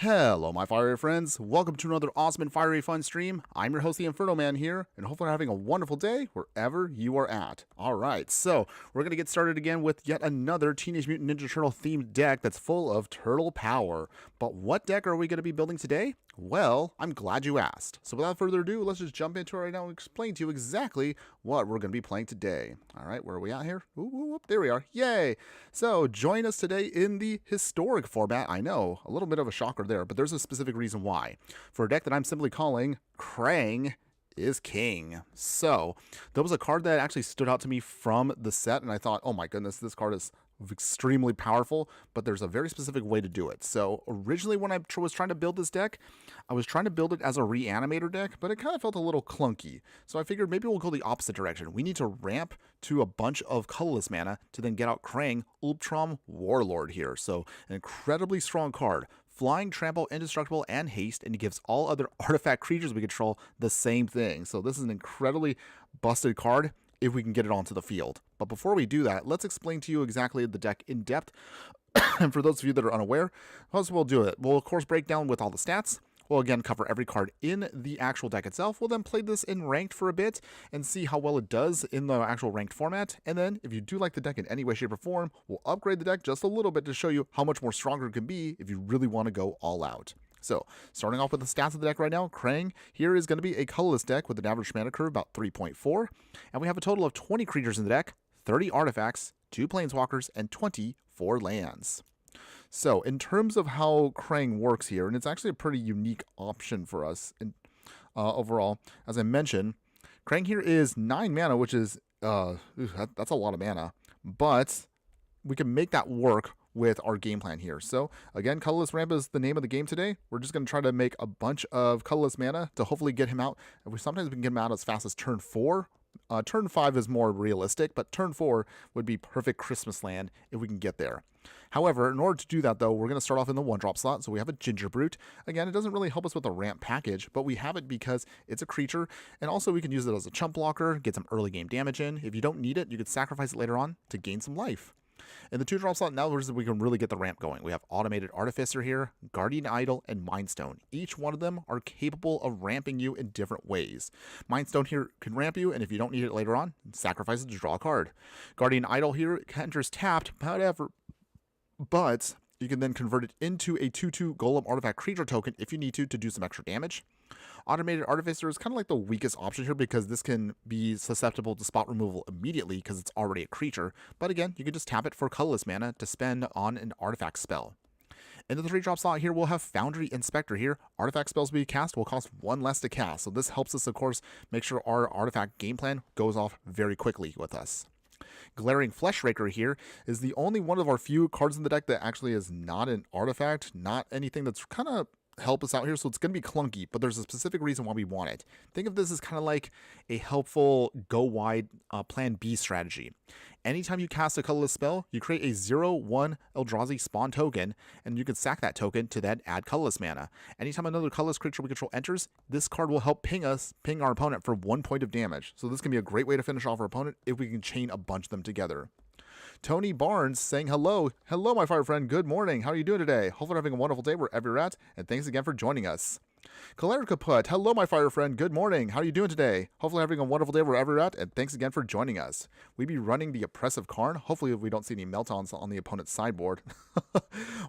Hello, my fiery friends. Welcome to another awesome and fiery fun stream. I'm your host, the Inferno Man here, and hopefully you're having a wonderful day wherever you are at. Alright, so we're going to get started again with yet another Teenage Mutant Ninja Turtle themed deck that's full of turtle power. But what deck are we going to be building today? Well, I'm glad you asked. So without further ado, let's just jump into it right now and explain to you exactly what we're going to be playing today. Alright, where are we at here? Ooh, there we are. Yay! So join us today in the historic format. I know, a little bit of a shocker there, but there's a specific reason why. For a deck that I'm simply calling Krang is King. So there was a card that actually stood out to me from the set, and I thought, oh my goodness, this card is extremely powerful, but there's a very specific way to do it. So originally when I was trying to build this deck, I was trying to build it as a reanimator deck, but it kind of felt a little clunky. So I figured maybe we'll go the opposite direction. We need to ramp to a bunch of colorless mana to then get out Krang, Utrom Warlord here. So an incredibly strong card. Flying, trample, indestructible, and haste, and it gives all other artifact creatures we control the same thing. So this is an incredibly busted card if we can get it onto the field. But before we do that, let's explain to you exactly the deck in depth. And for those of you that are unaware, how we'll do it. We'll of course break down with all the stats. We'll again cover every card in the actual deck itself. We'll then play this in ranked for a bit and see how well it does in the actual ranked format. And then if you do like the deck in any way, shape, or form, we'll upgrade the deck just a little bit to show you how much more stronger it can be if you really want to go all out. So, starting off with the stats of the deck right now, Krang here is going to be a colorless deck with an average mana curve about 3.4. And we have a total of 20 creatures in the deck, 30 artifacts, 2 planeswalkers, and 24 lands. So, in terms of how Krang works here, and it's actually a pretty unique option for us overall, as I mentioned, Krang here is 9 mana, which is, that's a lot of mana, but we can make that work with our game plan here. So again, colorless ramp is the name of the game today. We're just going to try to make a bunch of colorless mana to hopefully get him out. And sometimes we can get him out as fast as turn 4. Turn 5 is more realistic, but turn 4 would be perfect Christmas land if we can get there. However, in order to do that though, we're going to start off in the 1-drop slot. So we have a Ginger Brute. Again, it doesn't really help us with the ramp package, but we have it because it's a creature, and also we can use it as a chump blocker, get some early game damage in. If you don't need it, you could sacrifice it later on to gain some life. In the 2-drop slot, now we can really get the ramp going. We have Automated Artificer here, Guardian Idol, and Mindstone. Each one of them are capable of ramping you in different ways. Mindstone here can ramp you, and if you don't need it later on, sacrifice it to draw a card. Guardian Idol here enters tapped, however, but you can then convert it into a 2/2 Golem Artifact Creature token if you need to do some extra damage. Automated Artificer is kind of like the weakest option here because this can be susceptible to spot removal immediately because it's already a creature. But again, you can just tap it for colorless mana to spend on an artifact spell. In the 3-drop slot here, we'll have Foundry Inspector here. Artifact spells we cast will cost 1 less to cast. So this helps us, of course, make sure our artifact game plan goes off very quickly with us. Glaring Fleshraker here is the only one of our few cards in the deck that actually is not an artifact, not anything that's kind of help us out here, so it's going to be clunky, but there's a specific reason why we want it. Think of this as kind of like a helpful go wide plan B strategy. Anytime you cast a colorless spell, you create a 0/1 Eldrazi spawn token, and you can sack that token to then add colorless mana. Anytime another colorless creature we control enters, this card will help ping our opponent for 1 point of damage. So this can be a great way to finish off our opponent if we can chain a bunch of them together. Tony Barnes saying hello. Hello, my fire friend. Good morning. How are you doing today? Hopefully you're having a wonderful day wherever you're at, and thanks again for joining us. Calerica Kaput. Hello, my fire friend. Good morning. How are you doing today? Hopefully having a wonderful day wherever you're at, and thanks again for joining us. We be running the Oppressive Karn. Hopefully we don't see any meltdowns on the opponent's sideboard.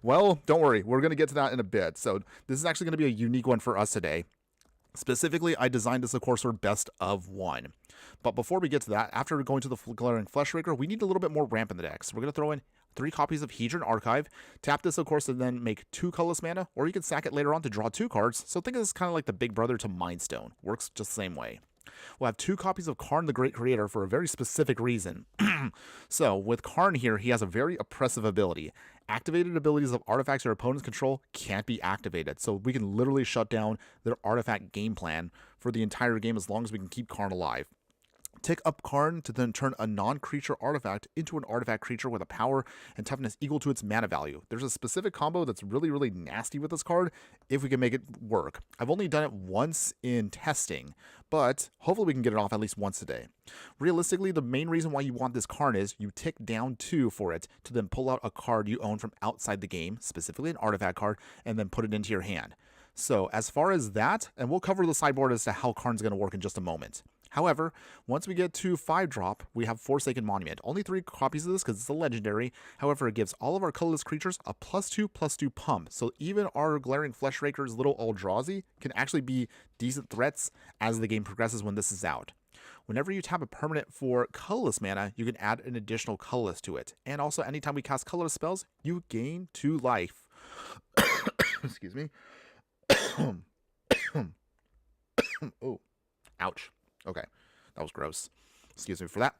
Well, don't worry. We're going to get to that in a bit. So this is actually going to be a unique one for us today. Specifically, I designed this, of course, for best of 1. But before we get to that, after going to the Glaring Fleshraker, we need a little bit more ramp in the deck. So we're going to throw in 3 copies of Hedron Archive, tap this, of course, and then make 2 colorless mana, or you can sack it later on to draw 2 cards. So think of this kind of like the big brother to Mindstone. Works just the same way. We'll have 2 copies of Karn the Great Creator for a very specific reason. So with Karn here, he has a very oppressive ability. Activated abilities of artifacts your opponents control can't be activated. So we can literally shut down their artifact game plan for the entire game as long as we can keep Karn alive. Tick up Karn to then turn a non-creature artifact into an artifact creature with a power and toughness equal to its mana value. There's a specific combo that's really, really nasty with this card if we can make it work. I've only done it once in testing, but hopefully we can get it off at least once a day. Realistically, the main reason why you want this Karn is you tick down 2 for it to then pull out a card you own from outside the game, specifically an artifact card, and then put it into your hand. So as far as that, and we'll cover the sideboard as to how Karn's going to work in just a moment. However, once we get to 5-drop, we have Forsaken Monument. Only 3 copies of this because it's a legendary. However, it gives all of our colorless creatures a +2/+2 pump. So even our Glaring Fleshraker's little Eldrazi can actually be decent threats as the game progresses when this is out. Whenever you tap a permanent for colorless mana, you can add an additional colorless to it. And also, anytime we cast colorless spells, you gain 2 life. Excuse me. Oh, ouch. Okay, that was gross. Excuse me for that.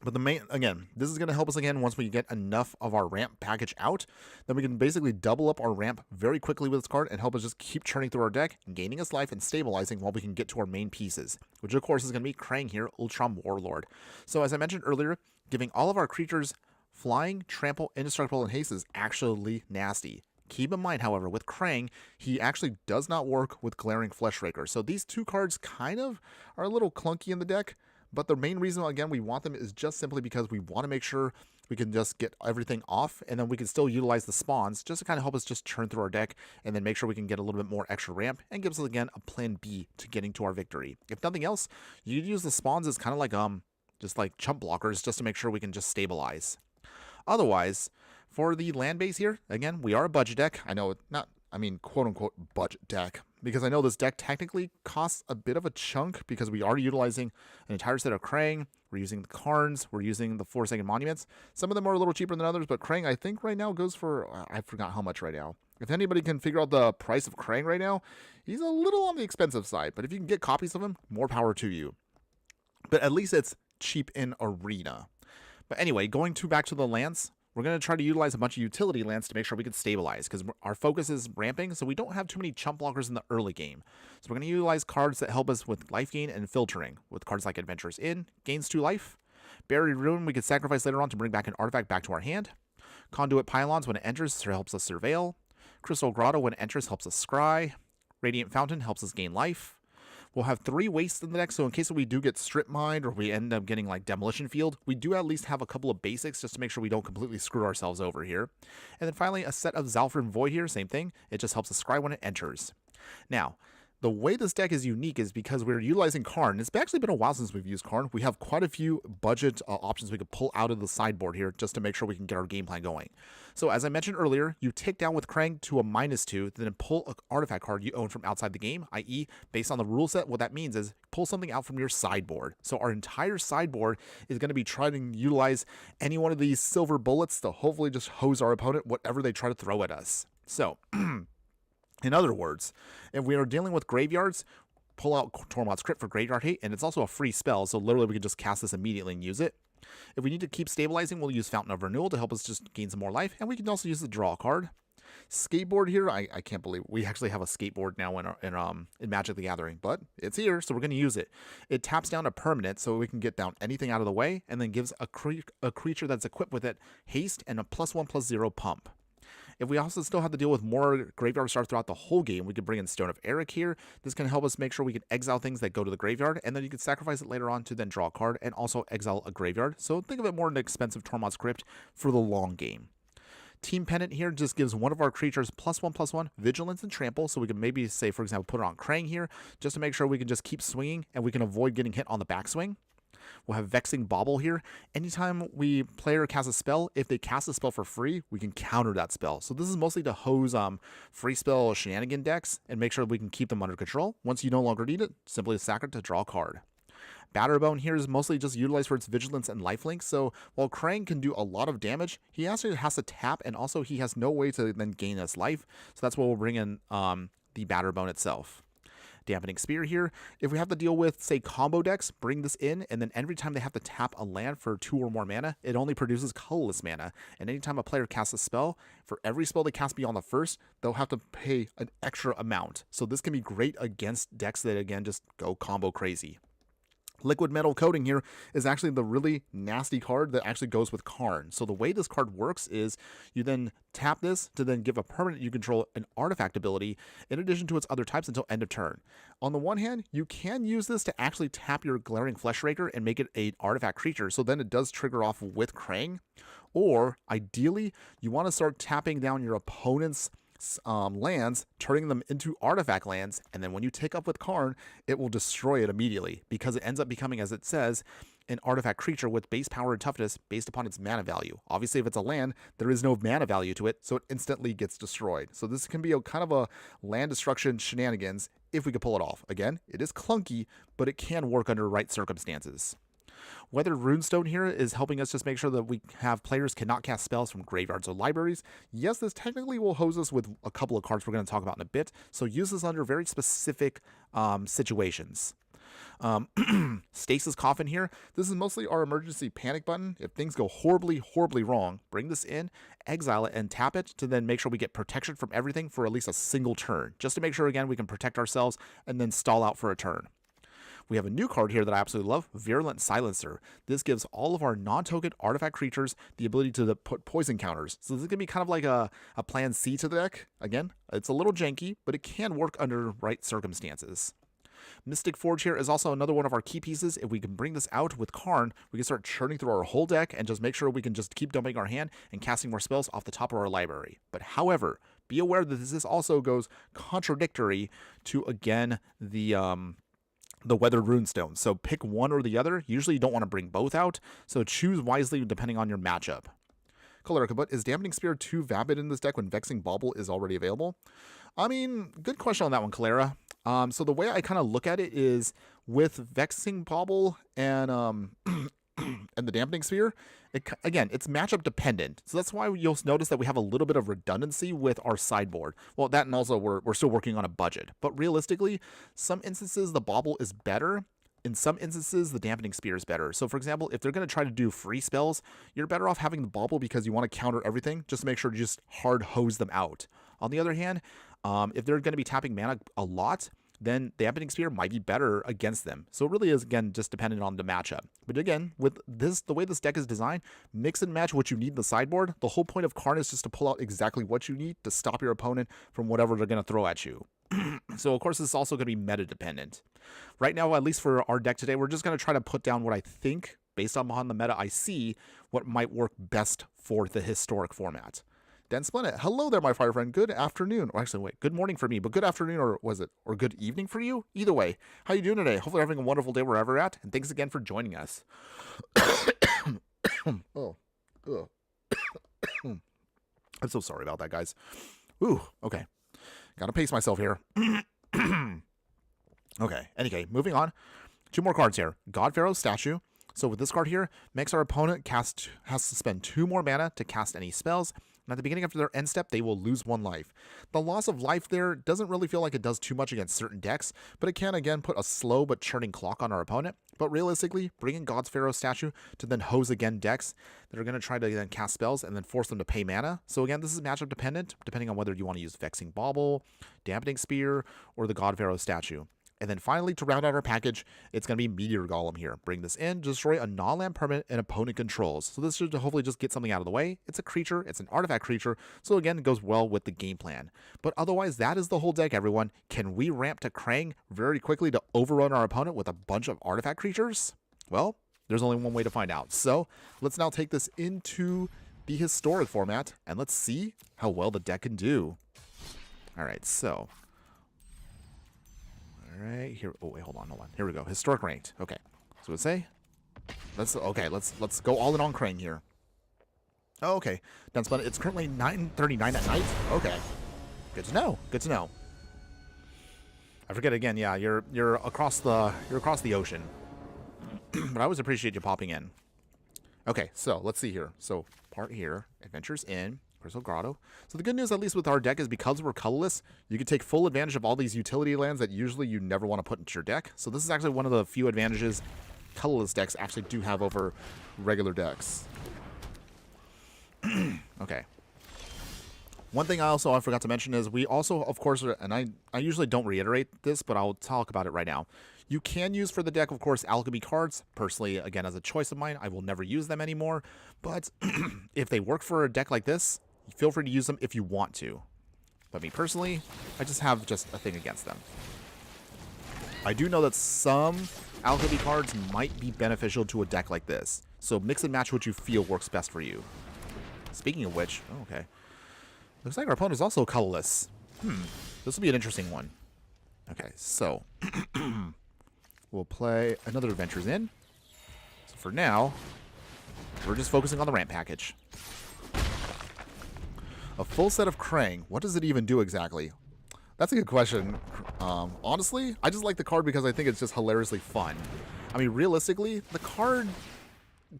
But the main, again, this is going to help us again once we get enough of our ramp package out. Then we can basically double up our ramp very quickly with this card and help us just keep churning through our deck, gaining us life and stabilizing while we can get to our main pieces, which of course is going to be Krang here, Utrom Warlord. So as I mentioned earlier, giving all of our creatures flying, trample, indestructible, and haste is actually nasty. Keep in mind, however, with Krang, he actually does not work with Glaring Fleshraker. So these 2 cards kind of are a little clunky in the deck, but the main reason, again, we want them is just simply because we want to make sure we can just get everything off, and then we can still utilize the spawns just to kind of help us just churn through our deck, and then make sure we can get a little bit more extra ramp, and gives us, again, a plan B to getting to our victory. If nothing else, you could use the spawns as kind of like, just like chump blockers, just to make sure we can just stabilize. Otherwise, for the land base here, again, we are a budget deck. I know, quote-unquote budget deck, because I know this deck technically costs a bit of a chunk because we are utilizing an entire set of Krang. We're using the Karns. We're using the Forsaken Monuments. Some of them are a little cheaper than others, but Krang, I think right now goes for, I forgot how much right now. If anybody can figure out the price of Krang right now, he's a little on the expensive side, but if you can get copies of him, more power to you. But at least it's cheap in Arena. But anyway, going back to the lands, we're going to try to utilize a bunch of utility lands to make sure we can stabilize, because our focus is ramping, so we don't have too many chump blockers in the early game. So we're going to utilize cards that help us with life gain and filtering, with cards like Adventurous Inn, gains 2 life. Buried Ruin we can sacrifice later on to bring back an artifact back to our hand. Conduit Pylons when it enters helps us surveil. Crystal Grotto when it enters helps us scry. Radiant Fountain helps us gain life. We'll have 3 wastes in the deck, so in case we do get strip mined or we end up getting like Demolition Field, we do at least have a couple of basics just to make sure we don't completely screw ourselves over here. And then finally, a set of Zalfrin Void here, same thing. It just helps us scry when it enters. Now, the way this deck is unique is because we're utilizing Karn. It's actually been a while since we've used Karn. We have quite a few budget options we could pull out of the sideboard here just to make sure we can get our game plan going. So as I mentioned earlier, you tick down with Krang to a -2, then pull an artifact card you own from outside the game, i.e. based on the rule set, what that means is pull something out from your sideboard. So our entire sideboard is going to be trying to utilize any one of these silver bullets to hopefully just hose our opponent whatever they try to throw at us. So in other words, if we are dealing with graveyards, pull out Tormod's Crypt for Graveyard Hate, and it's also a free spell, so literally we can just cast this immediately and use it. If we need to keep stabilizing, we'll use Fountain of Renewal to help us just gain some more life, and we can also use the draw card. Skateboard here, I can't believe we actually have a skateboard now in Magic the Gathering, but it's here, so we're going to use it. It taps down a permanent, so we can get down anything out of the way, and then gives a creature that's equipped with it haste and a +1/+0 pump. If we also still have to deal with more graveyard stars throughout the whole game, we could bring in Stone of Eric here. This can help us make sure we can exile things that go to the graveyard, and then you can sacrifice it later on to then draw a card and also exile a graveyard. So think of it more as an expensive Tormod's Crypt for the long game. Team Pennant here just gives one of our creatures +1/+1 vigilance and trample, so we can maybe say, for example, put it on Krang here just to make sure we can just keep swinging and we can avoid getting hit on the backswing. We'll have Vexing Bauble here. Anytime player casts a spell, if they cast a spell for free, we can counter that spell. So this is mostly to hose free spell shenanigan decks and make sure we can keep them under control. Once you no longer need it, simply sack it to draw a card. Batterbone here is mostly just utilized for its vigilance and lifelink, so while Krang can do a lot of damage, he actually has to tap, and also he has no way to then gain us life, so that's why we'll bring in the Batterbone itself. Dampening Spear here. If we have to deal with, say, combo decks, bring this in, and then every time they have to tap a land for 2 or more mana, it only produces colorless mana. And anytime a player casts a spell, for every spell they cast beyond the first, they'll have to pay an extra amount. So this can be great against decks that, again, just go combo crazy. Liquid Metal Coating here is actually the really nasty card that actually goes with Karn. So the way this card works is you then tap this to then give a permanent you control an artifact ability in addition to its other types until end of turn. On the one hand, you can use this to actually tap your Glaring Fleshraker and make it an artifact creature, so then it does trigger off with Krang. Or, ideally, you want to start tapping down your opponent's lands, turning them into artifact lands, and then when you take up with Karn, it will destroy it immediately because it ends up becoming, as it says, an artifact creature with base power and toughness based upon its mana value. Obviously, if it's a land, there is no mana value to it, so it instantly gets destroyed. So this can be a kind of a land destruction shenanigans if we could pull it off. Again, it is clunky, but it can work under right circumstances. Weathered Runestone here is helping us just make sure that we have players cannot cast spells from graveyards or libraries. Yes, this technically will hose us with a couple of cards we're going to talk about in a bit, so use this under very specific situations. Stasis Coffin here. This is mostly our emergency panic button. If things go horribly wrong, bring this in, exile it, and tap it to then make sure we get protection from everything for at least a single turn, just to make sure, again, we can protect ourselves and then stall out for a turn. We have a new card here that I absolutely love, Virulent Silencer. This gives all of our non-token artifact creatures the ability to put poison counters. So this is going to be kind of like a plan C to the deck. Again, it's a little janky, but it can work under right circumstances. Mystic Forge here is also another one of our key pieces. If we can bring this out with Karn, we can start churning through our whole deck and just make sure we can just keep dumping our hand and casting more spells off the top of our library. But however, be aware that this also goes contradictory to, again, the Weathered Runestone. So pick one or the other. Usually you don't want to bring both out, so choose wisely depending on your matchup. Colorless, but is Dampening Spear too vapid in this deck when Vexing Bauble is already available? I mean, good question on that one, Clara. So the way I kind of look at it is with Vexing Bauble and and the Dampening Sphere, again, it's matchup dependent. So that's why you'll notice that we have a little bit of redundancy with our sideboard. Well, that and also we're still working on a budget. But realistically, some instances the Bauble is better. In some instances, the Dampening Spear is better. So for example, if they're going to try to do free spells, you're better off having the Bauble because you want to counter everything, just to make sure you just hard hose them out. On the other hand, if they're going to be tapping mana a lot, then the Dampening Spear might be better against them. So it really is, again, just dependent on the matchup. But again, with this, the way this deck is designed, mix and match what you need in the sideboard. The whole point of Karn is just to pull out exactly what you need to stop your opponent from whatever they're going to throw at you. So, of course, this is also going to be meta-dependent. Right now, at least for our deck today, we're just going to try to put down what I think, based on the meta I see, what might work best for the historic format. Dan Splendid, hello there, my fire friend. Good afternoon. Or actually, wait, good morning for me, but good afternoon, or was it, or good evening for you? Either way, how you doing today? Hopefully you're having a wonderful day wherever you're at, and thanks again for joining us. I'm so sorry about that, guys. Ooh, okay. Gotta pace myself here. Okay, anyway, moving on. Two more cards here. God Pharaoh's Statue. So with this card here, makes our opponent has to spend 2 more mana to cast any spells. And at the beginning of their end step, they will lose 1 life. The loss of life there doesn't really feel like it does too much against certain decks, but it can, again, put a slow but churning clock on our opponent. But realistically, bringing God's Pharaoh Statue to then hose again decks that are going to try to then cast spells and then force them to pay mana. So again, this is matchup dependent, depending on whether you want to use Vexing Bauble, Dampening Spear, or the God Pharaoh Statue. And then finally, to round out our package, it's going to be Meteor Golem here. Bring this in, destroy a non-land permanent an opponent controls. So this should hopefully just get something out of the way. It's a creature, it's an artifact creature, so again, it goes well with the game plan. But otherwise, that is the whole deck, everyone. Can we ramp to Krang very quickly to overrun our opponent with a bunch of artifact creatures? Well, there's only one way to find out. So let's now take this into the historic format, and let's see how well the deck can do. All right, so... Right here. Oh wait, hold on. Here we go. Historic ranked. Okay. So let's say, let's go all in on Krang here. Oh, okay. Done. It's currently 9:39 at night. Okay. Good to know. Good to know. I forget again. Yeah, you're across the ocean. But I always appreciate you popping in. Okay. So let's see here. So part here, Adventures in Crystal Grotto. So the good news, at least with our deck, is because we're colorless, you can take full advantage of all these utility lands that usually you never want to put into your deck. So this is actually one of the few advantages colorless decks actually do have over regular decks. Okay. One thing I forgot to mention is we also, of course, and I usually don't reiterate this, but I'll talk about it right now. You can use for the deck, of course, alchemy cards. Personally, again, as a choice of mine, I will never use them anymore. But if they work for a deck like this, feel free to use them if you want to. But me personally, I just have a thing against them. I do know that some alchemy cards might be beneficial to a deck like this. So mix and match what you feel works best for you. Speaking of which, oh, okay. Looks like our opponent is also colorless. This will be an interesting one. Okay, so we'll play another Adventures In. So for now, we're just focusing on the ramp package. A full set of Krang. What does it even do exactly? That's a good question. Honestly, I just like the card because I think it's just hilariously fun. I mean, realistically, the card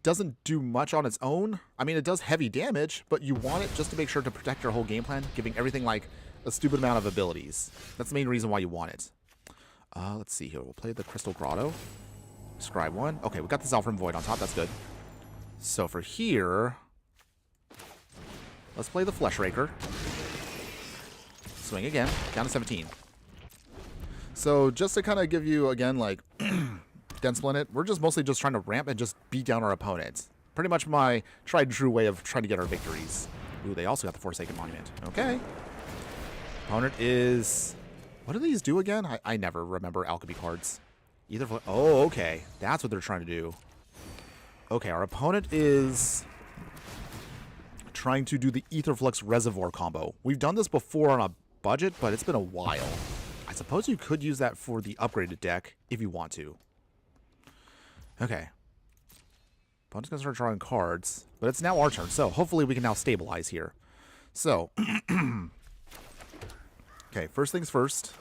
doesn't do much on its own. I mean, it does heavy damage, but you want it just to make sure to protect your whole game plan, giving everything like a stupid amount of abilities. That's the main reason why you want it. Let's see here. We'll play the Crystal Grotto. Scribe 1. Okay, we got the Zalfrim Void on top. That's good. So for here, let's play the Flesh Raker. Swing again. Down to 17. So just to kind of give you, again, like, Dense Splendid, we're just mostly just trying to ramp and just beat down our opponents. Pretty much my tried and true way of trying to get our victories. Ooh, they also got the Forsaken Monument. Okay. Opponent is... What do these do again? I never remember alchemy cards. Either... Oh, okay. That's what they're trying to do. Okay, our opponent is trying to do the Aetherflux Reservoir combo. We've done this before on a budget, but it's been a while. I suppose you could use that for the upgraded deck if you want to. Okay. Opponent's going to start drawing cards, but it's now our turn, so hopefully we can now stabilize here. So, okay, first things first.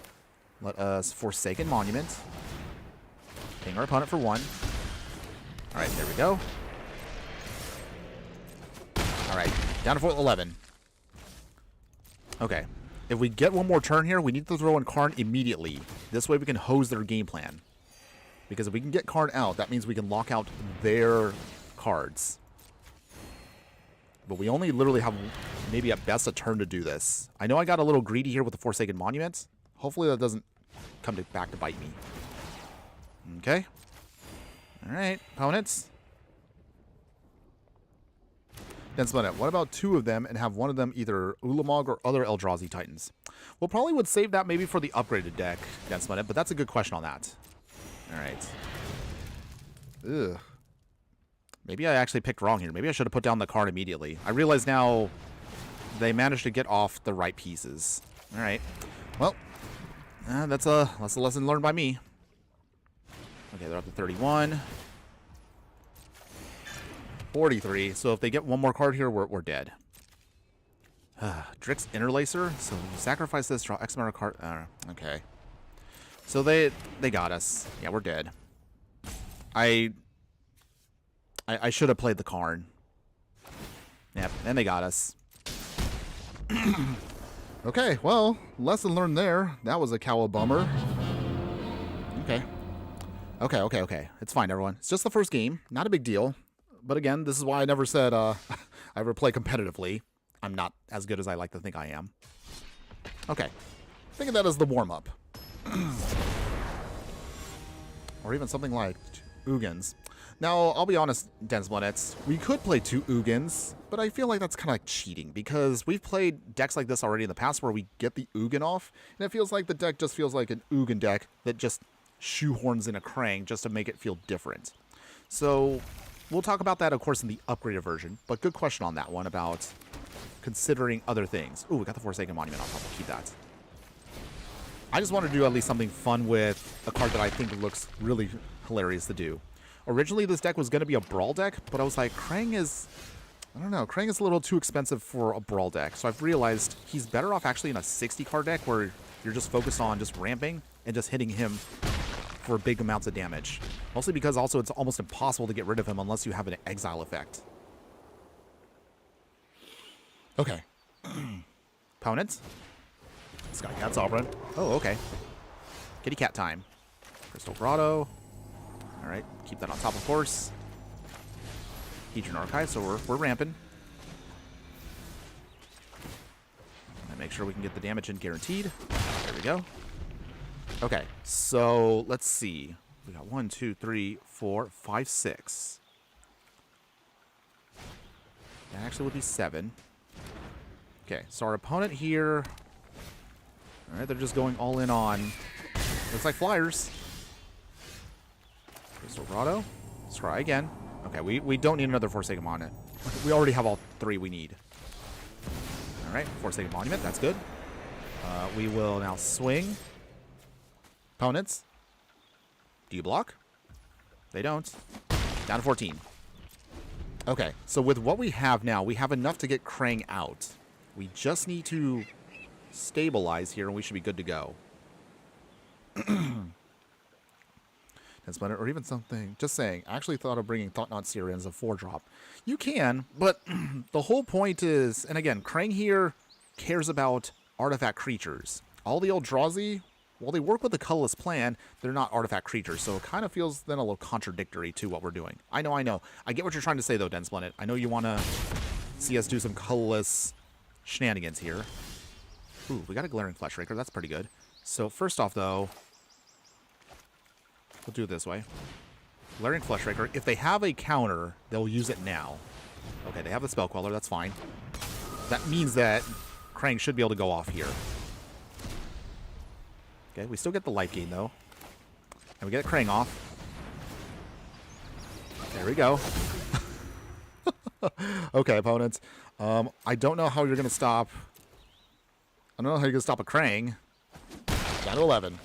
Let us Forsaken Monument. Ping our opponent for 1. Alright, there we go. Alright, down to 11. Okay. If we get one more turn here, we need to throw in Karn immediately. This way we can hose their game plan. Because if we can get Karn out, that means we can lock out their cards. But we only literally have maybe at best a turn to do this. I know I got a little greedy here with the Forsaken Monument. Hopefully that doesn't come back to bite me. Okay. Alright, opponents. Then Splendid. What about 2 of them and have one of them either Ulamog or other Eldrazi Titans? We'll probably would save that maybe for the upgraded deck, then Splendid, but that's a good question on that. Alright. Ugh. Maybe I actually picked wrong here. Maybe I should have put down the card immediately. I realize now they managed to get off the right pieces. Alright. Well, that's a lesson learned by me. Okay, they're up to 31. 43. So if they get one more card here, we're dead. Drix Interlacer. So you sacrifice this, draw X amount of card. Okay. So they got us. Yeah, we're dead. I should have played the Karn. Yep, and they got us. Okay, well, lesson learned there. That was a cowabummer. Okay. Okay. It's fine, everyone. It's just the first game. Not a big deal. But again, this is why I never said I ever play competitively. I'm not as good as I like to think I am. Okay. Think of that as the warm-up. Or even something like Ugins. Now, I'll be honest, Dense Splendets, we could play 2 Ugins, but I feel like that's kind of cheating because we've played decks like this already in the past where we get the Ugin off, and it feels like the deck just feels like an Ugin deck that just shoehorns in a Krang just to make it feel different. So, we'll talk about that, of course, in the upgraded version, but good question on that one about considering other things. Ooh, we got the Forsaken Monument on top. We'll keep that. I just want to do at least something fun with a card that I think looks really hilarious to do. Originally, this deck was going to be a Brawl deck, but I was like, Krang is... I don't know. Krang is a little too expensive for a Brawl deck, so I've realized he's better off actually in a 60-card deck where you're just focused on just ramping and just hitting him for big amounts of damage. Mostly because also it's almost impossible to get rid of him unless you have an exile effect. Okay. Opponents. Sky Cat Sovereign. Oh, okay. Kitty Cat time. Crystal Grotto. Alright, keep that on top, of course. Hedron Archive, so we're ramping. And make sure we can get the damage in guaranteed. There we go. Okay, so let's see. We got 1, 2, 3, 4, 5, 6. That actually would be 7. Okay, so our opponent here... Alright, they're just going all in on... Looks like flyers. Crystal Grotto. Let's try again. Okay, we don't need another Forsaken Monument. We already have all 3 we need. Alright, Forsaken Monument, that's good. We will now swing. Opponents. Do you block? They don't. Down to 14. Okay, so with what we have now, we have enough to get Krang out. We just need to stabilize here, and we should be good to go. Or even something. Just saying. I actually thought of bringing Thought-Knot Seer in as a 4-drop. You can, but the whole point is... And again, Krang here cares about artifact creatures. All the Eldrazi, while they work with the Colorless plan, they're not artifact creatures. So it kind of feels then a little contradictory to what we're doing. I know. I get what you're trying to say, though, Densplanet. I know you want to see us do some Colorless shenanigans here. Ooh, we got a Glaring Fleshraker. That's pretty good. So first off, though... We'll do it this way. Glaring Fleshraker. If they have a counter, they'll use it now. Okay, they have the Spell Queller. That's fine. That means that Krang should be able to go off here. Okay, we still get the life gain, though. And we get Krang off. There we go. Okay, opponents. I don't know how you're going to stop... I don't know how you're going to stop a Krang. Down to 11.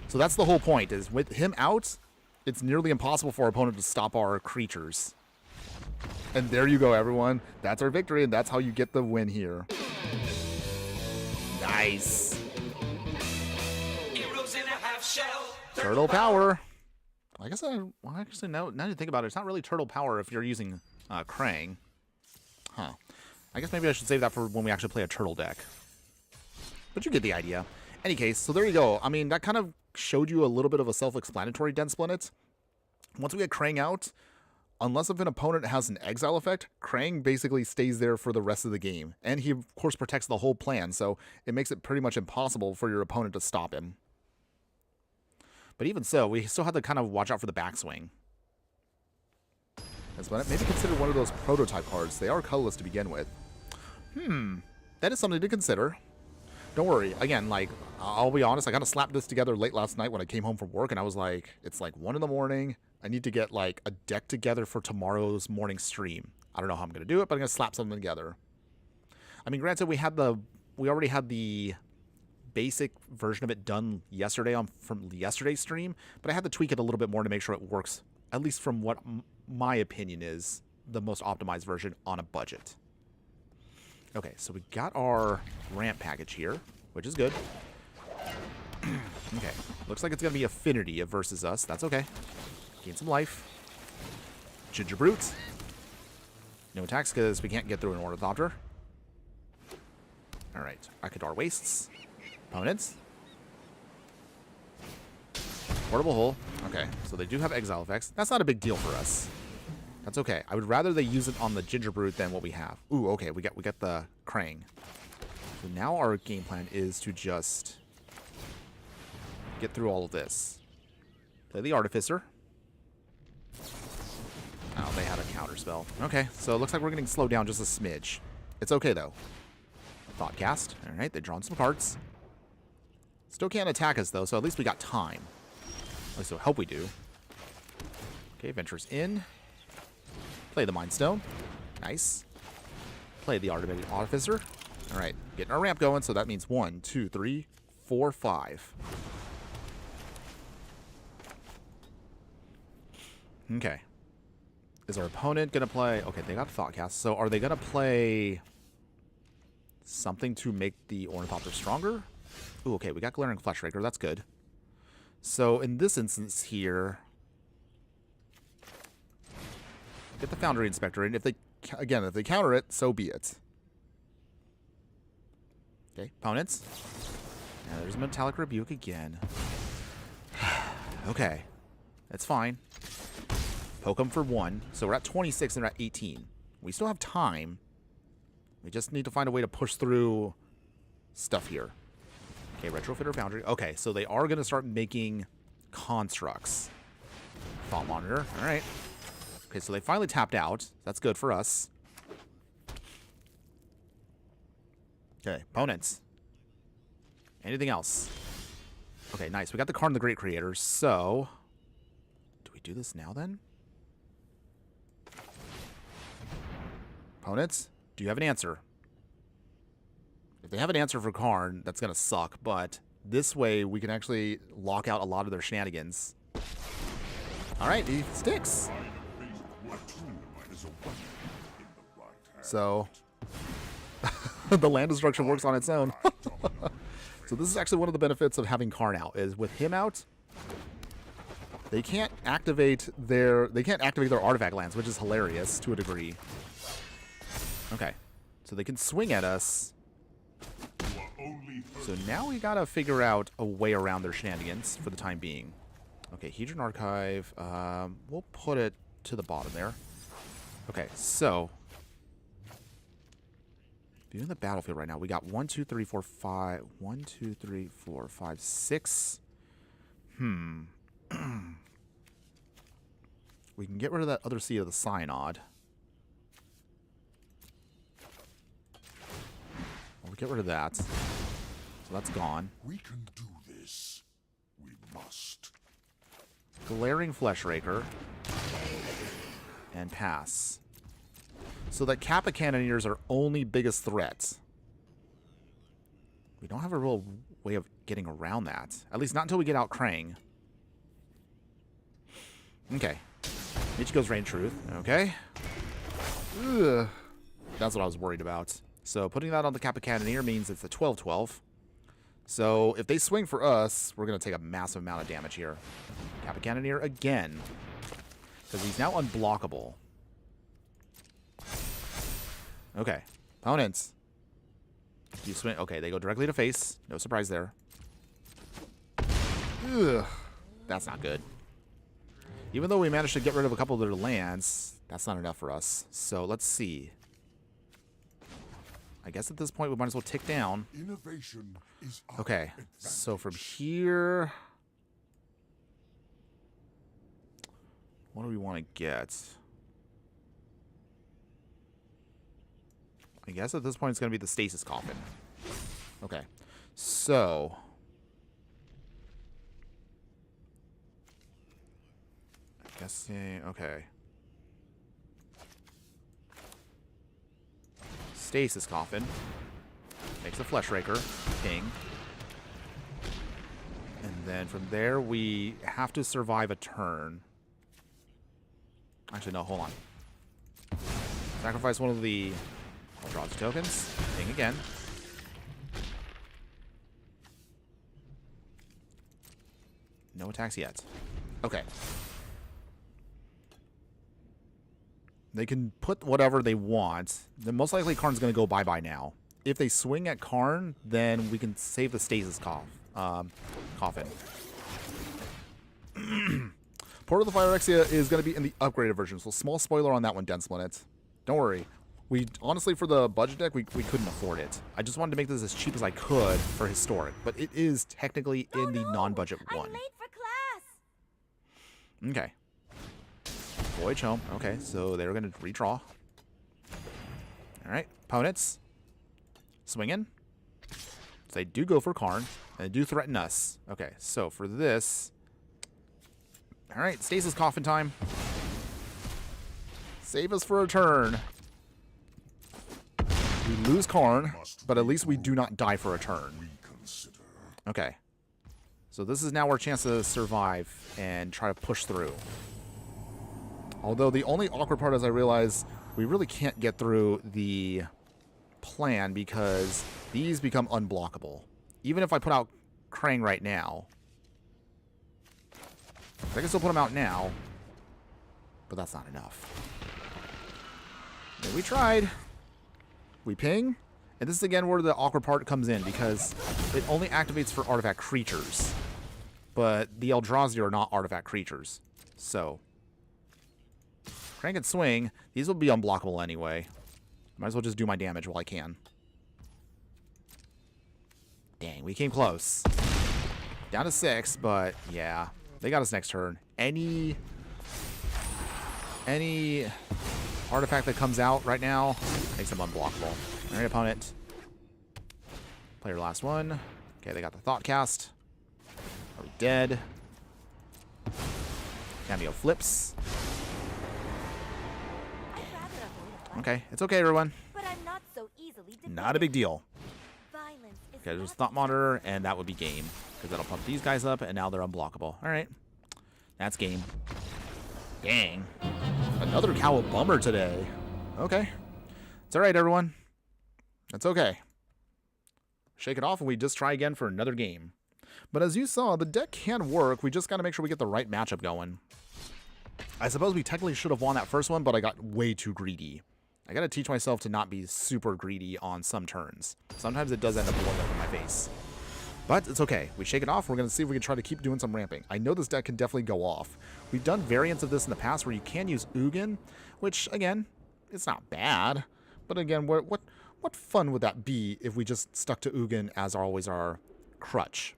So that's the whole point, is with him out, it's nearly impossible for our opponent to stop our creatures. And there you go, everyone. That's our victory, and that's how you get the win here. Nice. Turtle power. I guess actually, now you think about it, it's not really turtle power if you're using Krang. Huh. I guess maybe I should save that for when we actually play a turtle deck. But you get the idea. Any case, so there you go. I mean, that kind of showed you a little bit of a self-explanatory Densplanet. Once we get Krang out, unless if an opponent has an exile effect, Krang basically stays there for the rest of the game. And he, of course, protects the whole plan, so it makes it pretty much impossible for your opponent to stop him. But even so, we still have to kind of watch out for the backswing. Densplanet, maybe consider one of those prototype cards. They are colorless to begin with. That is something to consider. Don't worry. Again, like, I'll be honest, I kind of slapped this together late last night when I came home from work, and I was like, it's like 1 in the morning. I need to get, like, a deck together for tomorrow's morning stream. I don't know how I'm going to do it, but I'm going to slap something together. I mean, granted, we already had the basic version of it done yesterday from yesterday's stream, but I had to tweak it a little bit more to make sure it works, at least from what my opinion is, the most optimized version on a budget. Okay, so we got our ramp package here, which is good. Okay, looks like it's going to be Affinity versus us. That's okay. Gain some life. Ginger Brute. No attacks because we can't get through an Ornithopter. Alright, Akadar Wastes. Opponents. Portable Hole. Okay, so they do have exile effects. That's not a big deal for us. That's okay. I would rather they use it on the Ginger Brute than what we have. Ooh, okay, we got the Krang. So now our game plan is to just get through all of this. Play the Artificer. Oh, they had a counter spell. Okay, so it looks like we're getting slowed down just a smidge. It's okay, though. Thoughtcast. All right, they've drawn some cards. Still can't attack us, though, so at least we got time. At least I hope we do. Okay, Ventures in. Play the Mind Stone. Nice. Play the Artificer. All right, getting our ramp going, so that means 1, 2, 3, 4, 5. Okay. Is our opponent going to play... Okay, they got Thoughtcast. So are they going to play something to make the Ornithopter stronger? Ooh, okay, we got Glaring Fleshraker. That's good. So in this instance here... Get the Foundry Inspector in. If they counter it, so be it. Okay, opponents. Yeah, there's Metallic Rebuke again. Okay, that's fine. Poke them for 1. So we're at 26 and we're at 18. We still have time. We just need to find a way to push through stuff here. Okay, Retrofitter Foundry. Okay, so they are going to start making constructs. Thought Monitor. All right. Okay, so they finally tapped out. That's good for us. Okay, opponents. Anything else? Okay, nice. We got the Karn the Great Creator, so... do we do this now, then? Opponents, do you have an answer? If they have an answer for Karn, that's going to suck, but this way we can actually lock out a lot of their shenanigans. Alright, he sticks. So, the land destruction works on its own. So this is actually one of the benefits of having Karn out, is with him out, they can't activate their artifact lands, which is hilarious to a degree. Okay, so they can swing at us. So now we gotta figure out a way around their shenanigans for the time being. Okay, Hedron Archive. We'll put it to the bottom there. Okay, so viewing the battlefield right now, we got 1, 2, 3, 4, 5. 1, 2, 3, 4, 5, 6. We can get rid of that other seed of the Synod. We'll get rid of that. So that's gone. We can do this. We must. Glaring Fleshraker. And pass. So that Kappa Cannoneers are only biggest threats. We don't have a real way of getting around that. At least not until we get out Krang. Okay. Michiko's Rain Truth. Okay. Ugh. That's what I was worried about. So putting that on the Kappa Cannoneer means it's a 12-12. So if they swing for us, we're going to take a massive amount of damage here. Kappa Cannoneer again. Because he's now unblockable. Okay. Opponents. You swing. Okay, they go directly to face. No surprise there. Ugh. That's not good. Even though we managed to get rid of a couple of their lands, that's not enough for us. So let's see. I guess at this point we might as well tick down. Innovation is okay, so from here, what do we want to get? I guess at this point it's going to be the Stasis Coffin. Okay, so I guess, okay. Stasis Coffin. Makes a Fleshraker. King. And then from there, we have to survive a turn. Actually, no, hold on. Sacrifice one of the... I'll draw the tokens. King again. No attacks yet. Okay. They can put whatever they want. Then most likely Karn's going to go bye-bye now. If they swing at Karn, then we can save the Stasis Coffin. Port of the Phyrexia is going to be in the upgraded version, so small spoiler on that one, Dense Linnet. Don't worry. We honestly, for the budget deck, we couldn't afford it. I just wanted to make this as cheap as I could for Historic, but it is technically in the non-budget one. I'm late for class. Okay. Voyage home. Okay, so they're going to redraw. Alright, opponents. Swinging. So they do go for Karn, and they do threaten us. Okay, so for this... Alright, Stasis Coffin time. Save us for a turn. We lose Karn, but at least we do not die for a turn. Okay. So this is now our chance to survive and try to push through. Although the only awkward part is I realize we really can't get through the plan because these become unblockable. Even if I put out Krang right now. I can still put them out now, but that's not enough. And we tried. We ping. And this is again where the awkward part comes in because it only activates for artifact creatures. But the Eldrazi are not artifact creatures. So... Crank and swing. These will be unblockable anyway. Might as well just do my damage while I can. Dang, we came close. Down to 6, but yeah. They got us next turn. Any artifact that comes out right now makes them unblockable. All right, opponent. Play your last one. Okay, they got the Thought Cast. Are we dead? Cameo flips. Okay, it's okay, everyone. But I'm not so easily defeated. Not a big deal. Violence is Okay, there's not Thought Monitor, and that would be game. Because that'll pump these guys up, and now they're unblockable. All right. That's game. Dang. Another Cowl Bummer today. Okay. It's all right, everyone. It's okay. Shake it off, and we just try again for another game. But as you saw, the deck can work. We just got to make sure we get the right matchup going. I suppose we technically should have won that first one, but I got way too greedy. I got to teach myself to not be super greedy on some turns. Sometimes it does end up blowing up in my face. But it's okay. We shake it off. We're going to see if we can try to keep doing some ramping. I know this deck can definitely go off. We've done variants of this in the past where you can use Ugin, which, again, it's not bad. But again, what fun would that be if we just stuck to Ugin as always our crutch?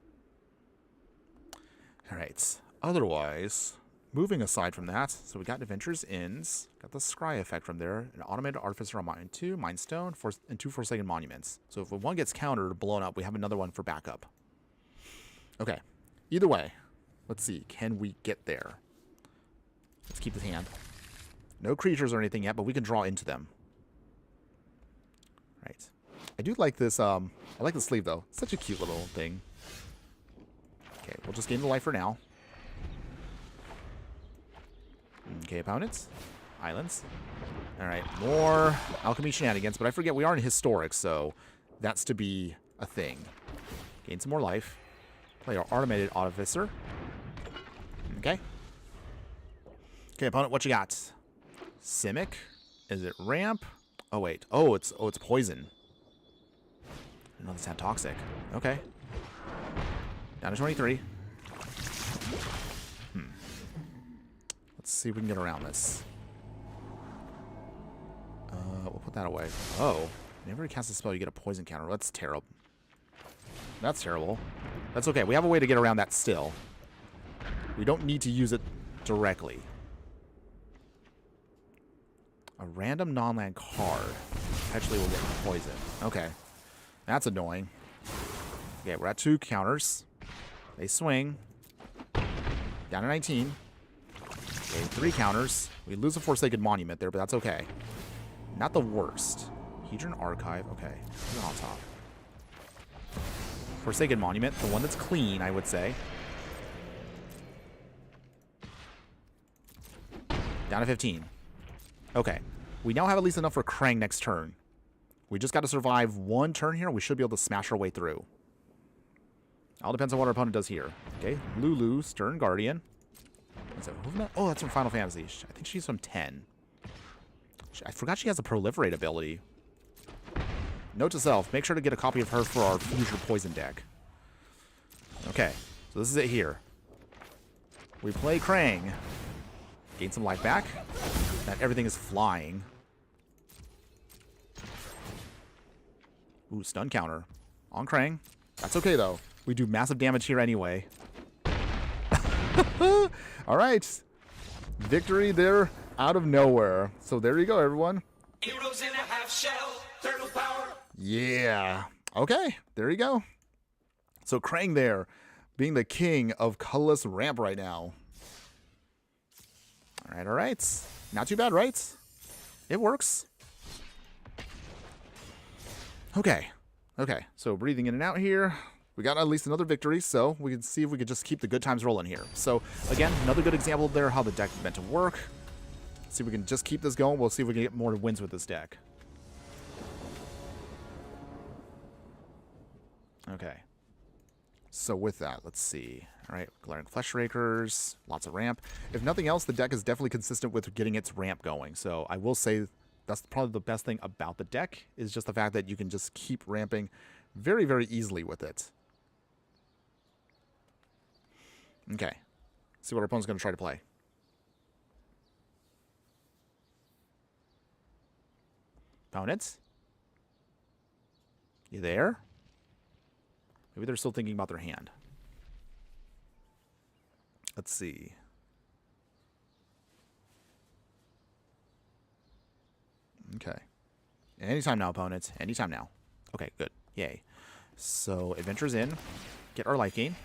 All right. Otherwise, moving aside from that, so we got Adventures Inns, got the Scry effect from there, an Automated Artificer on Mine 2, Mind Stone, and 2 Forsaken Monuments. So if one gets countered or blown up, we have another one for backup. Okay. Either way, let's see. Can we get there? Let's keep this hand. No creatures or anything yet, but we can draw into them. Right. I do like this. I like the sleeve, though. Such a cute little thing. Okay, we'll just gain the life for now. Okay, opponents. Islands. Alright, more alchemy shenanigans, but I forget we are in historic, so that's to be a thing. Gain some more life. Play our automated artificer. Okay. Okay, opponent, what you got? Simic. Is it ramp? Oh wait. Oh, it's poison. I didn't know this had toxic. Okay. Down to 23. Let's see if we can get around this. We'll put that away. Oh. Whenever you cast a spell, you get a poison counter. That's terrible. That's terrible. That's okay. We have a way to get around that still. We don't need to use it directly. A random non-land card. Actually, will get poison. Okay. That's annoying. Okay, we're at 2 counters. They swing. Down to 19. Okay, 3 counters. We lose a Forsaken Monument there, but that's okay. Not the worst. Hedron Archive. Okay. Who's on top? Forsaken Monument. The one that's clean, I would say. Down to 15. Okay. We now have at least enough for Krang next turn. We just got to survive 1 turn here. We should be able to smash our way through. All depends on what our opponent does here. Okay. Lulu, Stern Guardian. Oh, that's from Final Fantasy. I think she's from 10. I forgot she has a proliferate ability. Note to self, make sure to get a copy of her for our future poison deck. Okay, so this is it here. We play Krang. Gain some life back. Now everything is flying. Ooh, stun counter. On Krang. That's okay, though. We do massive damage here anyway. All right. Victory there out of nowhere. So there you go, everyone. Heroes in a half shell, turtle power. Yeah. Okay, there you go. So Krang there, being the king of colorless ramp right now. All right. Not too bad, right? It works. Okay. So breathing in and out here. We got at least another victory, so we can see if we could just keep the good times rolling here. So, again, another good example there how the deck is meant to work. See if we can just keep this going. We'll see if we can get more wins with this deck. Okay. So with that, let's see. All right, Glaring Fleshrakers, lots of ramp. If nothing else, the deck is definitely consistent with getting its ramp going. So I will say that's probably the best thing about the deck is just the fact that you can just keep ramping very, very easily with it. Okay. See what our opponent's going to try to play. Opponents? You there? Maybe they're still thinking about their hand. Let's see. Okay. Anytime now, opponents. Anytime now. Okay, good. Yay. So, adventures in. Get our life gain.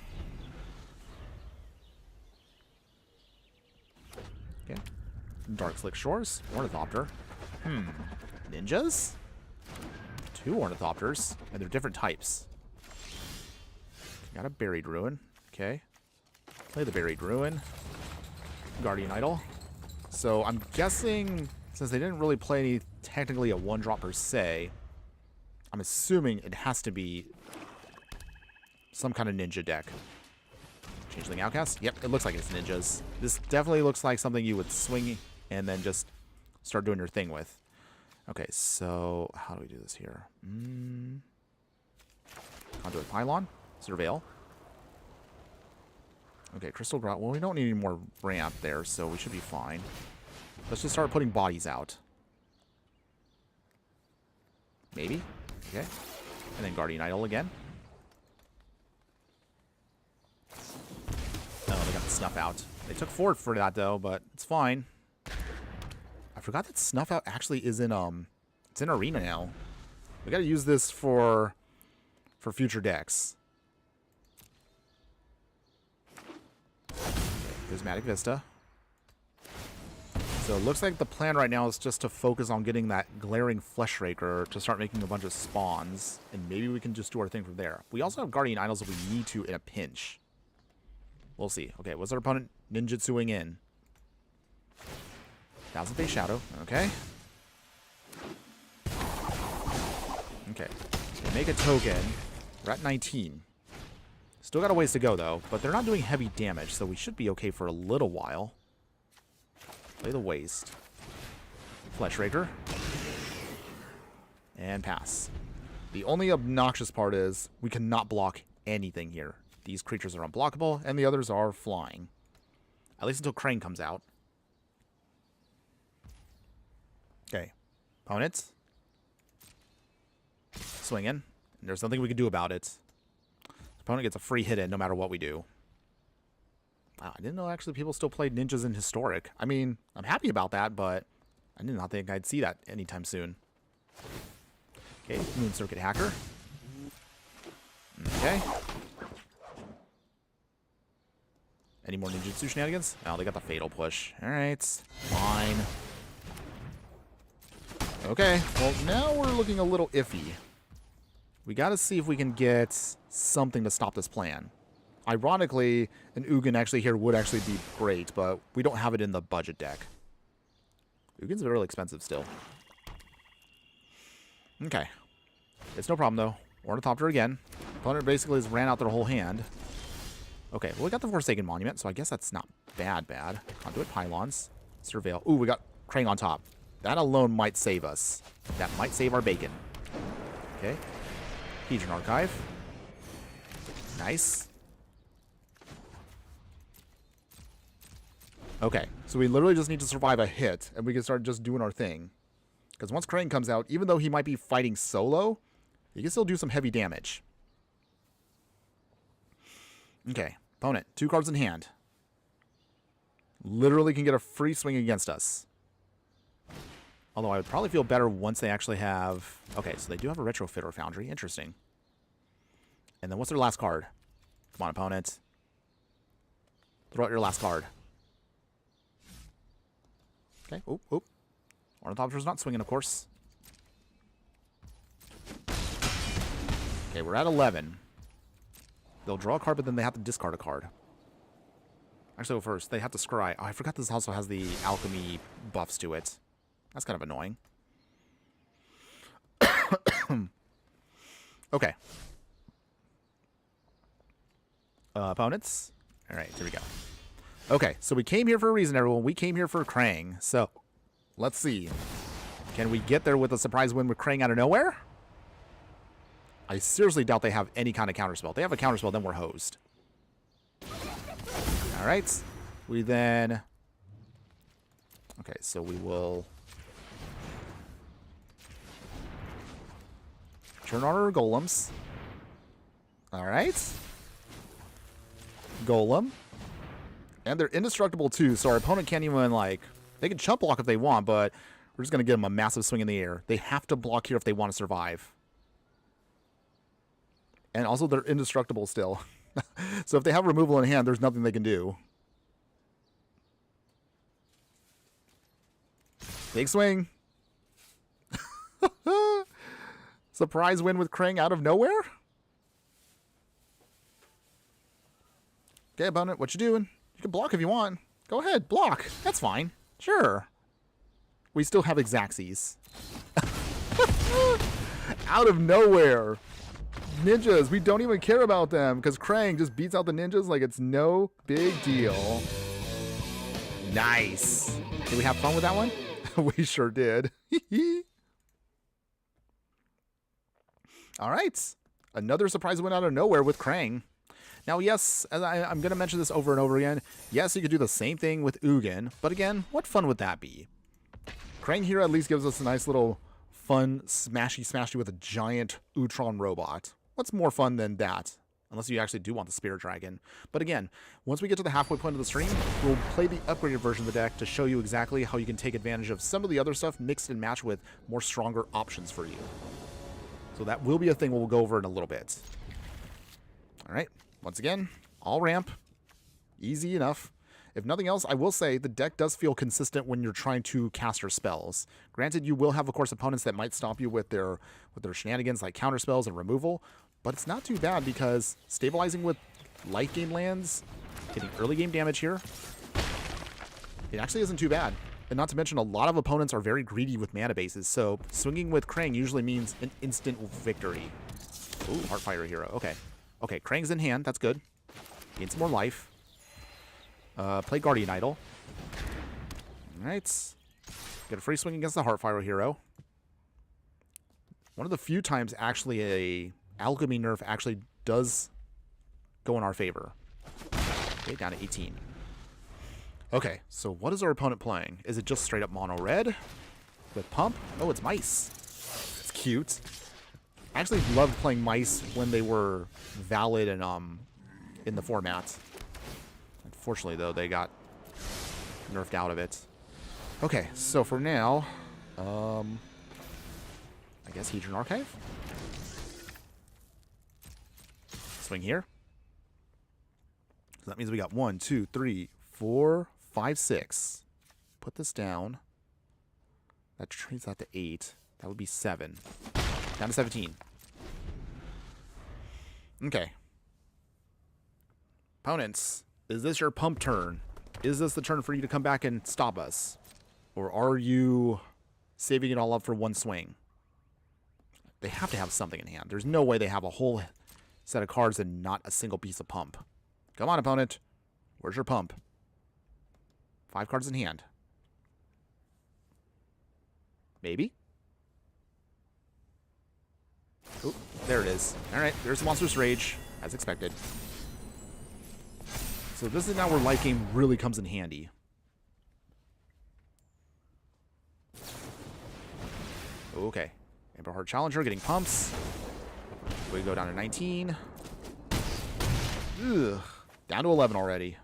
Okay. Dark Slick Shores. Ornithopter. Ninjas? 2 Ornithopters. And they're different types. Got a Buried Ruin. Okay. Play the Buried Ruin. Guardian Idol. So I'm guessing, since they didn't really play any, technically a 1-drop per se, I'm assuming it has to be some kind of ninja deck. Changeling Outcast? Yep, it looks like it's ninjas. This definitely looks like something you would swing and then just start doing your thing with. Okay, so how do we do this here? Conduit Pylon. Surveil. Okay, Crystal Grot. Well, we don't need any more ramp there, so we should be fine. Let's just start putting bodies out. Maybe. Okay. And then Guardian Idol again. Oh, they got the Snuff Out. They took forward for that, though, but it's fine. I forgot that Snuff Out actually is in, it's in Arena now. We gotta use this for future decks. Prismatic Vista. So it looks like the plan right now is just to focus on getting that glaring Fleshraker to start making a bunch of spawns, and maybe we can just do our thing from there. We also have Guardian Idols if we need to in a pinch. We'll see. Okay, what's our opponent ninjutsuing in? 1000 Face Shadow. Okay. Okay. So make a token. We're at 19. Still got a ways to go, though, but they're not doing heavy damage, so we should be okay for a little while. Play the Waste. Fleshraker. And pass. The only obnoxious part is we cannot block anything here. These creatures are unblockable, and the others are flying. At least until Krang comes out. Okay. Opponents. Swinging. There's nothing we can do about it. Opponent gets a free hit in no matter what we do. Wow, I didn't know actually people still played ninjas in Historic. I mean, I'm happy about that, but I did not think I'd see that anytime soon. Okay, Moon Circuit Hacker. Okay. Any more ninjutsu shenanigans? Oh, they got the Fatal Push. Alright, fine. Okay, well, now we're looking a little iffy. We gotta see if we can get something to stop this plan. Ironically, an Ugin actually here would actually be great, but we don't have it in the budget deck. Ugin's really expensive still. Okay. It's no problem, though. Ornithopter again. Opponent basically has ran out their whole hand. Okay, well, we got the Forsaken Monument, so I guess that's not bad. Conduit Pylons. Surveil. Ooh, we got Krang on top. That alone might save us. That might save our bacon. Okay. Hedron Archive. Nice. Okay, so we literally just need to survive a hit, and we can start just doing our thing. Because once Krang comes out, even though he might be fighting solo, he can still do some heavy damage. Okay, opponent, 2 cards in hand. Literally can get a free swing against us. Although I would probably feel better once they actually have... Okay, so they do have a Retrofit or Foundry. Interesting. And then what's their last card? Come on, opponent. Throw out your last card. Okay, oop, oop. Ornithopter's not swinging, of course. Okay, we're at 11. They'll draw a card, but then they have to discard a card. Actually, first, they have to scry. Oh, I forgot this also has the alchemy buffs to it. That's kind of annoying. Okay. Opponents. All right, here we go. Okay, so we came here for a reason, everyone. We came here for Krang. So, let's see. Can we get there with a surprise win with Krang out of nowhere? I seriously doubt they have any kind of counterspell. If they have a counterspell, then we're hosed. All right. We then... Okay, so we will... turn on our golems. All right. Golem. And they're indestructible too, so our opponent can't even, like, they can chump block if they want, but we're just going to give them a massive swing in the air. They have to block here if they want to survive. And also, they're indestructible still. So if they have removal in hand, there's nothing they can do. Big swing. Surprise win with Krang out of nowhere? Okay, opponent, what you doing? You can block if you want. Go ahead, block. That's fine. Sure. We still have Xaxes. Out of nowhere. Ninjas, we don't even care about them because Krang just beats out the ninjas like it's no big deal. Nice. Did we have fun with that one? We sure did. All right. Another surprise win out of nowhere with Krang. Now, yes, I'm going to mention this over and over again. Yes, you could do the same thing with Ugin, but again, what fun would that be? Krang here at least gives us a nice little fun smashy with a giant Utrom robot. What's more fun than that? Unless you actually do want the Spirit Dragon. But again, once we get to the halfway point of the stream, we'll play the upgraded version of the deck to show you exactly how you can take advantage of some of the other stuff mixed and matched with more stronger options for you. So that will be a thing we'll go over in a little bit. All right. Once again, all ramp. Easy enough. If nothing else, I will say the deck does feel consistent when you're trying to cast your spells. Granted, you will have, of course, opponents that might stop you with their shenanigans like counter spells and removal, but it's not too bad because stabilizing with life gain lands, getting early game damage here, it actually isn't too bad. And not to mention, a lot of opponents are very greedy with mana bases, so swinging with Krang usually means an instant victory. Ooh, Heartfire Hero. Okay. Okay, Krang's in hand. That's good. Gain some more life. Play Guardian Idol. Alright. Get a free swing against the Heartfire Hero. One of the few times, actually, a Alchemy nerf actually does go in our favor. Okay, down to 18. Okay, so what is our opponent playing? Is it just straight up mono red with pump? Oh, it's mice. It's cute. I actually loved playing mice when they were valid and in the format. Unfortunately, though, they got nerfed out of it. Okay, so for now, I guess Hedron Archive. Swing here. So that means we got 1, 2, 3, 4, 5, 6. Put this down. That trades that to 8. That would be 7. Down to 17. Okay. Opponents, is this your pump turn? Is this the turn for you to come back and stop us? Or are you saving it all up for one swing? They have to have something in hand. There's no way they have a whole set of cards and not a single piece of pump. Come on, opponent. Where's your pump? 5 cards in hand. Maybe? Oh, there it is. All right, there's Monstrous Rage, as expected. So this is now where light game really comes in handy. Okay. Amber Heart Challenger getting pumps. We go down to 19. Ugh. Down to 11 already.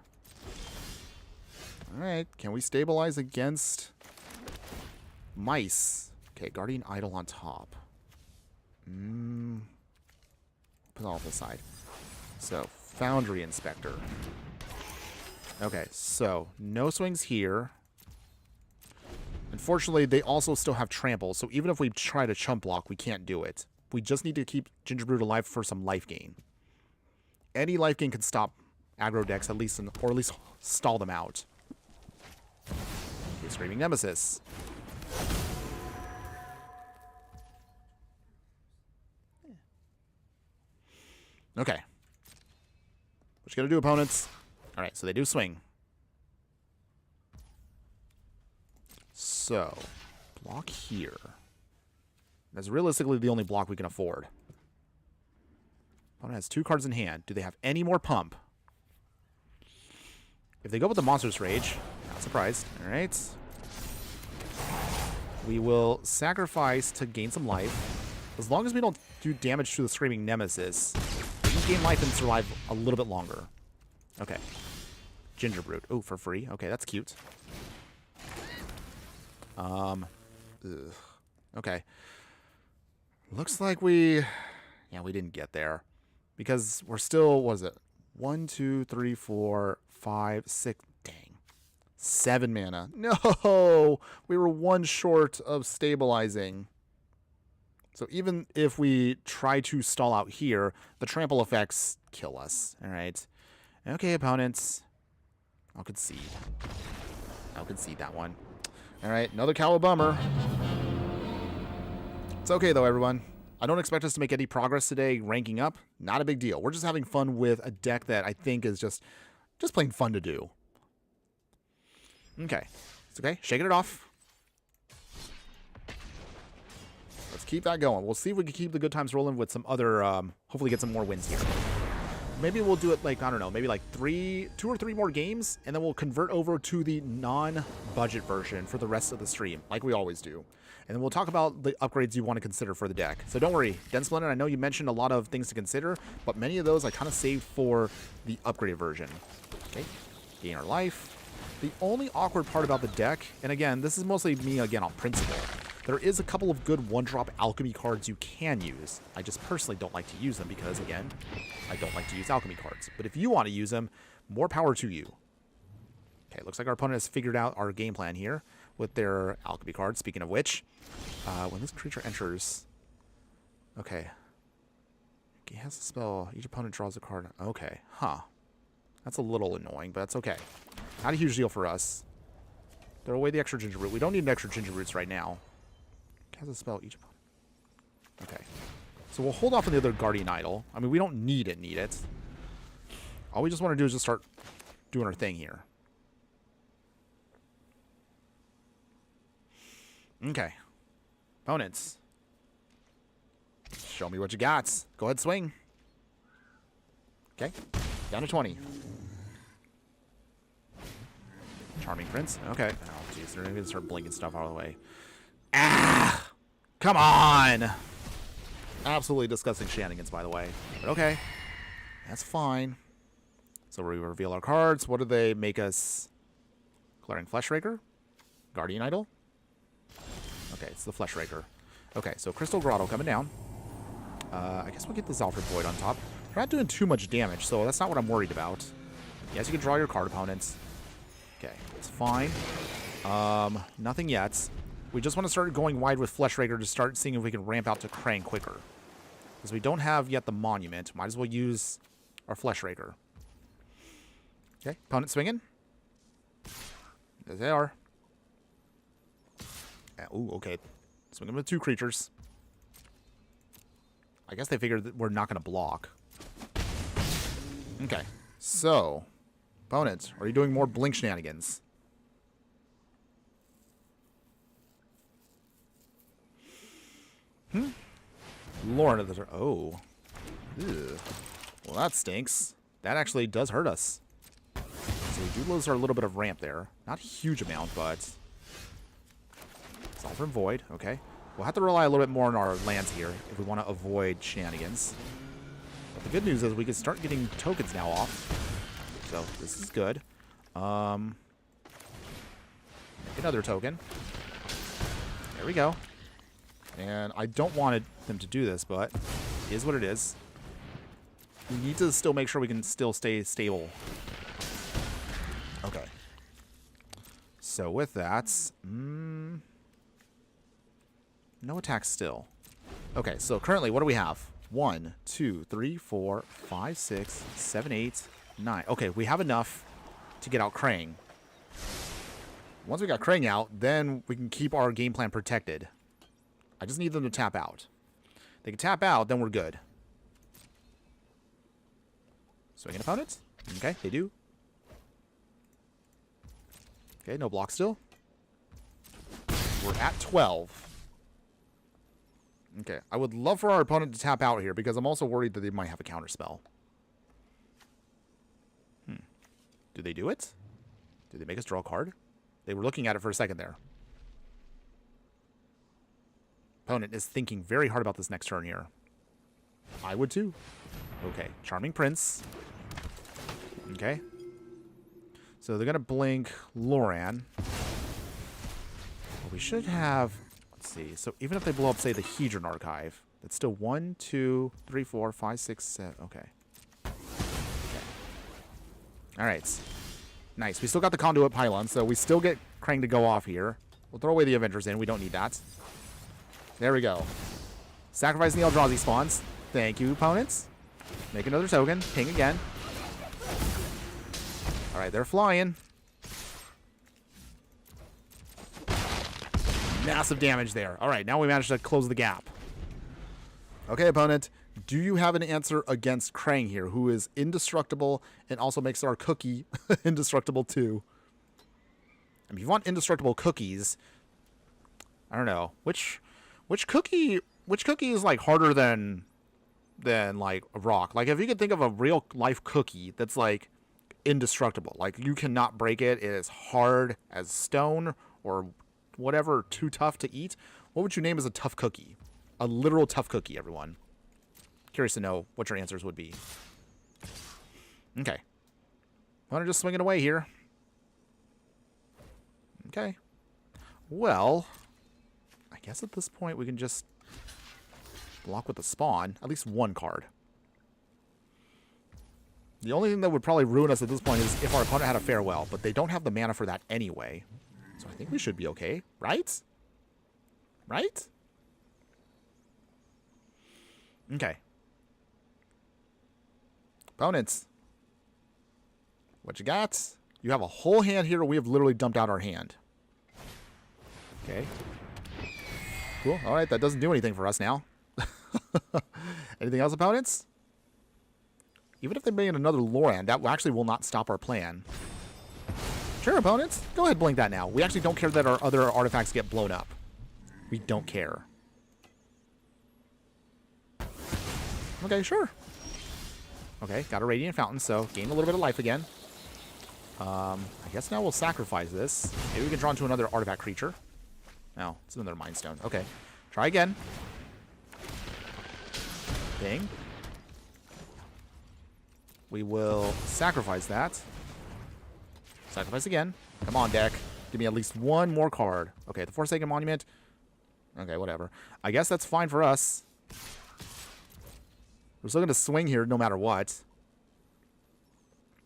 All right. Can we stabilize against mice? Okay, Guardian Idol on top. Put it off the side. So, Foundry Inspector. Okay, so no swings here. Unfortunately, they also still have trample, so even if we try to chump block, we can't do it. We just need to keep Gingerbread alive for some life gain. Any life gain can stop aggro decks, at least, or at least stall them out. Okay, Screaming Nemesis. Okay. What you gonna do, opponents? Alright, so they do swing. So, block here. That's realistically the only block we can afford. Opponent has 2 cards in hand. Do they have any more pump? If they go with the Monstrous Rage, not surprised. Alright. We will sacrifice to gain some life. As long as we don't do damage to the Screaming Nemesis, we can gain life and survive a little bit longer. Okay. Ginger Brute. Oh, for free. Okay, that's cute. Ugh. Okay. Looks like we didn't get there. Because we're still, what is it? 1, 2, 3, 4, 5, 6. Dang. 7 mana. No! We were 1 short of stabilizing. So even if we try to stall out here, the trample effects kill us. Alright. Okay, opponents. I'll concede. I'll concede that one. Alright, another Cowabummer. It's okay though, everyone. I don't expect us to make any progress today ranking up. Not a big deal. We're just having fun with a deck that I think is just plain fun to do. Okay. It's okay. Shaking it off. Let's keep that going. We'll see if we can keep the good times rolling with some other, hopefully get some more wins here. Maybe we'll do it like, I don't know, maybe like 2 or 3 more games, and then we'll convert over to the non-budget version for the rest of the stream, like we always do. And then we'll talk about the upgrades you want to consider for the deck. So don't worry, Den Splendor, I know you mentioned a lot of things to consider, but many of those I kind of saved for the upgraded version. Okay, gain our life. The only awkward part about the deck, and again, this is mostly me again on principle, there is a couple of good one-drop alchemy cards you can use. I just personally don't like to use them because, again, I don't like to use alchemy cards. But if you want to use them, more power to you. Okay, looks like our opponent has figured out our game plan here with their alchemy card. Speaking of which, when this creature enters... Okay. He has a spell. Each opponent draws a card. Okay, huh. That's a little annoying, but that's okay. Not a huge deal for us. Throw away the extra ginger root. We don't need an extra ginger roots right now. Cast a spell each opponent. Okay. So we'll hold off on the other Guardian Idol. I mean, we don't need it. All we just want to do is just start doing our thing here. Okay. Opponents. Show me what you got. Go ahead, swing. Okay. Down to 20. Charming Prince. Okay. Oh, jeez. They're going to start blinking stuff out of the way. Ah! Come on! Absolutely disgusting shenanigans, by the way. But okay. That's fine. So we reveal our cards. What do they make us? Glaring Fleshraker? Guardian Idol? Okay, it's the Fleshraker. Okay, so Crystal Grotto coming down. I guess we'll get this Alfred Void on top. We're not doing too much damage, so that's not what I'm worried about. Yes, you can draw your card opponents. Okay, it's fine. Nothing yet. We just want to start going wide with Fleshraker to start seeing if we can ramp out to Krang quicker. Because we don't have yet the Monument. Might as well use our Fleshraker. Okay, opponent swinging. There they are. Ooh, okay. Swinging with 2 creatures. I guess they figured that we're not going to block. Okay, so... Opponent, are you doing more blink shenanigans? Lauren of the... Oh. Ew. Well, that stinks. That actually does hurt us. So we do lose our little bit of ramp there. Not a huge amount, but... Solver and Void. Okay. We'll have to rely a little bit more on our lands here if we want to avoid shenanigans. But the good news is we can start getting tokens now off. So this is good. Another token. There we go. And I don't want them to do this, but it is what it is. We need to still make sure we can still stay stable. Okay. So with that, no attacks still. Okay, so currently, what do we have? 1, 2, 3, 4, 5, 6, 7, 8, 9. Okay, we have enough to get out Krang. Once we got Krang out, then we can keep our game plan protected. I just need them to tap out. They can tap out, then we're good. Swinging opponents? Okay, they do. Okay, no block still. We're at 12. Okay, I would love for our opponent to tap out here because I'm also worried that they might have a counterspell. Do they do it? Did they make us draw a card? They were looking at it for a second there. Opponent is thinking very hard about this next turn here. I would too. Okay, Charming Prince. Okay. So they're going to blink Loran. Well, we should have... Let's see. So even if they blow up, say, the Hedron Archive, that's still 1, 2, 3, 4, 5, 6, 7. Okay. Okay. All right. Nice. We still got the Conduit Pylon, so we still get Krang to go off here. We'll throw away the Avengers in. We don't need that. There we go. Sacrificing the Eldrazi spawns. Thank you, opponents. Make another token. Ping again. All right, they're flying. Massive damage there. All right, now we managed to close the gap. Okay, opponent. Do you have an answer against Krang here, who is indestructible and also makes our cookie indestructible too? I mean, if you want indestructible cookies, I don't know. Which cookie is like harder than like a rock? Like if you could think of a real life cookie that's like indestructible, like you cannot break it, it is hard as stone or whatever, too tough to eat, what would you name as a tough cookie? A literal tough cookie, everyone. Curious to know what your answers would be. Okay. Want to just swing it away here? Okay. Well, I guess at this point we can just block with the spawn. At least one card. The only thing that would probably ruin us at this point is if our opponent had a farewell, but they don't have the mana for that anyway. So I think we should be okay, right? Right? Okay. Opponents. What you got? You have a whole hand here. We have literally dumped out our hand. Okay. Cool. All right. That doesn't do anything for us now. Anything else, opponents? Even if they bring in another Loran, that actually will not stop our plan. Sure, opponents. Go ahead, blink that now. We actually don't care that our other artifacts get blown up. We don't care. Okay, sure. Okay, got a Radiant Fountain, so gain a little bit of life again. I guess now we'll sacrifice this. Maybe we can draw into another artifact creature. No, it's another Mind Stone. Okay, try again. Bing. We will sacrifice that. Sacrifice again. Come on, deck. Give me at least one more card. Okay, the Forsaken Monument. Okay, whatever. I guess that's fine for us. We're still going to swing here no matter what.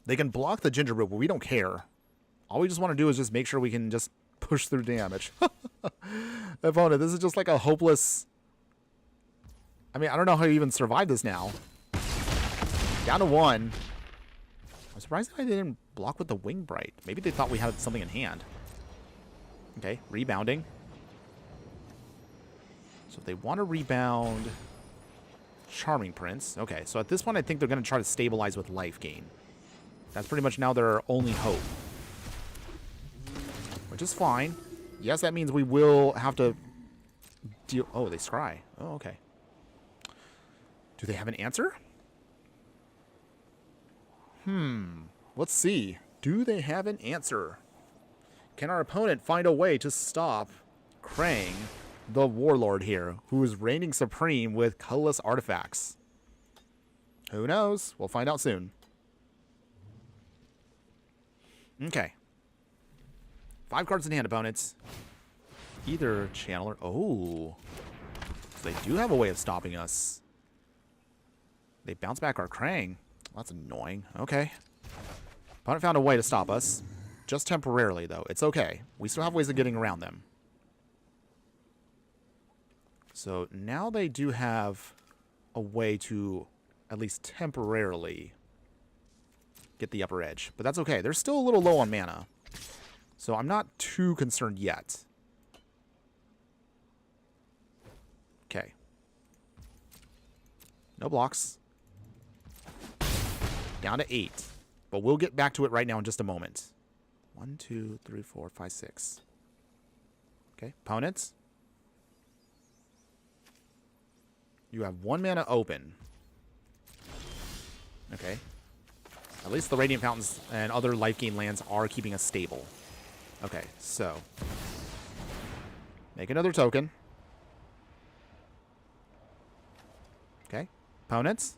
They can block the Ginger Root, but we don't care. All we just want to do is just make sure we can just push through damage. Opponent, this is just like a hopeless... I mean, I don't know how you even survive this now. Down to one. I'm surprised that I didn't block with the Wing Bright. Maybe they thought we had something in hand. Okay, rebounding. So if they want to rebound... Charming Prince. Okay, so at this point, I think they're going to try to stabilize with life gain. That's pretty much now their only hope. Which is fine. Yes, that means we will have to deal... Oh, they scry. Oh, okay. Do they have an answer? Let's see. Do they have an answer? Can our opponent find a way to stop Krang, the Warlord here, who is reigning supreme with colorless artifacts? Who knows? We'll find out soon. Okay. 5 cards in hand, opponents. Either Channeler... Oh. So they do have a way of stopping us. They bounce back our Krang. That's annoying. Okay. Opponent found a way to stop us. Just temporarily, though. It's okay. We still have ways of getting around them. So now they do have a way to at least temporarily get the upper edge. But that's okay. They're still a little low on mana. So I'm not too concerned yet. Okay. No blocks. Down to 8. But we'll get back to it right now in just a moment. 1, 2, 3, 4, 5, 6. Okay, opponents. You have 1 mana open. Okay. At least the Radiant Fountains and other life gain lands are keeping us stable. Okay, so. Make another token. Okay. Opponents.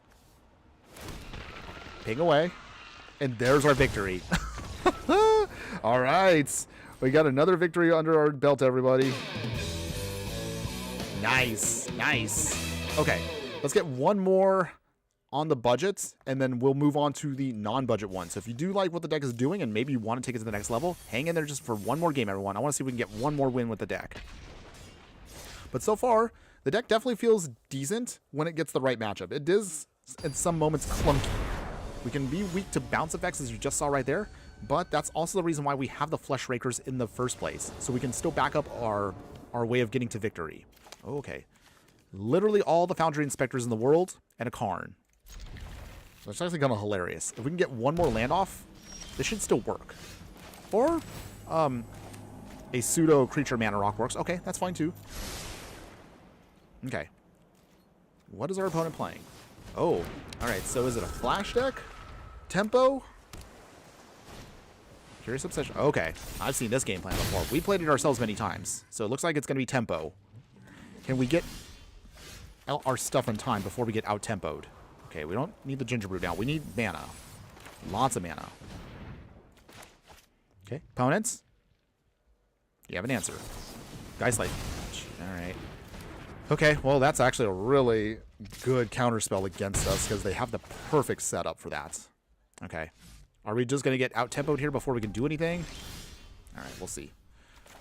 Ping away. And there's our victory. All right. We got another victory under our belt, everybody. Nice. Nice. Okay. Let's get one more on the budget, and then we'll move on to the non-budget one. So if you do like what the deck is doing and maybe you want to take it to the next level, hang in there just for one more game, everyone. I want to see if we can get one more win with the deck. But so far, the deck definitely feels decent when it gets the right matchup. It is, in some moments, clunky. We can be weak to bounce effects, as you just saw right there, but that's also the reason why we have the Flesh Rakers in the first place, so we can still back up our way of getting to victory. Okay. Literally all the Foundry Inspectors in the world, and a Karn. That's actually kind of hilarious. If we can get one more land off, this should still work. Or, a pseudo creature mana rock works. Okay, that's fine too. Okay. What is our opponent playing? Oh, alright, so is it a flash deck? Tempo? Curious Obsession. Okay, I've seen this game plan before. We played it ourselves many times, so it looks like it's going to be tempo. Can we get our stuff in time before we get out-tempoed? Okay, we don't need the Ginger Brew now. We need mana. Lots of mana. Okay, opponents? You have an answer. Dice Life. Alright. Okay, well, that's actually a really good counterspell against us because they have the perfect setup for that. Okay. Are we just going to get out-tempoed here before we can do anything? Alright, we'll see.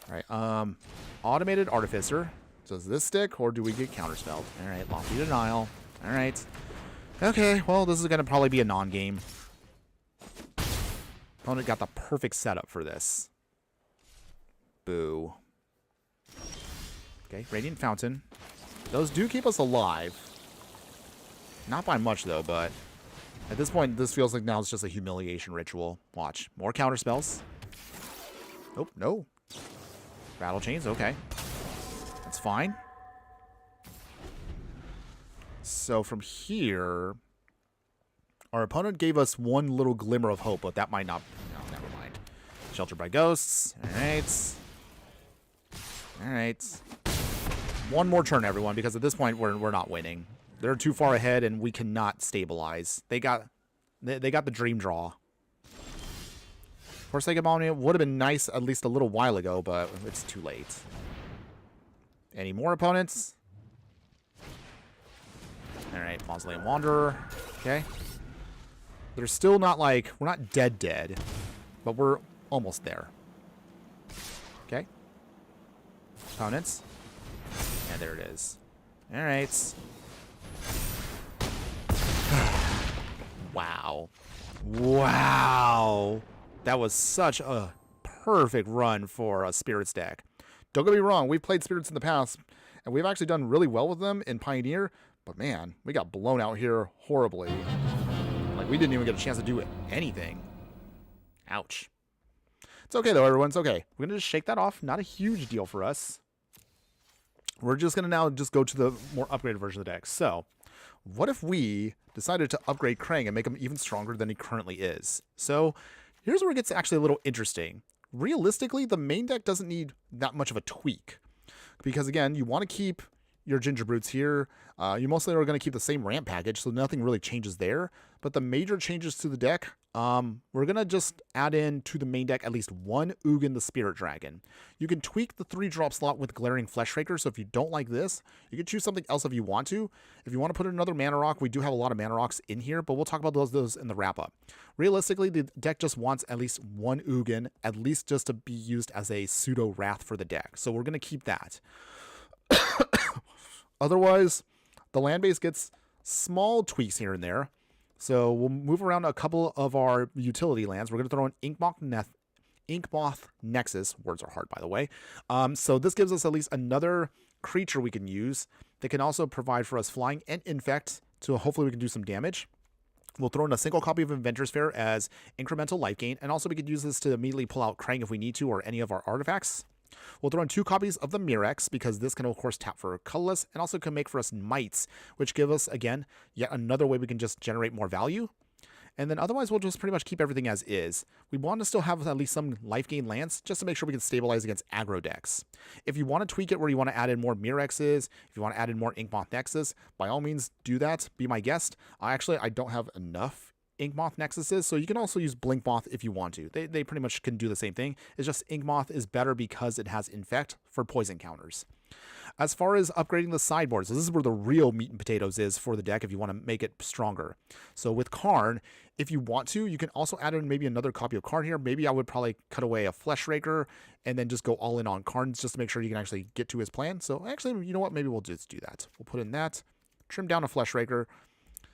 Alright, Automated Artificer. Does this stick, or do we get counterspelled? Alright, Lofty Denial. Alright. Okay, well, this is going to probably be a non-game. Opponent got the perfect setup for this. Boo. Okay, Radiant Fountain. Those do keep us alive. Not by much, though, but at this point, this feels like now it's just a humiliation ritual. Watch. More counterspells. Oh, no. Battle Chains, okay. That's fine. So from here, our opponent gave us one little glimmer of hope, but that might not... No, never mind. Sheltered by Ghosts. Alright. Alright. One more turn, everyone, because at this point, we're not winning. They're too far ahead, and we cannot stabilize. They got the Dream Draw. Forsaken Bounty would have been nice at least a little while ago, but it's too late. Any more opponents? Alright, Mausoleum Wanderer. Okay. They're still not like... We're not dead, but we're almost there. Okay. Opponents. And there it is. Alright. Wow. Wow. That was such a perfect run for a Spirits deck. Don't get me wrong, we've played Spirits in the past, and we've actually done really well with them in Pioneer, but man, we got blown out here horribly. Like, we didn't even get a chance to do anything. Ouch. It's okay, though, everyone. It's okay. We're going to just shake that off. Not a huge deal for us. We're just going to now just go to the more upgraded version of the deck. So, what if we decided to upgrade Krang and make him even stronger than he currently is? So, here's where it gets actually a little interesting. Realistically, the main deck doesn't need that much of a tweak. Because, again, you want to keep your Ginger Brutes here. You mostly are going to keep the same ramp package, so nothing really changes there. But the major changes to the deck, we're going to just add in to the main deck at least one Ugin the Spirit Dragon. You can tweak the 3-drop slot with Glaring Flesh Raker, so if you don't like this, you can choose something else if you want to. If you want to put in another Mana Rock, we do have a lot of Mana Rocks in here, but we'll talk about those in the wrap-up. Realistically, the deck just wants at least one Ugin, at least just to be used as a pseudo-Wrath for the deck. So we're going to keep that. Otherwise, the land base gets small tweaks here and there. So we'll move around a couple of our utility lands. We're going to throw in Inkmoth Nexus. Words are hard, by the way. So this gives us at least another creature we can use that can also provide for us flying and infect. So hopefully we can do some damage. We'll throw in a single copy of Inventor's Fair as incremental life gain. And also we could use this to immediately pull out Krang if we need to, or any of our artifacts. We'll throw in 2 copies of the Mirex, because this can, of course, tap for Colorless, and also can make for us Mites, which give us, again, yet another way we can just generate more value. And then otherwise, we'll just pretty much keep everything as is. We want to still have at least some life gain lands, just to make sure we can stabilize against aggro decks. If you want to tweak it where you want to add in more Mirexes, if you want to add in more Inkmoth Nexus, by all means, do that. Be my guest. I don't have enough Ink Moth Nexus is, so you can also use Blink Moth if you want to. They pretty much can do the same thing. It's just Ink Moth is better because it has Infect for poison counters. As far as upgrading the sideboard, so this is where the real meat and potatoes is for the deck if you want to make it stronger. So with Karn, if you want to, you can also add in maybe another copy of Karn here. Maybe I would probably cut away a Flesh Raker and then just go all in on Karns just to make sure you can actually get to his plan. So actually, you know what? Maybe we'll just do that. We'll put in that, trim down a Flesh Raker.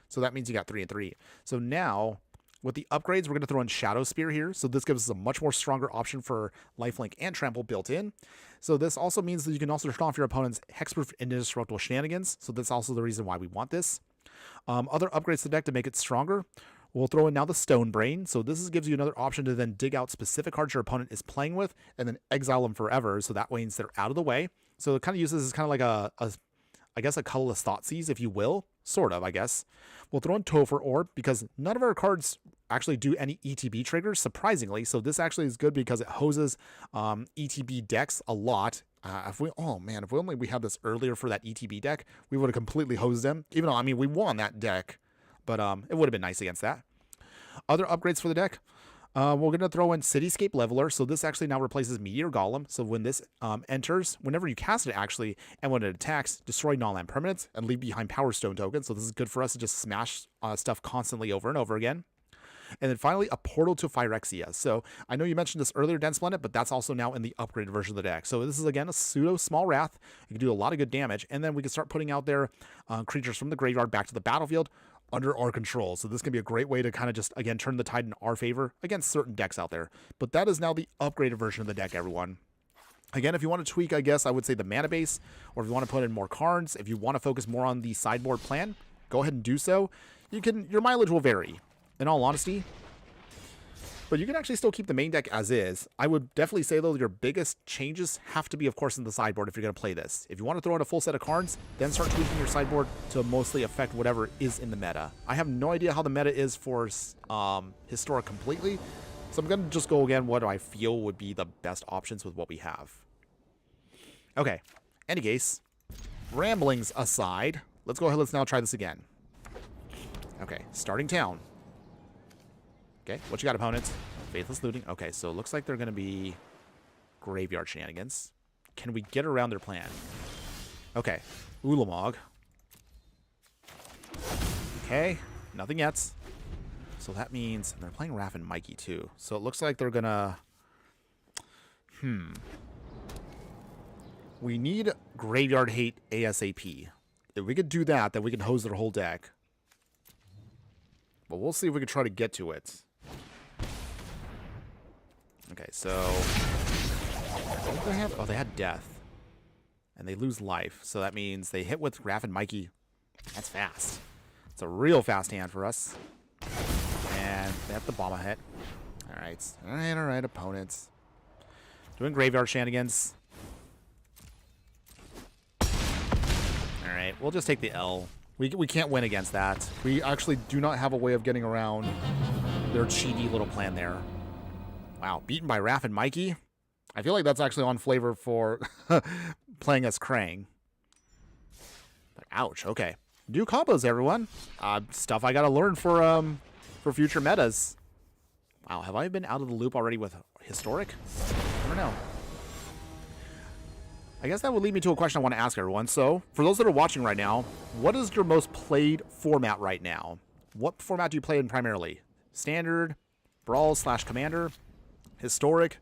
So that means you got 3 and 3. So now, with the upgrades, we're going to throw in Shadow Spear here. So this gives us a much more stronger option for lifelink and trample built in. So this also means that you can also turn off your opponent's hexproof and indestructible shenanigans. So that's also the reason why we want this. Other upgrades to the deck to make it stronger. We'll throw in now the Stone Brain. So this gives you another option to then dig out specific cards your opponent is playing with and then exile them forever. So that way they're out of the way. So it kind of uses as kind of like I guess a colorless Thoughtseize, if you will. Sort of, I guess. We'll throw in Topher Orb because none of our cards actually do any ETB triggers, surprisingly. So this actually is good because it hoses ETB decks a lot. If we only we had this earlier for that ETB deck, we would have completely hosed them. Even though, I mean, we won that deck, but it would have been nice against that. Other upgrades for the deck. We're going to throw in Cityscape Leveler. So this actually now replaces Meteor Golem. So when this enters, whenever you cast it actually, and when it attacks, destroy non-land permanents and leave behind Power Stone tokens. So this is good for us to just smash stuff constantly over and over again. And then finally, a Portal to Phyrexia. So I know you mentioned this earlier, Dense Splendid, but that's also now in the upgraded version of the deck. So this is, again, a pseudo Small Wrath. You can do a lot of good damage. And then we can start putting out there creatures from the graveyard back to the battlefield under our control. So this can be a great way to kind of just, again, turn the tide in our favor against certain decks out there. But that is now the upgraded version of the deck, everyone. Again, if you want to tweak, I guess I would say the mana base, or if you want to put in more cards, if you want to focus more on the sideboard plan, go ahead and do so. Your mileage will vary, in all honesty. But you can actually still keep the main deck as is. I would definitely say, though, your biggest changes have to be, of course, in the sideboard if you're going to play this. If you want to throw in a full set of cards, then start tweaking your sideboard to mostly affect whatever is in the meta. I have no idea how the meta is for Historic completely, so I'm going to just go again what I feel would be the best options with what we have. Okay, any case, ramblings aside, let's go ahead, let's now try this again. Okay, starting town. Okay, what you got, opponents? Faithless Looting. Okay, so it looks like they're going to be graveyard shenanigans. Can we get around their plan? Okay, Ulamog. Okay, nothing yet. So that means they're playing Raph and Mikey too. So it looks like they're going to... We need Graveyard Hate ASAP. If we could do that, then we can hose their whole deck. But we'll see if we can try to get to it. Okay, so what did they have? Oh, they had Death. And they lose life. So that means they hit with Raph and Mikey. That's fast. It's a real fast hand for us. And they have the Bomba hit. Alright. Alright, opponents. Doing graveyard shenanigans. Alright, we'll just take the L. We can't win against that. We actually do not have a way of getting around their cheaty little plan there. Wow, beaten by Raph and Mikey? I feel like that's actually on flavor for playing as Krang. But ouch, okay. New combos, everyone. Stuff I gotta learn for future metas. Wow, have I been out of the loop already with Historic? I don't know. I guess that would lead me to a question I want to ask everyone. So, for those that are watching right now, what is your most played format right now? What format do you play in primarily? Standard, Brawl / Commander, Historic?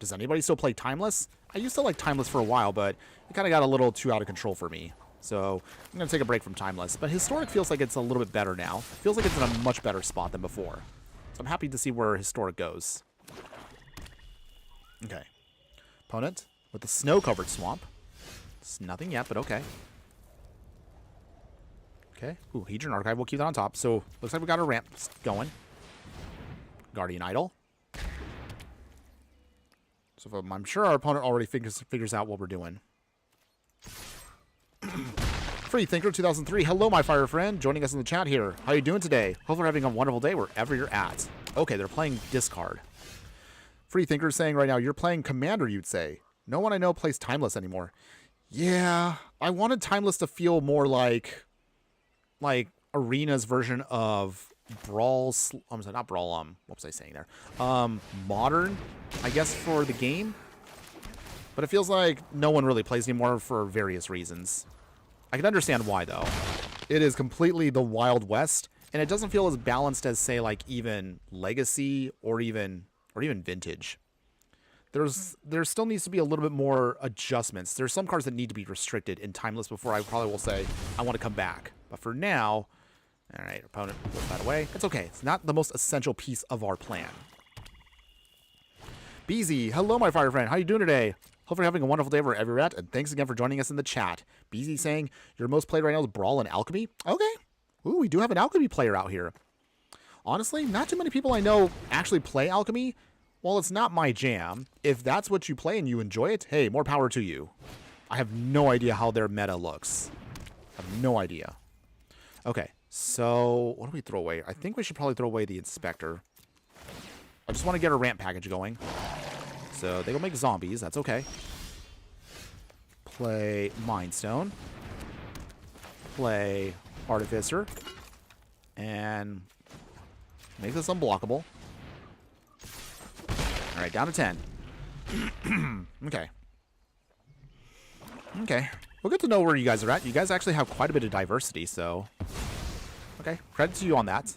Does anybody still play Timeless? I used to like Timeless for a while, but it kind of got a little too out of control for me. So, I'm going to take a break from Timeless. But Historic feels like it's a little bit better now. Feels like it's in a much better spot than before. So, I'm happy to see where Historic goes. Okay. Opponent with the snow-covered swamp. It's nothing yet, but okay. Okay. Ooh, Hedron Archive. We'll keep that on top. So, looks like we got our ramp going. Guardian Idol. So, I'm sure our opponent already figures out what we're doing. Free Thinker 2003. Hello, my fire friend. Joining us in the chat here. How are you doing today? Hope you're having a wonderful day wherever you're at. Okay, they're playing discard. Free Thinker saying right now, you're playing Commander, you'd say. No one I know plays Timeless anymore. Yeah, I wanted Timeless to feel more like Arena's version of brawl. I'm sorry, not brawl. What was I saying there? Modern, I guess, for the game. But it feels like no one really plays anymore for various reasons. I can understand why, though. It is completely the Wild West, and it doesn't feel as balanced as, say, like even Legacy or even Vintage. There still needs to be a little bit more adjustments. There's some cards that need to be restricted in Timeless before I probably will say I want to come back. But for now, all right, opponent puts that away. It's okay. It's not the most essential piece of our plan. BZ, hello, my fire friend. How you doing today? Hope you're having a wonderful day wherever you're at, and thanks again for joining us in the chat. BZ saying your most played right now is Brawl and Alchemy. Okay. Ooh, we do have an Alchemy player out here. Honestly, not too many people I know actually play Alchemy. Well, it's not my jam. If that's what you play and you enjoy it, hey, more power to you. I have no idea how their meta looks. I have no idea. Okay, so what do we throw away? I think we should probably throw away the Inspector. I just want to get a ramp package going. So they will make zombies. That's okay. Play Mind Stone. Play Artificer. And make this unblockable. All right, down to 10. Okay. Okay. Well, good to know where you guys are at. You guys actually have quite a bit of diversity, so... Okay, credit to you on that.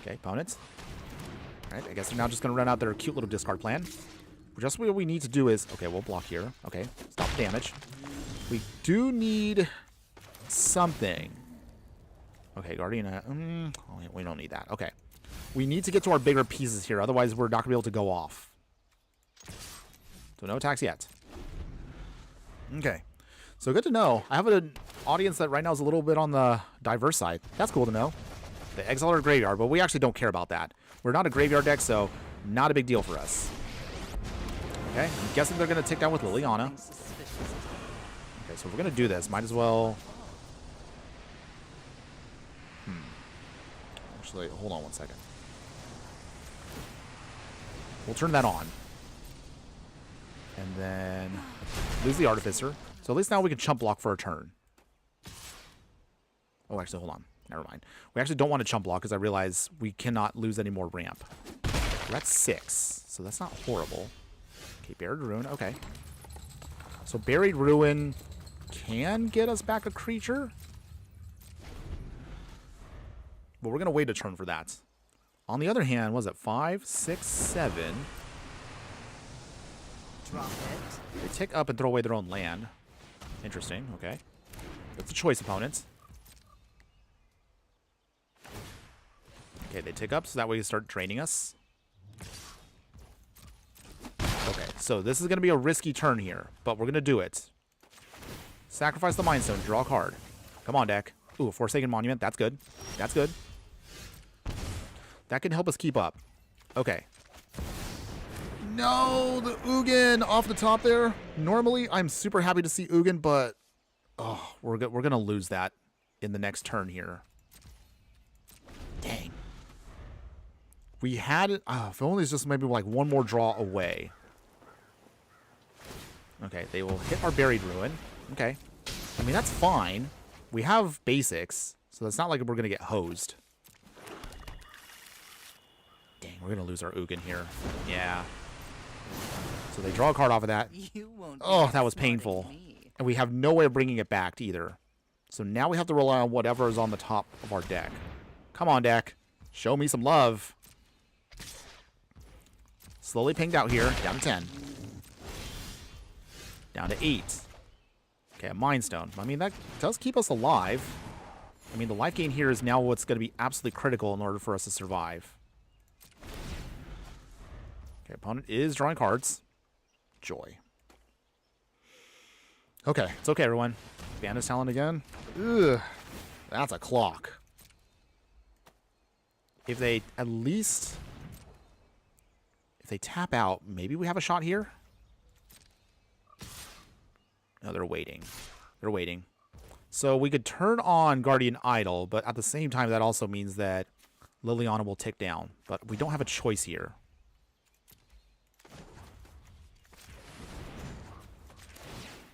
Okay, opponents. All right, I guess they're now just going to run out their cute little discard plan. Just what we need to do is... Okay, we'll block here. Okay, stop the damage. We do need something. Okay, Guardian... we don't need that. Okay. We need to get to our bigger pieces here, otherwise we're not going to be able to go off. So no attacks yet. Okay. So good to know. I have an audience that right now is a little bit on the diverse side. That's cool to know. The Exile or Graveyard, but we actually don't care about that. We're not a Graveyard deck, so not a big deal for us. Okay, I'm guessing they're going to take down with Liliana. Okay, so if we're going to do this, might as well... Actually, hold on one second. We'll turn that on. And then lose the Artificer. So at least now we can chump block for a turn. Oh, actually, hold on. Never mind. We actually don't want to chump block because I realize we cannot lose any more ramp. We're at 6, so that's not horrible. Okay, Buried Ruin. Okay. So Buried Ruin can get us back a creature. But we're going to wait a turn for that. On the other hand, was it 5, 6, 7? Drop it. They tick up and throw away their own land. Interesting, okay. That's a choice, opponents. Okay, they tick up, so that way you start draining us. Okay, so this is going to be a risky turn here, but we're going to do it. Sacrifice the Mind Stone, draw a card. Come on, deck. Ooh, Forsaken Monument, that's good. That's good. That can help us keep up. Okay. No, the Ugin off the top there. Normally, I'm super happy to see Ugin, but oh, we're going to lose that in the next turn here. Dang. We had it. If only it's just maybe like one more draw away. Okay, they will hit our Buried Ruin. Okay. I mean, that's fine. We have basics, so it's not like we're going to get hosed. Dang, we're going to lose our Ugin here. Yeah. So they draw a card off of that. Oh, that was painful. And we have no way of bringing it back either. So now we have to rely on whatever is on the top of our deck. Come on, deck. Show me some love. Slowly pinged out here. Down to 10. Down to 8. Okay, a Mind Stone. I mean, that does keep us alive. I mean, the life gain here is now what's going to be absolutely critical in order for us to survive. Okay, opponent is drawing cards. Joy. Okay, it's okay, everyone. Bandit's Talent again. Ugh, that's a clock. If they at least... If they tap out, maybe we have a shot here? No, they're waiting. They're waiting. So we could turn on Guardian Idol, but at the same time, that also means that Liliana will tick down. But we don't have a choice here.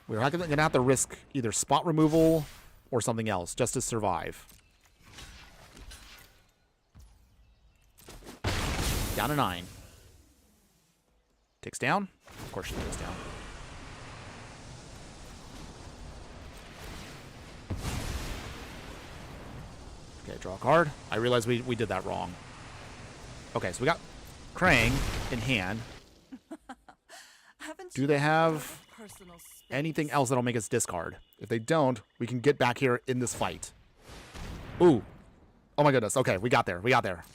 We're going to have to risk either spot removal or something else just to survive. Down to 9. Ticks down. Of course she ticks down. Okay, draw a card. I realize we did that wrong. Okay, so we got Krang in hand. Do they have anything else that'll make us discard? If they don't, we can get back here in this fight. Ooh. Oh my goodness. Okay, we got there. We got there.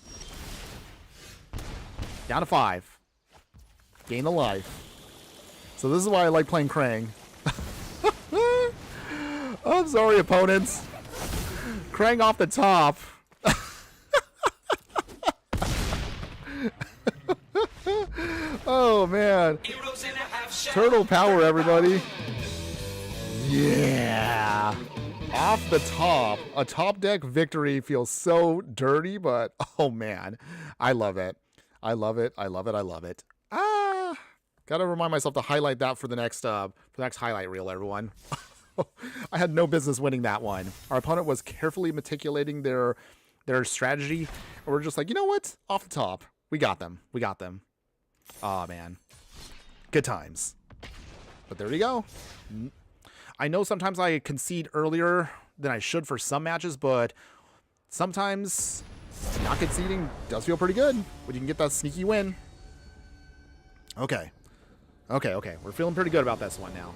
Down to 5. Gain the life. So this is why I like playing Krang. I'm sorry, opponents. Krang off the top. Oh, man. Heroes in a half shell. Turtle power, everybody. Yeah. Off the top. A top deck victory feels so dirty, but oh, man. I love it. I love it. I love it. I love it. Ah. Gotta remind myself to highlight that for the next highlight reel, everyone. I had no business winning that one. Our opponent was carefully meticulating their strategy, and we're just like, you know what? Off the top. We got them. We got them. Oh, man. Good times. But there we go. I know sometimes I concede earlier than I should for some matches, but sometimes not conceding does feel pretty good when you can get that sneaky win. Okay. Okay. We're feeling pretty good about this one now.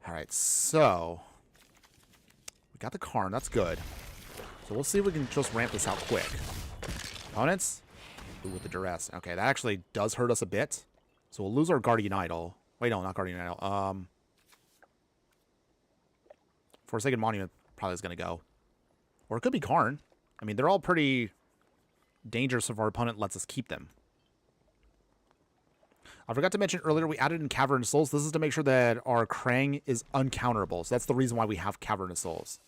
All right, so we got the Karn. That's good. So we'll see if we can just ramp this out quick. Opponents? Ooh, with the duress. Okay, that actually does hurt us a bit. So we'll lose our Guardian Idol. Wait, no, not Guardian Idol. Forsaken Monument probably is going to go. Or it could be Karn. I mean, they're all pretty dangerous if our opponent lets us keep them. I forgot to mention earlier, we added in Cavernous Souls. This is to make sure that our Krang is uncounterable. So that's the reason why we have Cavernous Souls.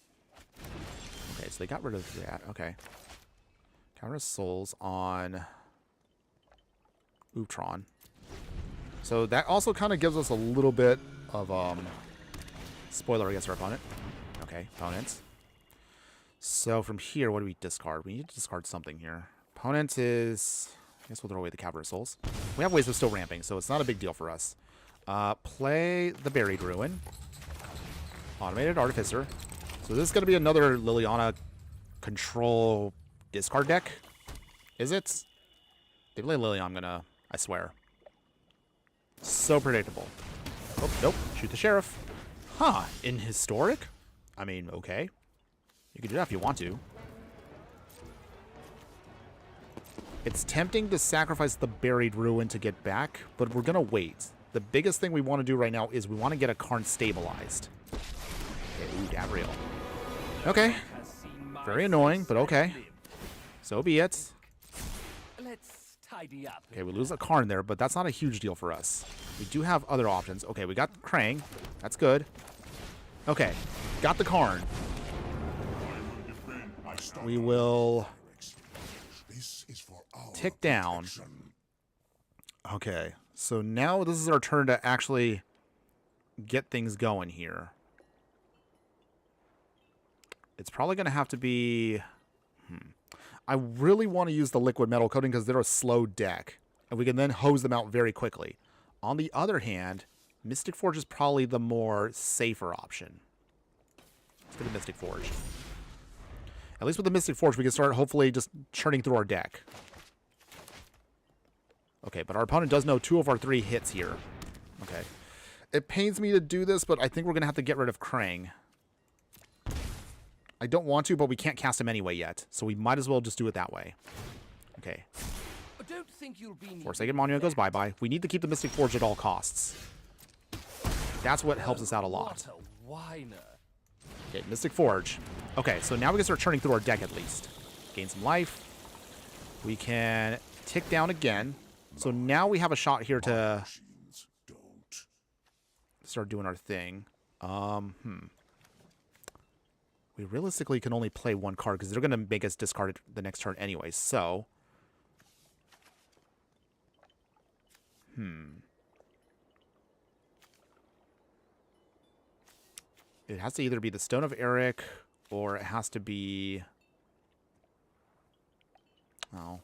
Okay, so they got rid of that. Okay. Cavernous Souls on Utrom. So that also kind of gives us a little bit of spoiler against our opponent. Okay, opponents. So from here, what do we discard? We need to discard something here. Opponent is... I guess we'll throw away the Cavernous Souls. We have ways of still ramping, so it's not a big deal for us. Play the Buried Ruin. Automated Artificer. So this is going to be another Liliana control discard deck. Is it? They play Liliana, I'm going to... I swear. So predictable. Oh, nope. Shoot the Sheriff. Huh. In Historic? I mean, okay. You can do that if you want to. It's tempting to sacrifice the Buried Ruin to get back, but we're going to wait. The biggest thing we want to do right now is we want to get a Karn stabilized. Okay, ooh, Gabriel. Okay. Very annoying, but okay. So be it. Let's tidy up. Okay, we lose a Karn there, but that's not a huge deal for us. We do have other options. Okay, we got Krang. That's good. Okay, got the Karn. We will... tick down. Okay, so now this is our turn to actually get things going here. It's probably going to have to be... I really want to use the liquid metal coating because they're a slow deck, and we can then hose them out very quickly. On the other hand, Mystic Forge is probably the more safer option. Let's get the Mystic Forge. At least with the Mystic Forge, we can start hopefully just churning through our deck. Okay, but our opponent does know 2 of our 3 hits here. Okay. It pains me to do this, but I think we're going to have to get rid of Krang. I don't want to, but we can't cast him anyway yet, so we might as well just do it that way. Okay. Don't think you'll be Forsaken Monument goes bye-bye. We need to keep the Mystic Forge at all costs. That's what helps us out a lot. What a whiner. Okay, Mystic Forge. Okay, so now we can start churning through our deck at least. Gain some life. We can tick down again. So now we have a shot here to start doing our thing. We realistically can only play 1 card because they're going to make us discard it the next turn anyway. So, it has to either be the Stone of Eric or it has to be... Oh,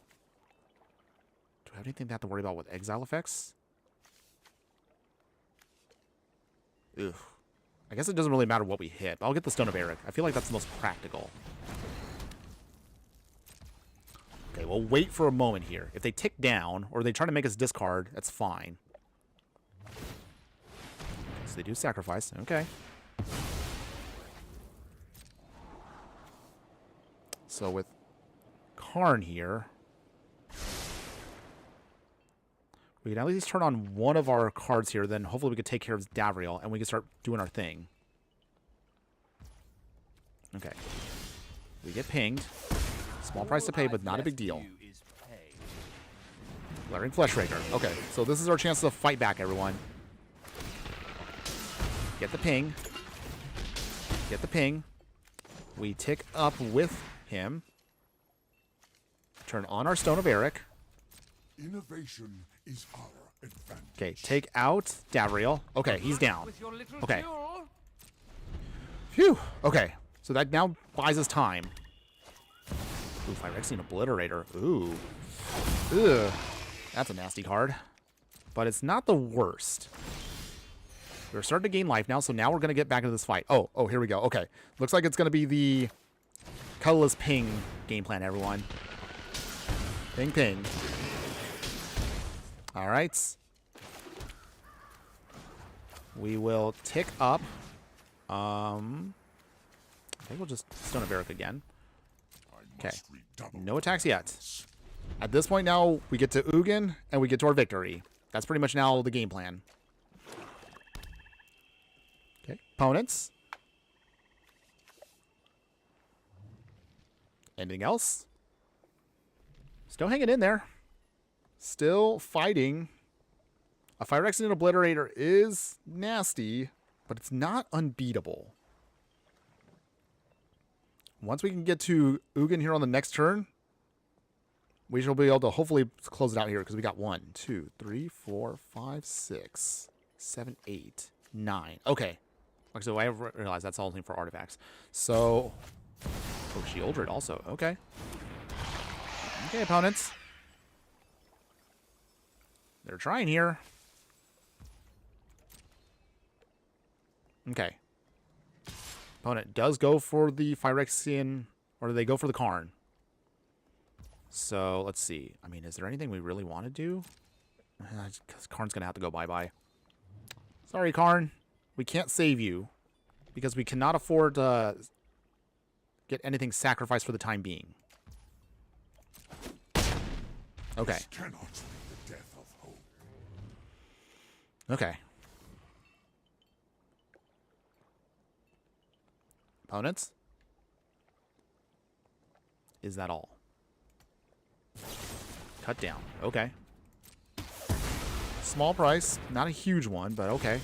have anything to have to worry about with exile effects? Ugh. I guess it doesn't really matter what we hit. But I'll get the Stone of Eric. I feel like that's the most practical. Okay, we'll wait for a moment here. If they tick down, or they try to make us discard, that's fine. So they do sacrifice. Okay. So with Karn here, we can at least turn on one of our cards here. Then hopefully we can take care of Davriel, and we can start doing our thing. Okay. We get pinged. Small price to pay, but not a big deal. Glaring Fleshraker. Okay, so this is our chance to fight back, everyone. Get the ping. Get the ping. We tick up with him. Turn on our Stone of Eric. Innovation is our advantage. Okay, take out Davriel. Okay, he's down. Okay. Phew. Okay, so that now buys us time. Ooh, Phyrexian Obliterator. Ooh. Ugh. That's a nasty card. But it's not the worst. We're starting to gain life now, so now we're going to get back into this fight. Oh, here we go. Okay. Looks like it's going to be the Colorless Ping game plan, everyone. Ping, ping. All right. We will tick up. I think we'll just Stone of Eric again. Okay. No attacks yet. At this point now, we get to Ugin, and we get to our victory. That's pretty much now the game plan. Okay. Opponents. Anything else? Still hanging in there. Still fighting. A Phyrexian Obliterator is nasty, but it's not unbeatable. Once we can get to Ugin here on the next turn, we shall be able to hopefully close it out here because we got 1, 2, 3, 4, 5, 6, 7, 8, 9. Okay. So I realized that's all for artifacts. So, oh, Shieldred also. Okay. Okay, opponents. They're trying here. Okay. Opponent does go for the Phyrexian, or do they go for the Karn? So, let's see. I mean, is there anything we really want to do? Because Karn's going to have to go bye-bye. Sorry, Karn. We can't save you. Because we cannot afford to get anything sacrificed for the time being. Okay. This cannot be the death of hope. Okay. Opponents? Is that all? Cut down. Okay. Small price. Not a huge one, but okay.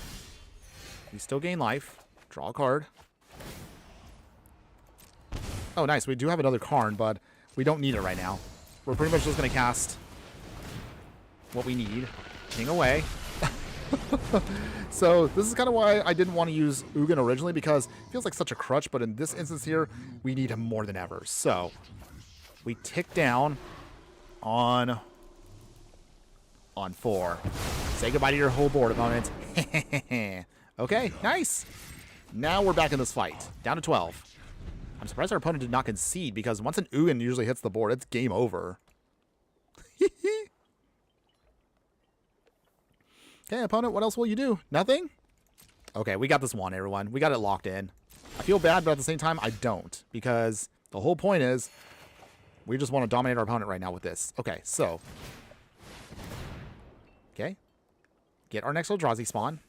We still gain life. Draw a card. Oh, nice. We do have another Karn, but we don't need it right now. We're pretty much just going to cast what we need. Ping away. So this is kind of why I didn't want to use Ugin originally, because it feels like such a crutch, but in this instance here, we need him more than ever. So we tick down on 4. Say goodbye to your whole board, opponent. Okay, nice. Now we're back in this fight. Down to 12. I'm surprised our opponent did not concede, because once an Ugin usually hits the board, it's game over. Okay, opponent, what else will you do? Nothing? Okay, we got this one, everyone. We got it locked in. I feel bad, but at the same time, I don't. Because the whole point is, we just want to dominate our opponent right now with this. Okay, so. Okay. Get our next Eldrazi spawn.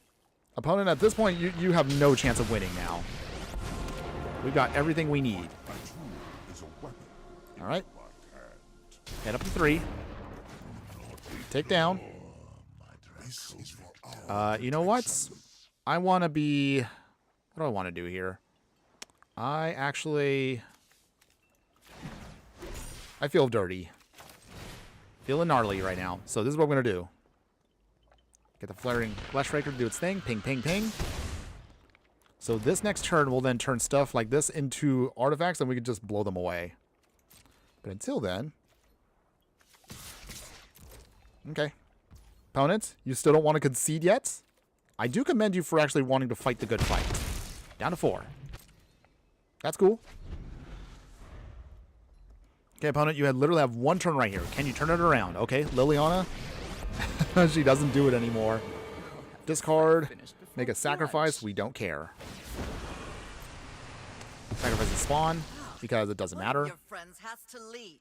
Opponent, at this point, you have no chance of winning now. We've got everything we need. All right. Head up to 3. Take down. You know what? I want to be... What do I want to do here? I feel dirty. Feeling gnarly right now. So this is what we're going to do. Get the Flaring Fleshraker to do its thing. Ping, ping, ping. So this next turn will then turn stuff like this into artifacts, and we can just blow them away. But until then... Okay. Opponent, you still don't want to concede yet? I do commend you for actually wanting to fight the good fight. Down to 4. That's cool. Okay, opponent, you literally have 1 turn right here. Can you turn it around? Okay, Liliana. She doesn't do it anymore. Discard. Make a sacrifice. We don't care. Sacrifice the spawn because it doesn't matter. Your friends has to leave.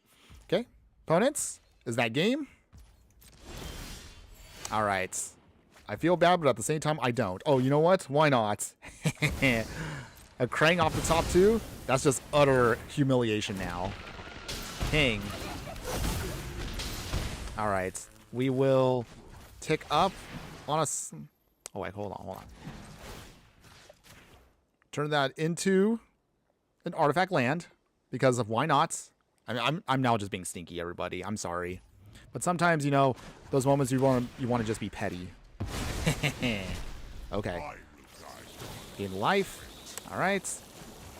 Okay, opponents, is that game? All right. I feel bad, but at the same time, I don't. Oh, you know what? Why not? A Krang off the top too? That's just utter humiliation now. King. All right. We will tick up on us. Oh, wait, hold on. Turn that into an artifact land because of why not? I mean, I'm now just being stinky, everybody. I'm sorry. But sometimes, you know, those moments you want to just be petty. Okay. Gain life. All right.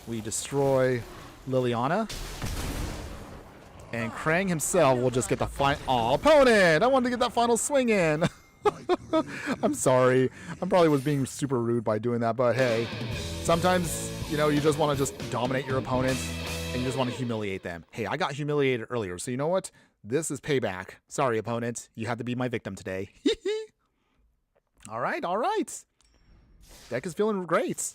We destroy Liliana. And Krang himself will just get the final... Aw, opponent! I wanted to get that final swing in. I'm sorry. I probably was being super rude by doing that, but hey. Sometimes, you know, you just want to just dominate your opponent and you just want to humiliate them. Hey, I got humiliated earlier, so you know what? This is payback. Sorry, opponent. You had to be my victim today. All right. Deck is feeling great.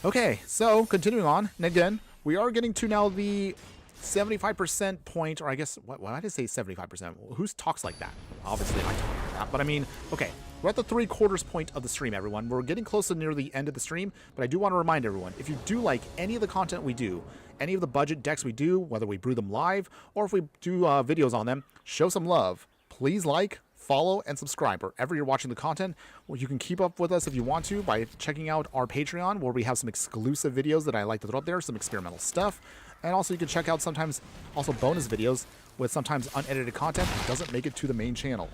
Okay, so continuing on. And again, we are getting to now the 75% point, or I guess, why did I say 75%? Who talks like that? Obviously, I talk like that, but I mean, okay. We're at the 3/4 point of the stream, everyone. We're getting close to near the end of the stream, but I do want to remind everyone, if you do like any of the content we do, any of the budget decks we do, whether we brew them live, or if we do videos on them, show some love. Please like, follow, and subscribe wherever you're watching the content. Well, you can keep up with us if you want to by checking out our Patreon, where we have some exclusive videos that I like to throw up there, some experimental stuff. And also you can check out sometimes also bonus videos with sometimes unedited content that doesn't make it to the main channel.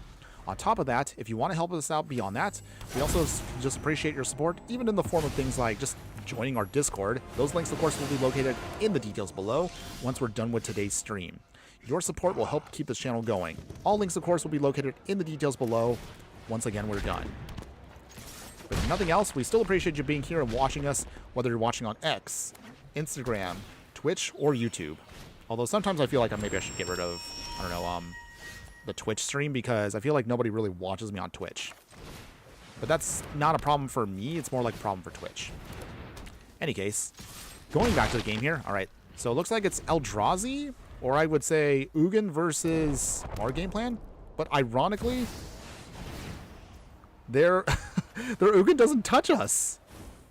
On top of that, if you want to help us out beyond that, we also just appreciate your support, even in the form of things like just joining our Discord. Those links, of course, will be located in the details below once we're done with today's stream. Your support will help keep this channel going. All links, of course, will be located in the details below once again we're done. But if nothing else, we still appreciate you being here and watching us, whether you're watching on X, Instagram, Twitch, or YouTube. Although sometimes I feel like maybe I should get rid of, I don't know, the Twitch stream, because I feel like nobody really watches me on Twitch. But that's not a problem for me, it's more like a problem for Twitch. Any case, going back to the game here. All right, so it looks like it's Eldrazi, or I would say Ugin versus our game plan. But ironically, their Ugin doesn't touch us.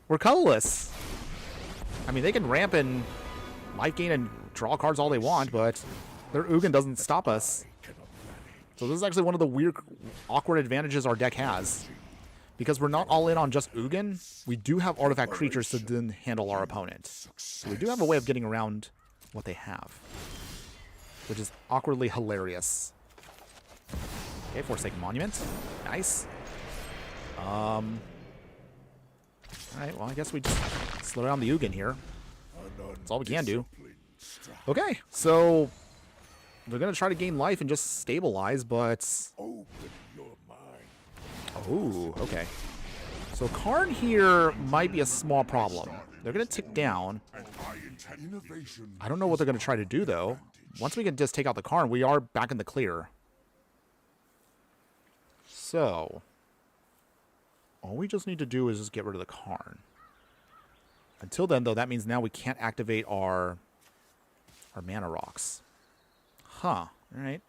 We're colorless. I mean, they can ramp and life gain and draw cards all they want, but their Ugin doesn't stop us. So this is actually one of the weird, awkward advantages our deck has. Because we're not all in on just Ugin, we do have artifact creatures to then handle our opponent. So we do have a way of getting around what they have, which is awkwardly hilarious. Okay, Forsaken Monument. Nice. Alright, well, I guess we just slow down the Ugin here. That's all we can do. Okay, so they're going to try to gain life and just stabilize, but... Open your mind. Oh, okay. So Karn here might be a small problem. They're going to tick down. I don't know what they're going to try to do, though. Once we can just take out the Karn, we are back in the clear. So, all we just need to do is just get rid of the Karn. Until then, though, that means now we can't activate our mana rocks. Huh. All right.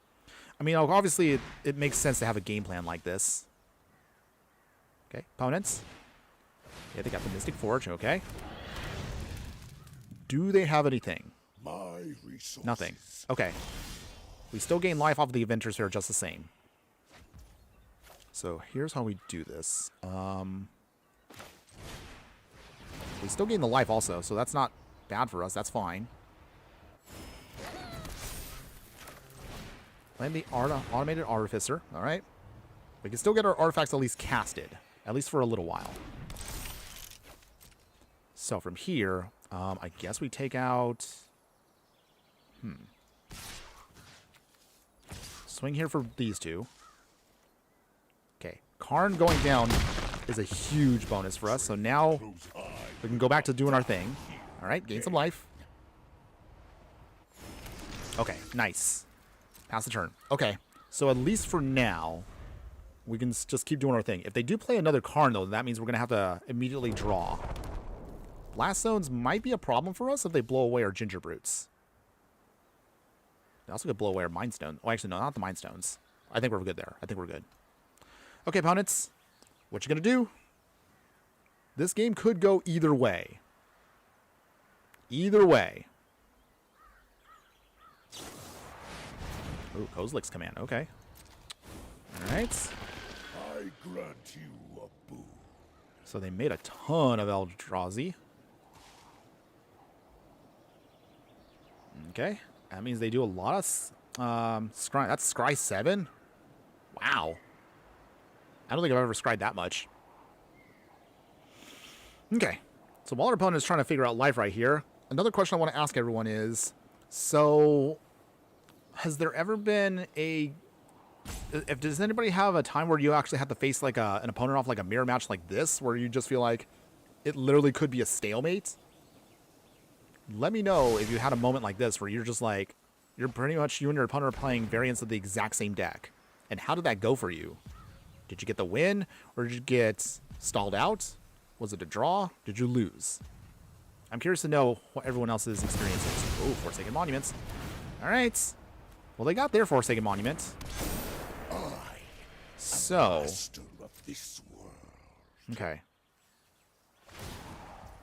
I mean, obviously, it makes sense to have a game plan like this. Okay, opponents. Yeah, they got the Mystic Forge. Okay. Do they have anything? My resources. Nothing. Okay. We still gain life off of the Adventures here just the same. So here's how we do this. We still gain the life also, so that's not bad for us. That's fine. Land the Automated Artificer. All right. We can still get our artifacts at least casted, at least for a little while. So from here, I guess we take out... Swing here for these two. Okay. Karn going down is a huge bonus for us. So now we can go back to doing our thing. All right. Gain some life. Okay. Nice. Pass the turn. Okay. So at least for now, we can just keep doing our thing. If they do play another Karn, though, that means we're going to have to immediately draw. Blast Zones might be a problem for us if they blow away our Ginger Brutes. They also could blow away our Mind Stones. Oh, actually, no, not the Mind Stones. I think we're good there. I think we're good. Okay, opponents. What you going to do? This game could go either way. Either way. Ooh, Kozlik's command. Okay. All right. I grant you a boon. So they made a ton of Eldrazi. Okay. That means they do a lot of scry. That's scry 7? Wow. I don't think I've ever scried that much. Okay. So while our opponent is trying to figure out life right here, another question I want to ask everyone is, so has there ever been does anybody have a time where you actually have to face like an opponent off like a mirror match like this, where you just feel like it literally could be a stalemate? Let me know if you had a moment like this where you're just like, you're pretty much, you and your opponent are playing variants of the exact same deck. And how did that go for you? Did you get the win, or did you get stalled out? Was it a draw? Did you lose? I'm curious to know what everyone else's experience is. Oh, Forsaken Monuments. All right. Well, they got their Forsaken Monument. So, Master of this world. okay.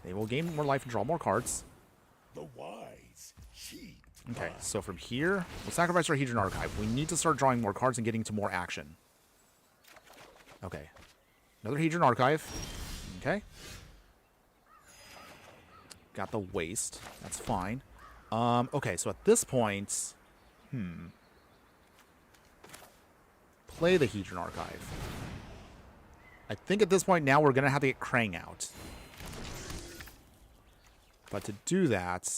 They will gain more life and draw more cards. The wise heed. Okay, so from here, we'll sacrifice our Hedron Archive. We need to start drawing more cards and getting to more action. Okay. Another Hedron Archive. Okay. Got the Waste. That's fine. Okay, so at this point... Play the Hedron Archive. I think at this point now we're going to have to get Krang out. But to do that,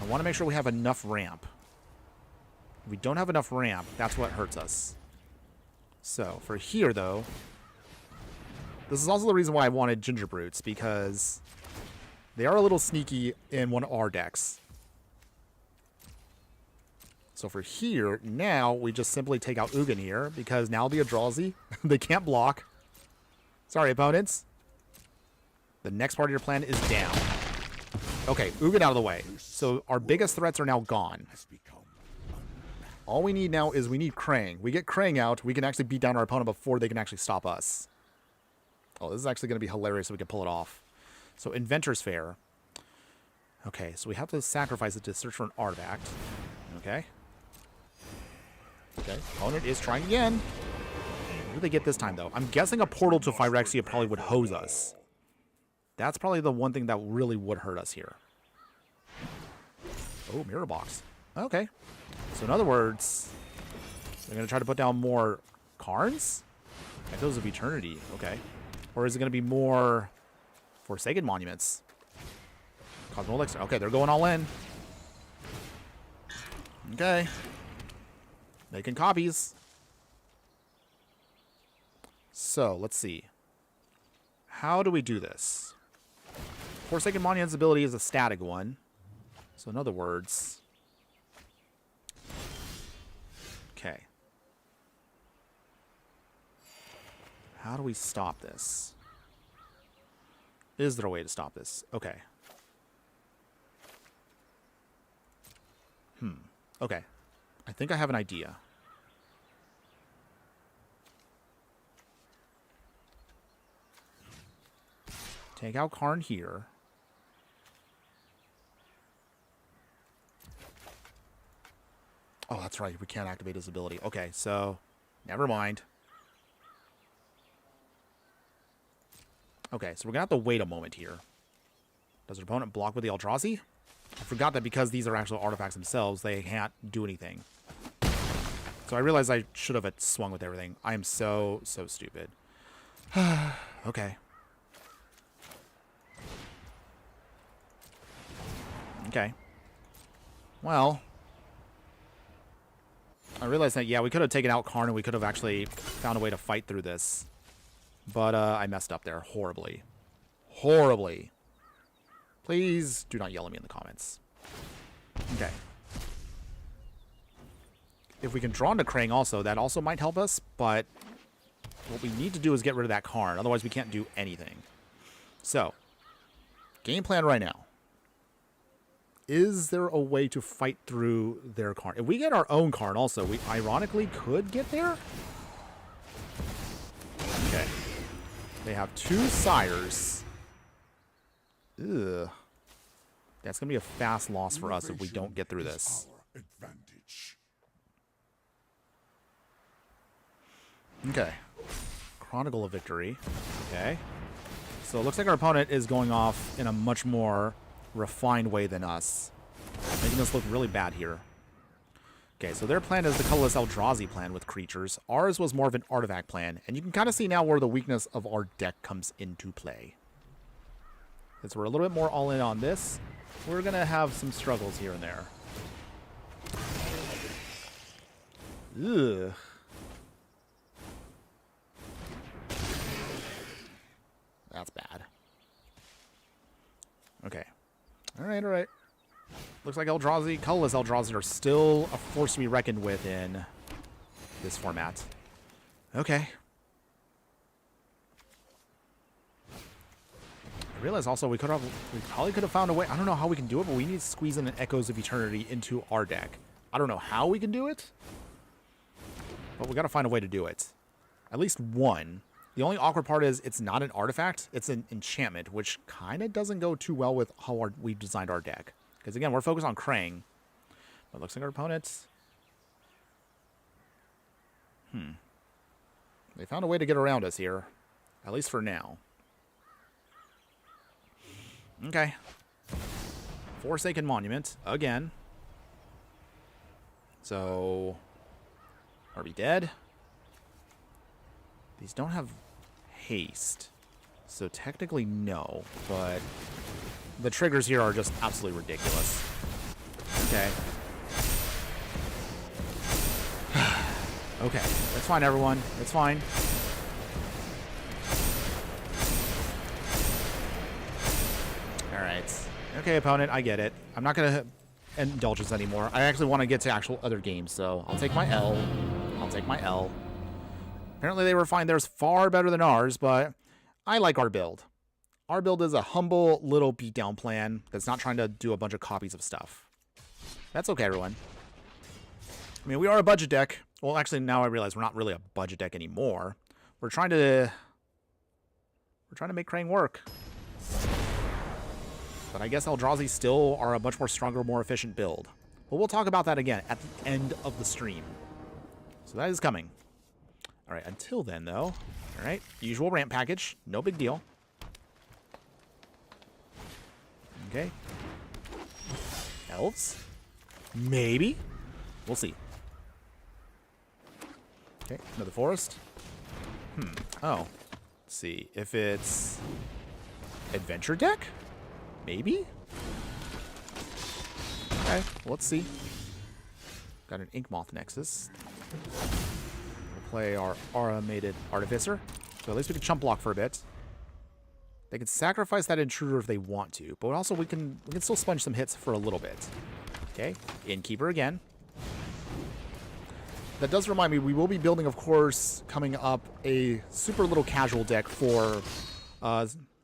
I want to make sure we have enough ramp. If we don't have enough ramp, that's what hurts us. So, for here, though, this is also the reason why I wanted Ginger Brutes, because they are a little sneaky in one of our decks. So for here, now we just simply take out Ugin here, because now the Eldrazi, they can't block. Sorry, opponents. The next part of your plan is down. Okay, Ugin out of the way. So our biggest threats are now gone. All we need now is we need Krang. We get Krang out, we can actually beat down our opponent before they can actually stop us. Oh, this is actually going to be hilarious if we can pull it off. So Inventor's Fair. Okay, so we have to sacrifice it to search for an artifact. Okay. Okay, opponent is trying again. What do they get this time, though? I'm guessing a portal to Phyrexia probably would hose us. That's probably the one thing that really would hurt us here. Oh, Mirror Box. Okay. So in other words, they're going to try to put down more Karns? Echoes of Eternity. Okay. Or is it going to be more Forsaken Monuments? Cosmo Elixir. Okay, they're going all in. Okay. Making copies. So, let's see. How do we do this? Forsaken Monument's ability is a static one. So, in other words... Okay. How do we stop this? Is there a way to stop this? Okay. Okay. I think I have an idea. Take out Karn here. Oh, that's right. We can't activate his ability. Okay, so never mind. Okay, so we're going to have to wait a moment here. Does our opponent block with the Eldrazi? I forgot that because these are actual artifacts themselves, they can't do anything. So I realized I should have swung with everything. I am so stupid. Okay. Okay. Well. I realized that, yeah, we could have taken out Karn and we could have actually found a way to fight through this. But I messed up there horribly. Horribly. Please do not yell at me in the comments. Okay. If we can draw into Krang also, that also might help us, but what we need to do is get rid of that Karn. Otherwise, we can't do anything. So, game plan right now. Is there a way to fight through their Karn? If we get our own Karn also, we ironically could get there. Okay. They have 2 sires. Ugh. That's going to be a fast loss for us if we don't get through this. Our advantage. Okay. Chronicle of Victory. Okay. So it looks like our opponent is going off in a much more refined way than us, making us look really bad here. Okay, so their plan is the Colorless Eldrazi plan with creatures. Ours was more of an artifact plan, and you can kind of see now where the weakness of our deck comes into play. Since we're a little bit more all in on this, we're going to have some struggles here and there. Ugh. That's bad. Okay. Alright, alright. Looks like Eldrazi, Colorless Eldrazi are still a force to be reckoned with in this format. Okay. I realize also we probably could have found a way. I don't know how we can do it, but we need to squeeze in an Echoes of Eternity into our deck. I don't know how we can do it, but we got to find a way to do it. At least one. The only awkward part is it's not an artifact, it's an enchantment, which kind of doesn't go too well with how we've designed our deck. Because again, we're focused on Krang. But it looks like our opponents... They found a way to get around us here. At least for now. Okay. Forsaken Monument, again. So... Are we dead? These don't have haste. So technically no, but the triggers here are just absolutely ridiculous. Okay. Okay, that's fine, everyone. It's fine. Alright. Okay, opponent, I get it. I'm not going to indulge this anymore. I actually want to get to actual other games, so I'll take my L. I'll take my L. Apparently they were fine. Theirs far better than ours, but I like our build. Our build is a humble little beatdown plan that's not trying to do a bunch of copies of stuff. That's okay, everyone. I mean, we are a budget deck. Well, actually, now I realize we're not really a budget deck anymore. We're trying to make Krang work. But I guess Eldrazi still are a much more stronger, more efficient build. But we'll talk about that again at the end of the stream. So that is coming. All right, until then, though, all right, usual ramp package, no big deal. Okay. Elves? Maybe. We'll see. Okay, another forest. Oh. Let's see. If it's adventure deck? Maybe? Okay, well, let's see. Got an Inkmoth Nexus. Play our Aura-mated Artificer. So at least we can chump block for a bit. They can sacrifice that Intruder if they want to, but also we can still sponge some hits for a little bit. Okay, Innkeeper again. That does remind me, we will be building, of course, coming up, a super little casual deck for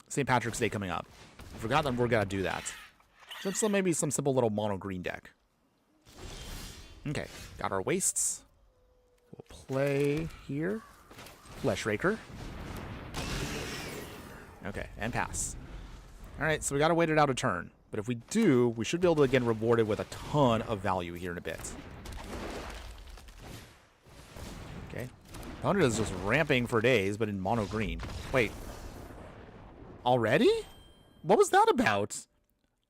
St. Patrick's Day coming up. I forgot that we're going to do that. So maybe some simple little mono green deck. Okay, got our wastes. We'll play here. Flesh Raker. Okay, and pass. Alright, so we gotta wait it out a turn. But if we do, we should be able to get rewarded with a ton of value here in a bit. Okay. Opponent is just ramping for days, but in mono green. Wait. Already? What was that about?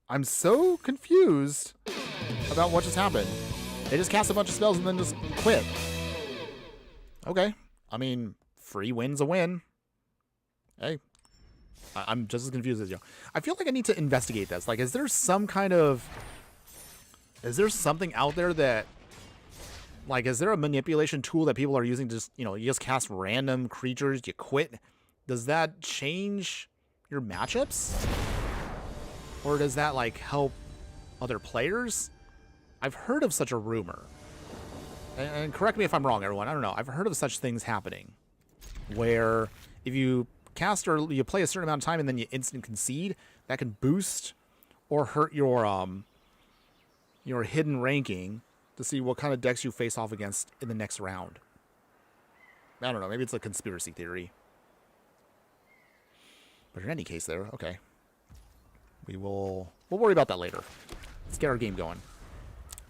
I'm so confused about what just happened. They just cast a bunch of spells and then just quit. Okay. I mean, free win's a win. Hey. I'm just as confused as you. I feel like I need to investigate this. Like, is there some kind of... Is there something out there that Like, is there a manipulation tool that people are using to just, you just cast random creatures, you quit? Does that change your matchups? Or does that, like, help other players? I've heard of such a rumor. And correct me if I'm wrong, everyone. I don't know. I've heard of such things happening. Where if you cast or you play a certain amount of time and then you instant concede, that can boost or hurt your hidden ranking to see what kind of decks you face off against in the next round. I don't know. Maybe it's a conspiracy theory. But in any case there, okay. We'll worry about that later. Let's get our game going.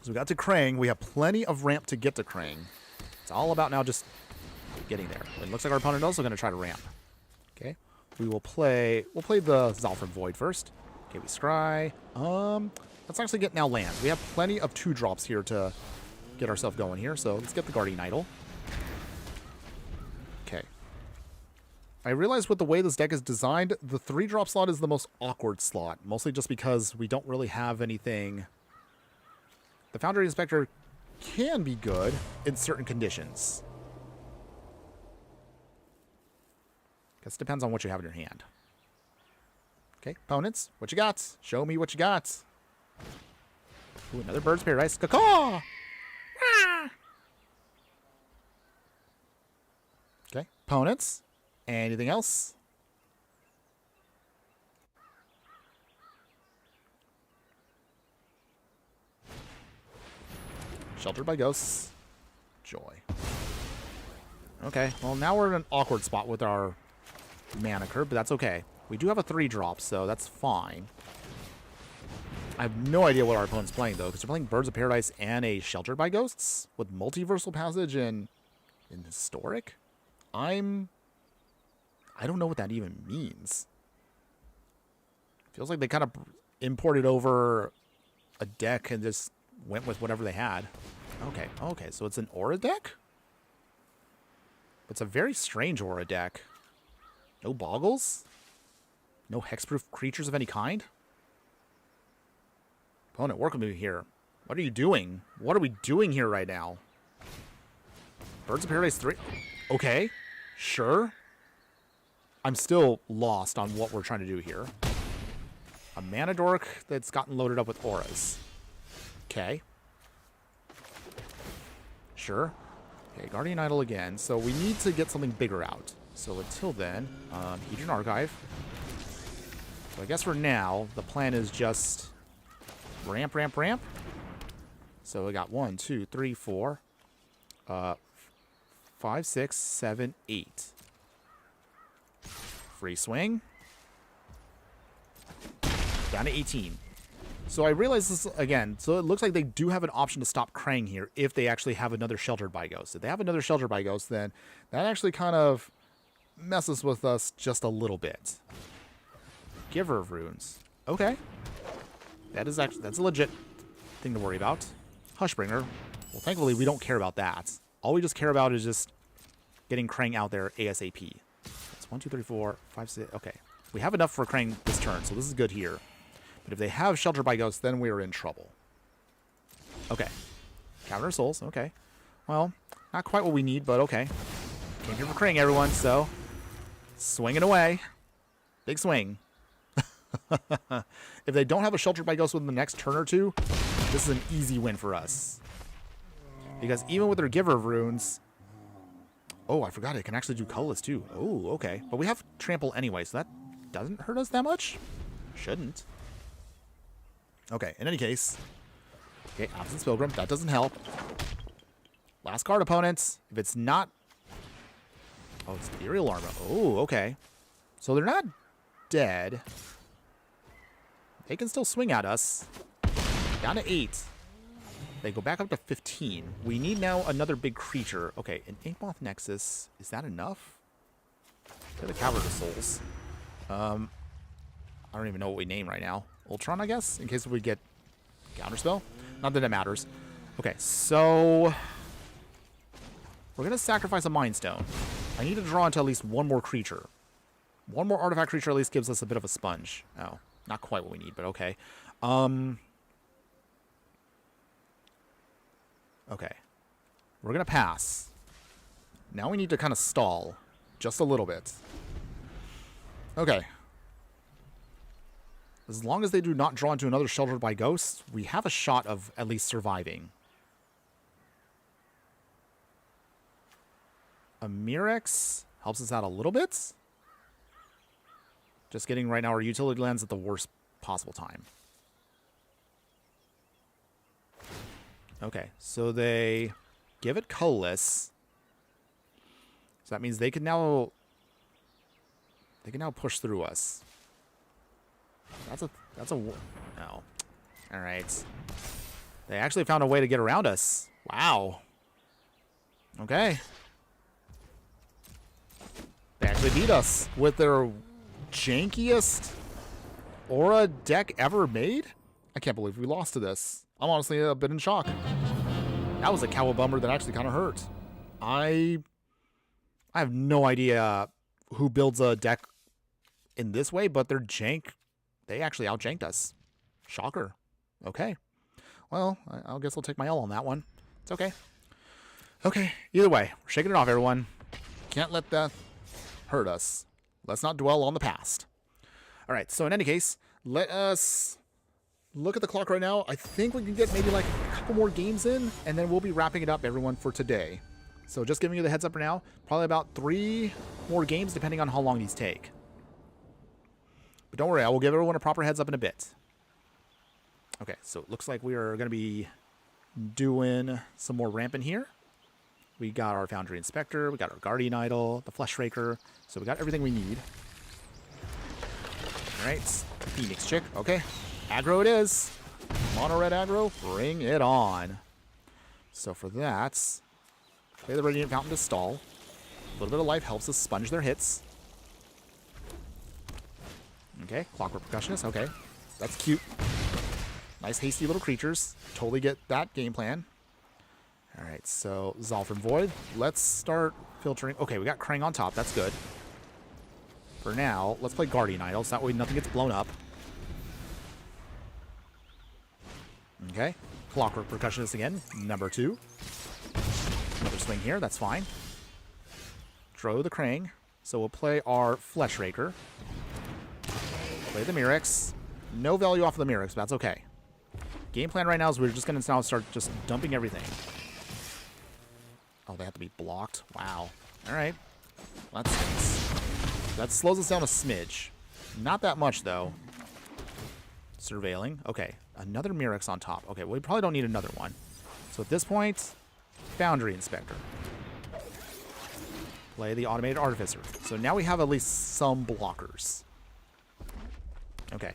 So we got to Krang. We have plenty of ramp to get to Krang. It's all about now just getting there. It looks like our opponent is also going to try to ramp. Okay. We'll play the Zalfrim Void first. Okay, we scry. Let's actually get now lands. We have plenty of 2-drops here to get ourselves going here. So let's get the Guardian Idol. Okay. I realize with the way this deck is designed, the 3-drop slot is the most awkward slot. Mostly just because we don't really have anything. The Foundry Inspector can be good in certain conditions. Guess it depends on what you have in your hand. Okay, opponents, what you got? Show me what you got. Ooh, another Bird's Paradise. Caw-caw! Ah! Okay, opponents. Anything else? Sheltered by Ghosts. Joy. Okay, well now we're in an awkward spot with our mana curve, but that's okay. We do have a 3-drop, so that's fine. I have no idea what our opponent's playing, though, because they're playing Birds of Paradise and a Sheltered by Ghosts with Multiversal Passage and in Historic? I don't know what that even means. Feels like they kind of imported over a deck and just went with whatever they had. Okay, so it's an aura deck? It's a very strange aura deck. No boggles? No hexproof creatures of any kind? Opponent, work with me here. What are you doing? What are we doing here right now? Birds of Paradise 3? Okay, sure. I'm still lost on what we're trying to do here. A mana dork that's gotten loaded up with auras. Okay. Sure. Okay, Guardian Idol again. So we need to get something bigger out. So until then, Hedron Archive. So I guess for now, the plan is just ramp. So we got 1, 2, 3, 4, 5, 6, 7, 8. Free swing. Down to 18. So I realize this again. So it looks like they do have an option to stop Krang here if they actually have another Sheltered by Ghost. If they have another Sheltered by Ghost, then that actually kind of messes with us just a little bit. Giver of Runes. Okay. That's a legit thing to worry about. Hushbringer. Well, thankfully, we don't care about that. All we just care about is just getting Krang out there ASAP. That's 1, 2, 3, 4, 5, 6. Okay. We have enough for Krang this turn, so this is good here. But if they have Shelter by Ghost, then we are in trouble. Okay. Counter Souls. Okay. Well, not quite what we need, but okay. Came here for Krang, everyone, so swinging away. Big swing. If they don't have a Shelter by Ghost within the next turn or two, this is an easy win for us. Because even with their Giver of Runes... Oh, I forgot it can actually do Colorless too. Oh, okay. But we have Trample anyway, so that doesn't hurt us that much. Shouldn't. Okay, in any case. Okay, Absence Pilgrim. That doesn't help. Last card, opponents. If it's not... Oh, it's Ethereal Armor. Oh, okay. So they're not dead. They can still swing at us. Down to 8. They go back up to 15. We need now another big creature. Okay, an Inkmoth Nexus. Is that enough? They're the Cavern of Souls. I don't even know what we name right now. Ultron, I guess? In case we get Counterspell? Not that it matters. Okay, so... We're going to sacrifice a Mind Stone. I need to draw into at least one more creature. One more artifact creature at least gives us a bit of a sponge. Oh, not quite what we need, but okay. Okay. We're going to pass. Now we need to kind of stall. Just a little bit. Okay. As long as they do not draw into another Sheltered by Ghosts, we have a shot of at least surviving. A Mirex helps us out a little bit. Just getting right now our utility lands at the worst possible time. Okay, so they give it Colorless. So that means they can now push through us. That's a no. All right. They actually found a way to get around us. Wow. Okay. They actually beat us with their jankiest aura deck ever made. I can't believe we lost to this. I'm honestly a bit in shock. That was a cowabummer that actually kind of hurt. I have no idea who builds a deck in this way, but their jank, they actually out-janked us. Shocker. Okay. Well, I guess I'll take my L on that one. It's okay. Okay. Either way, we're shaking it off, everyone. Can't let that hurt us. Let's not dwell on the past. All right. So in any case, let us look at the clock right now. I think we can get maybe like a couple more games in, and then we'll be wrapping it up, everyone, for today. So just giving you the heads up for now. Probably about 3 more games, depending on how long these take. But don't worry, I will give everyone a proper heads up in a bit. Okay, so it looks like we are going to be doing some more ramping here. We got our Foundry Inspector, we got our Guardian Idol, the Flesh Raker, so we got everything we need. Alright, Phoenix Chick, okay. Aggro it is. Mono red aggro, bring it on. So for that, play the Radiant Fountain to stall. A little bit of life helps us sponge their hits. Okay, Clockwork Percussionist, okay. That's cute. Nice hasty little creatures. Totally get that game plan. Alright, so Zolfram Void. Let's start filtering. Okay, we got Krang on top, that's good. For now, let's play Guardian Idol, so that way nothing gets blown up. Okay, Clockwork Percussionist again, number 2. Another swing here, that's fine. Throw the Krang. So we'll play our Flesh Raker. Play the Mirex. No value off of the Mirex, but that's okay. Game plan right now is we're just going to now start just dumping everything. Oh, they have to be blocked? Wow. Alright. That stinks. That slows us down a smidge. Not that much, though. Surveilling. Okay. Another Mirex on top. Okay, well, we probably don't need another one. So at this point, Foundry Inspector. Play the Automated Artificer. So now we have at least some blockers. Okay.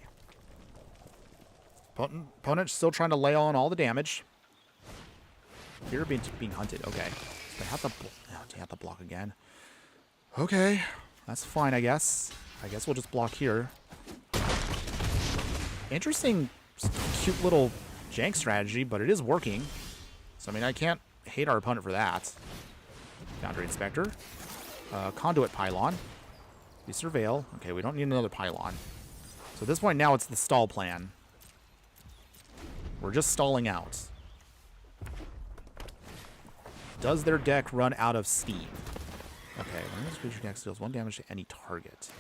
Opponent still trying to lay on all the damage. Fear of being hunted. Okay. They have to block again. Okay. That's fine, I guess. I guess we'll just block here. Interesting, cute little jank strategy, but it is working. So, I mean, I can't hate our opponent for that. Foundry Inspector. Conduit Pylon. We Surveil. Okay, we don't need another Pylon. So at this point now it's the stall plan. We're just stalling out. Does their deck run out of steam? Okay, when this creature deck deals 1 damage to any target.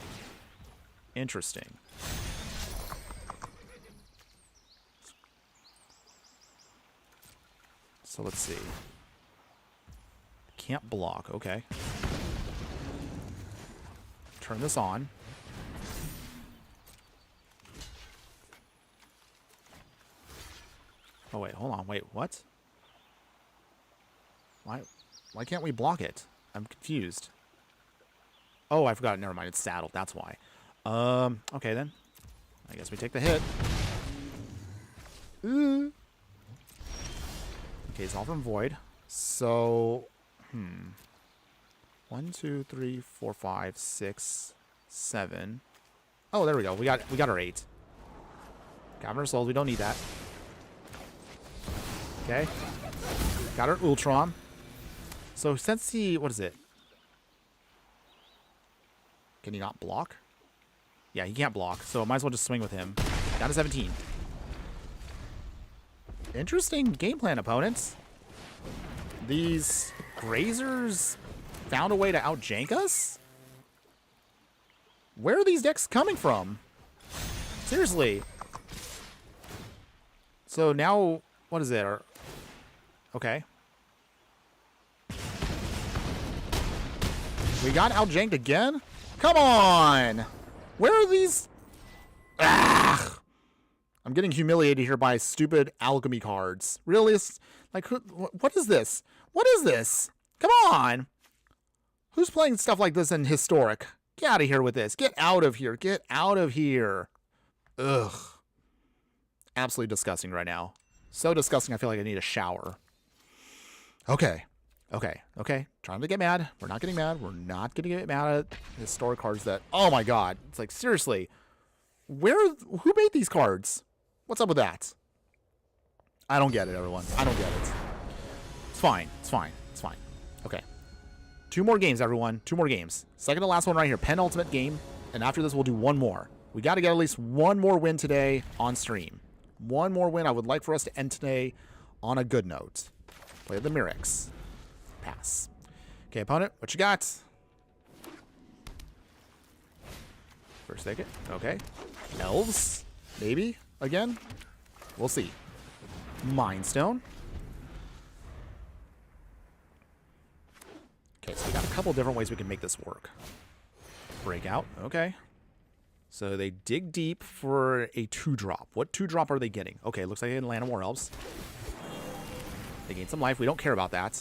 Interesting. So let's see. Can't block, okay. Turn this on. Oh wait, hold on, wait, what? Why can't we block it? I'm confused. Oh, I forgot, never mind, it's saddled, that's why. Okay then. I guess we take the hit. Ooh. Okay, Zolfram Void. So, 1, 2, 3, 4, 5, 6, 7. Oh, there we go. We got our 8. Cavern of Souls. We don't need that. Okay. Got our Utrom. So since he, what is it? Can he not block? Yeah, he can't block. So might as well just swing with him. Down to 17. Interesting game plan, opponents. These grazers found a way to outjank us? Where are these decks coming from? Seriously. So now, what is it? Okay. We got outjanked again? Come on! Where are these? Ah! I'm getting humiliated here by stupid alchemy cards. Really? Like, what is this? What is this? Come on! Who's playing stuff like this in Historic? Get out of here with this. Get out of here. Get out of here. Ugh. Absolutely disgusting right now. So disgusting, I feel like I need a shower. Okay. Okay. Okay. Trying to get mad. We're not getting mad. We're not going to get mad at historic cards that... Oh my god. It's like, seriously. Who made these cards? What's up with that? I don't get it, everyone. I don't get it. It's fine. It's fine. It's fine. Okay. 2 more games, everyone. 2 more games. Second to last one right here. Penultimate game. And after this, we'll do 1 more. We got to get at least 1 more win today on stream. 1 more win. I would like for us to end today on a good note. Play the Mirrex. Pass. Okay, opponent, what you got? First ticket. Okay. Elves. Maybe. Again. We'll see. Mind Stone. Okay, so we got a couple different ways we can make this work. Breakout. Okay. So they dig deep for a 2-drop. What 2-drop are they getting? Okay, looks like they didn't land on War Elves. They gain some life. We don't care about that.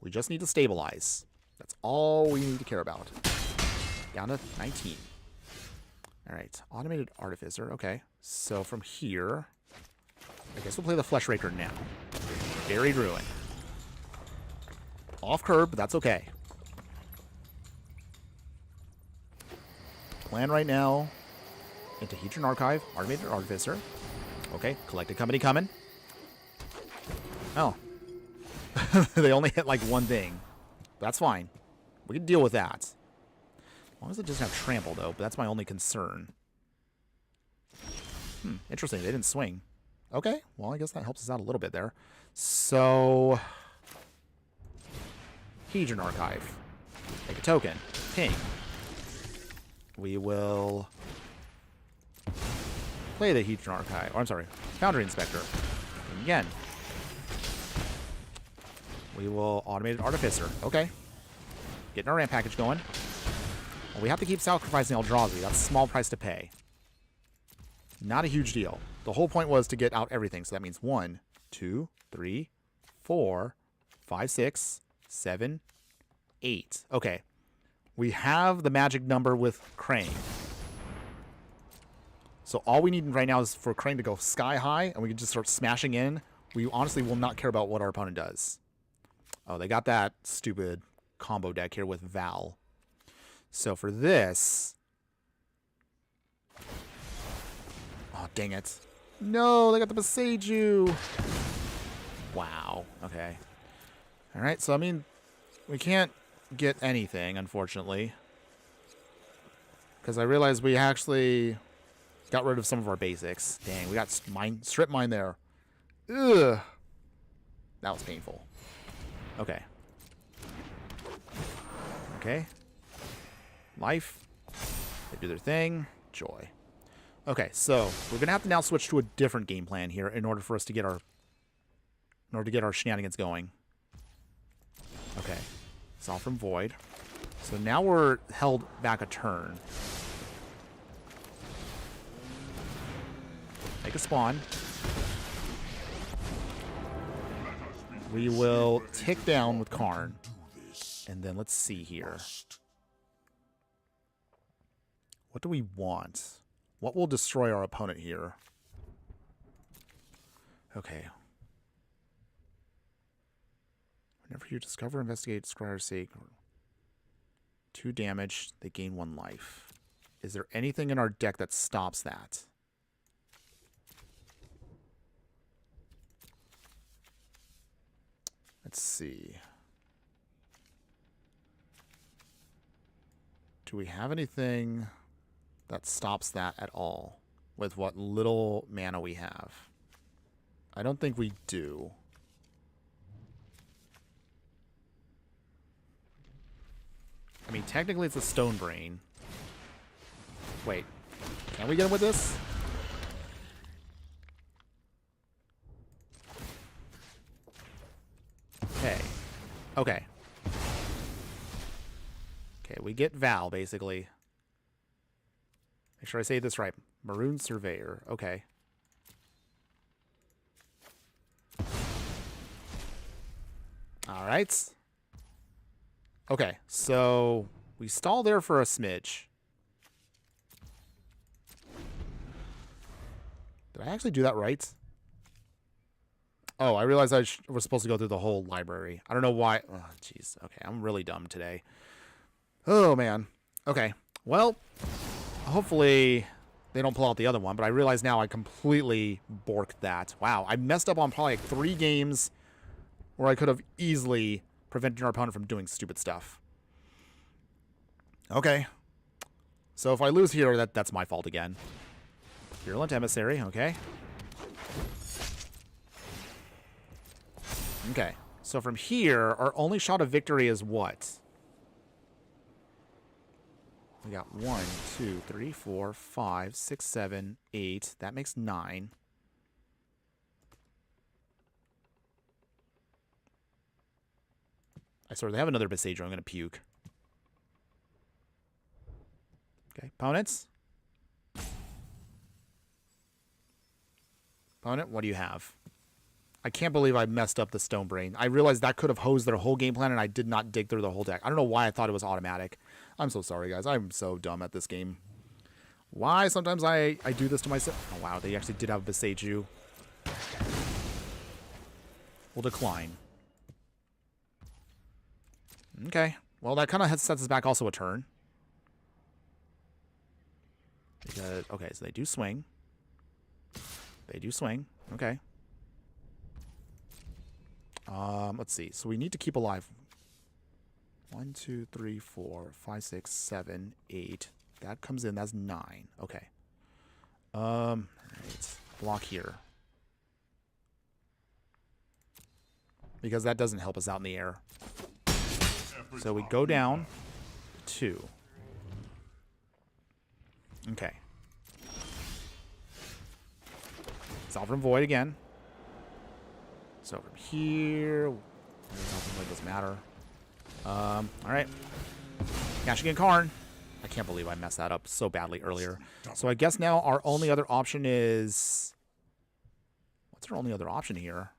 We just need to stabilize. That's all we need to care about. Down to 19. All right. Automated Artificer. Okay. So from here, I guess we'll play the Flesh Raker now. Buried Ruin. Off curb, but that's okay. Plan right now into Hedron Archive, Automated Artificer. Okay, Collected Company coming. Oh. They only hit like 1 thing. That's fine. We can deal with that. As long as it doesn't have trample, though, but that's my only concern. Interesting. They didn't swing. Okay, well, I guess that helps us out a little bit there. So... Hedron Archive. Take a token. Ping. We will play the Hedron Archive. Or, I'm sorry, Foundry Inspector. And again. We will Automated Artificer. Okay. Getting our ramp package going. Well, we have to keep sacrificing Eldrazi. That's a small price to pay. Not a huge deal. The whole point was to get out everything. So that means 1, 2, 3, 4, 5, 6, 7, 8. Okay. We have the magic number with Krang. So all we need right now is for Krang to go sky high, and we can just start smashing in. We honestly will not care about what our opponent does. Oh, they got that stupid combo deck here with Val. So for this... Oh, dang it. No, they got the Beseiju. Wow. Okay. All right, so I mean, we can't get anything, unfortunately. Because I realized we actually got rid of some of our basics. Dang, we got strip mine there. Ugh. That was painful. Okay. Okay. Life. They do their thing. Joy. Okay, so we're gonna have to now switch to a different game plan here in order for us to get our shenanigans going. Okay. It's all from Void. So now we're held back a turn. Make a spawn. We will tick down with Karn. And then let's see here. What do we want? What will destroy our opponent here? Okay. Whenever you discover, investigate, scry, or sake, 2 damage, they gain 1 life. Is there anything in our deck that stops that? Let's see. Do we have anything that stops that at all with what little mana we have? I don't think we do. I mean, technically it's a stone brain. Wait. Can we get him with this? Okay. Okay. Okay, we get Val, basically. Make sure I say this right. Maroon Surveyor. Okay. Alright. Okay, so we stall there for a smidge. Did I actually do that right? Oh, I realized I was supposed to go through the whole library. I don't know why. Oh, jeez. Okay, I'm really dumb today. Oh, man. Okay, well, hopefully they don't pull out the other one, but I realize now I completely borked that. Wow, I messed up on probably like 3 games where I could have easily prevented our opponent from doing stupid stuff. Okay. So if I lose here, that's my fault again. Virulent Emissary, okay. Okay. So from here, our only shot of victory is what? We got 1, 2, 3, 4, 5, 6, 7, 8. That makes 9. I swear they have another Besaiger. I'm going to puke. Okay, opponents. Opponent, what do you have? I can't believe I messed up the Stone Brain. I realized that could have hosed their whole game plan, and I did not dig through the whole deck. I don't know why I thought it was automatic. I'm so sorry, guys. I'm so dumb at this game. Why sometimes I do this to myself? Oh, wow. They actually did have a Besaiger. We'll decline. Okay. Well, that kind of sets us back also a turn. Because, okay, so they do swing. They do swing. Okay. Let's see. So we need to keep alive. 1, 2, 3, 4, 5, 6, 7, 8. That comes in. That's 9. Okay. All right. Block here. Because that doesn't help us out in the air. So we go down 2. Okay. Sovereign Void again. So from here, it doesn't matter. All right. Cashing in Karn. I can't believe I messed that up so badly earlier. So I guess now our only other option is... What's our only other option here?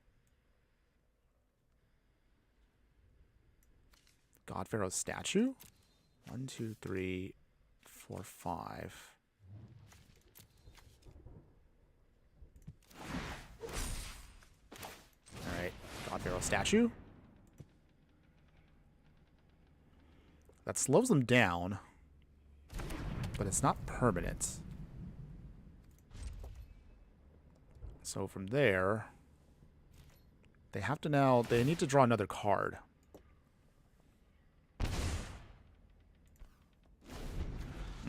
God Pharaoh's statue? 1, 2, 3, 4, 5. Alright, God Pharaoh statue. That slows them down, but it's not permanent. So from there, they have to now, they need to draw another card.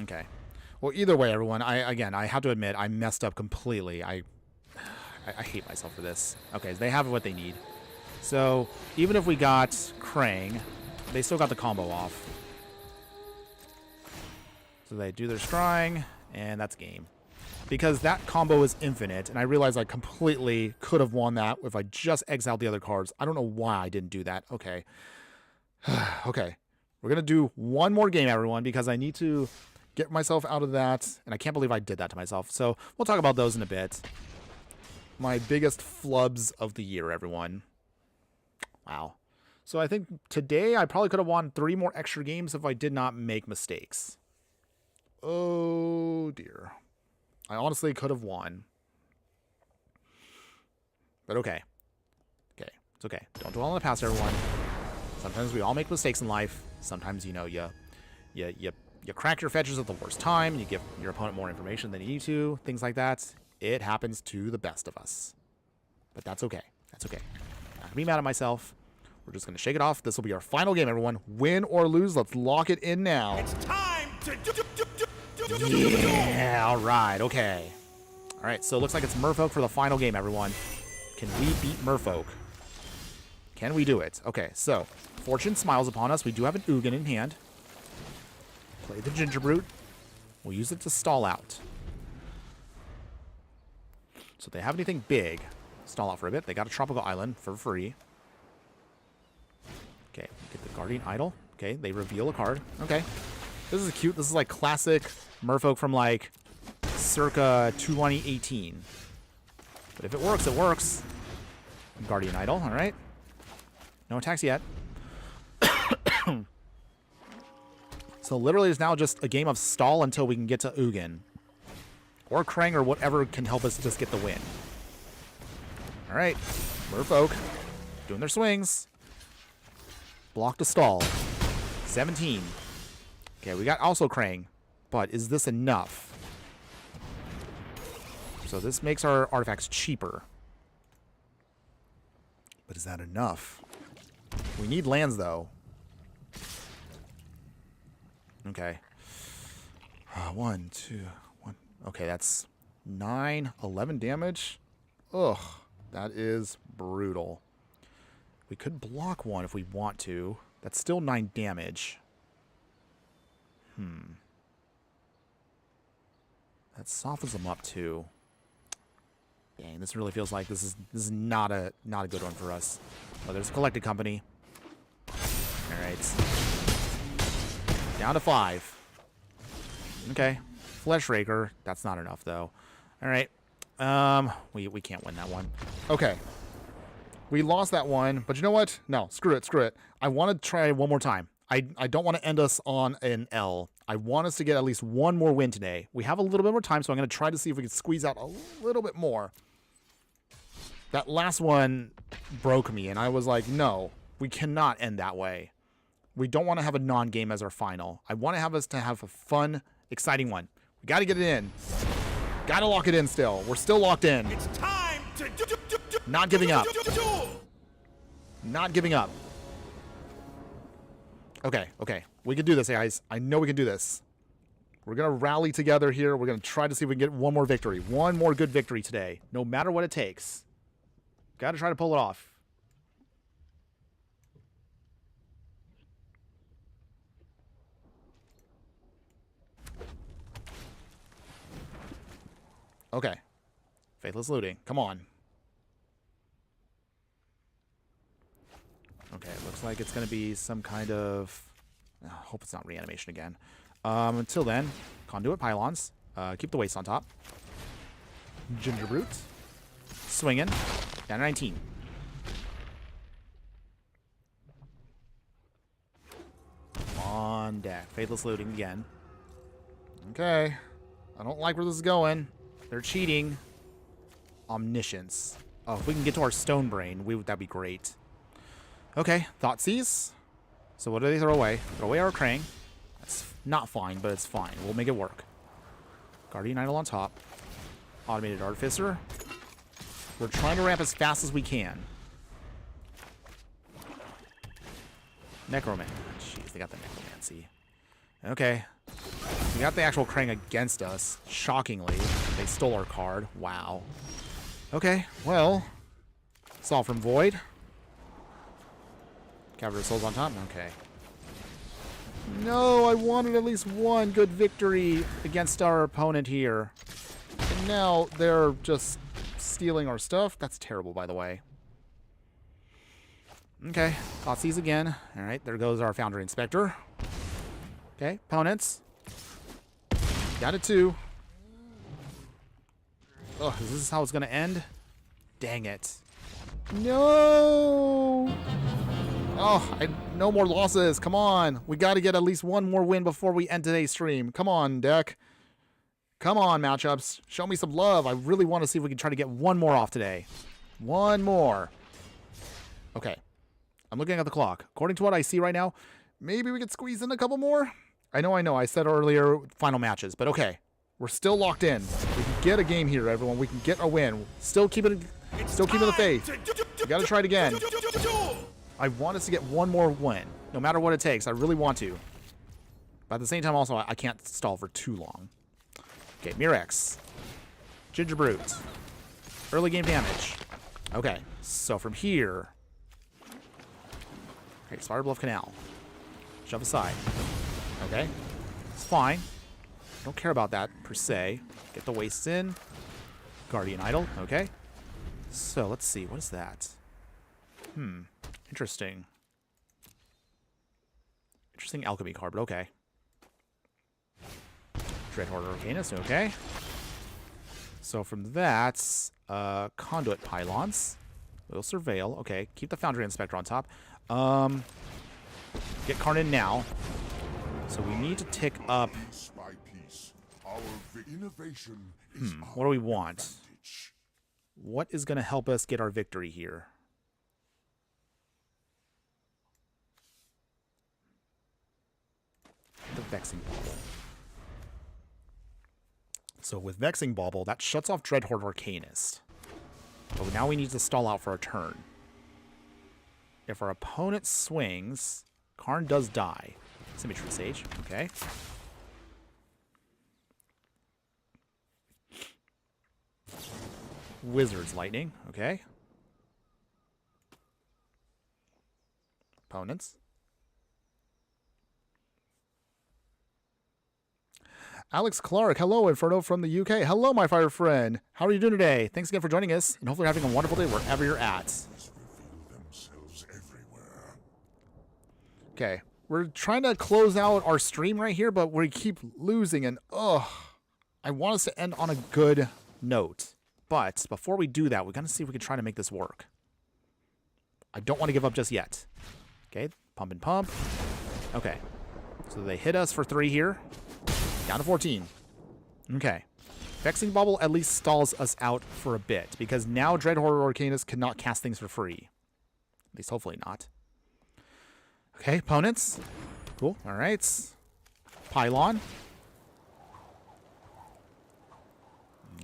Okay. Well, either way, everyone, I have to admit, I messed up completely. I hate myself for this. Okay, so they have what they need. So, even if we got Krang, they still got the combo off. So they do their scrying, and that's game. Because that combo is infinite, and I realize I completely could have won that if I just exiled the other cards. I don't know why I didn't do that. Okay. Okay. We're going to do one more game, everyone, because I need to get myself out of that, and I can't believe I did that to myself. So we'll talk about those in a bit. My biggest flubs of the year, everyone. Wow. So I think today I probably could have won 3 more extra games if I did not make mistakes. Oh, dear. I honestly could have won. But okay. Okay. It's okay. Don't dwell on the past, everyone. Sometimes we all make mistakes in life. Sometimes, you know, you crack your fetches at the worst time. You give your opponent more information than you need to. Things like that. It happens to the best of us. But that's okay. That's okay. I'm not going to be mad at myself. We're just going to shake it off. This will be our final game, everyone. Win or lose, let's lock it in now. It's time to Yeah, all right, okay. All right, so it looks like it's Merfolk for the final game, everyone. Can we beat Merfolk? Can we do it? Okay, so Fortune smiles upon us. We do have an Ugin in hand. Play the Ginger Brute. We'll use it to stall out. So if they have anything big, stall out for a bit. They got a Tropical Island for free. Okay, get the Guardian Idol. Okay, they reveal a card. Okay. This is cute. This is like classic Merfolk from like circa 2018. But if it works, it works. Guardian Idol, all right. No attacks yet. So literally it's now just a game of stall until we can get to Ugin. Or Krang or whatever can help us just get the win. All right. Merfolk doing their swings. Block to stall. 17. Okay, we got also Krang. But is this enough? So this makes our artifacts cheaper. But is that enough? We need lands, though. Okay. 1, 2, 1. Okay, that's 9, 11 damage. Ugh, that is brutal. We could block one if we want to. That's still 9 damage. That softens them up too. Dang, this really feels like this is not a good one for us. Oh, there's a collected company. All right. Down to 5. Okay. Flesh Raker. That's not enough, though. All right. We can't win that one. Okay. We lost that one, but you know what? No, screw it, screw it. I want to try one more time. I don't want to end us on an L. I want us to get at least one more win today. We have a little bit more time, so I'm going to try to see if we can squeeze out a little bit more. That last one broke me, and I was like, no, we cannot end that way. We don't want to have a non-game as our final. I want to have us to have a fun, exciting one. We got to get it in. Got to lock it in still. We're still locked in. It's time to Not giving up. Not giving up. Okay, okay. We can do this, guys. I know we can do this. We're going to rally together here. We're going to try to see if we can get one more victory. One more good victory today. No matter what it takes. Got to try to pull it off. Okay. Faithless looting. Come on. Okay, it looks like it's going to be some kind of... I hope it's not reanimation again. Until then, Conduit Pylons. Keep the waste on top. Ginger Brute. Swinging. Down to 19. On deck. Faithless looting again. Okay. I don't like where this is going. They're cheating. Omniscience. Oh, if we can get to our Stone Brain, that'd be great. Okay, Thoughtseize. So what do they throw away? Throw away our Krang. That's not fine, but it's fine. We'll make it work. Guardian Idol on top. Automated Artificer. We're trying to ramp as fast as we can. Necromancy. Jeez, they got the Necromancy. Okay. We got the actual Krang against us. Shockingly. They stole our card. Wow. Okay, well. Solve from Void. Cavalier Souls on top? Okay. No, I wanted at least one good victory against our opponent here. And now they're just stealing our stuff. That's terrible, by the way. Okay, Thoughtseize again. Alright, there goes our Foundry Inspector. Okay, opponents. Got it too. Oh, is this how it's going to end? Dang it. No! Oh, no more losses. Come on. We got to get at least one more win before we end today's stream. Come on, deck. Come on, matchups. Show me some love. I really want to see if we can try to get one more off today. One more. Okay. I'm looking at the clock. According to what I see right now, maybe we could squeeze in a couple more. I know. I said earlier final matches, but okay. We're still locked in. We can get a game here, everyone. We can get a win. Still keeping the faith. We got to try it again. I want us to get one more win, no matter what it takes. I really want to. But at the same time, also, I can't stall for too long. Okay, Mirex. Ginger Brute. Early game damage. Okay, so from here... Okay, Spider Bluff Canal. Shove aside. Okay. It's fine. Don't care about that, per se. Get the wastes in. Guardian Idol, okay. So, let's see. What is that? Interesting. Interesting alchemy card, but okay. Dreadhorde Arcanist, okay. So from that, Conduit Pylons. We'll Surveil, okay. Keep the Foundry Inspector on top. Get Karn in now. So we need to tick up... Piece by piece, our innovation is our what do we want? advantage. What is going to help us get our victory here? The Vexing Bauble. So with Vexing Bauble, that shuts off Dreadhorde Arcanist. But now we need to stall out for a turn. If our opponent swings, Karn does die. Symmetry Sage, okay. Wizard's Lightning, okay. Opponents. Alex Clark, hello, Inferno from the UK. Hello, my fire friend. How are you doing today? Thanks again for joining us, and hopefully you're having a wonderful day wherever you're at. These reveal themselves everywhere. Okay, we're trying to close out our stream right here, but we keep losing, and I want us to end on a good note. But before we do that, we got to see if we can try to make this work. I don't want to give up just yet. Okay, pump and pump. Okay, so they hit us for 3 here. Down to 14. Okay. Vexing Bauble at least stalls us out for a bit, because now Dreadhorde Arcanist cannot cast things for free. At least hopefully not. Okay, opponents. Cool. Alright. Pylon.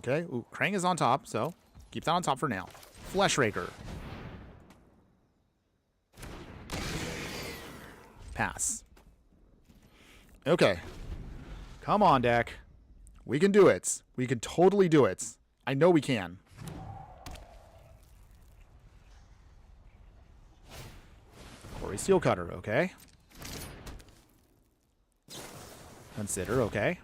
Okay. Ooh, Krang is on top, so keep that on top for now. Fleshraker. Pass. Okay. Come on, deck. We can do it. We can totally do it. I know we can. Quarry Steel Cutter, okay. Consider, okay.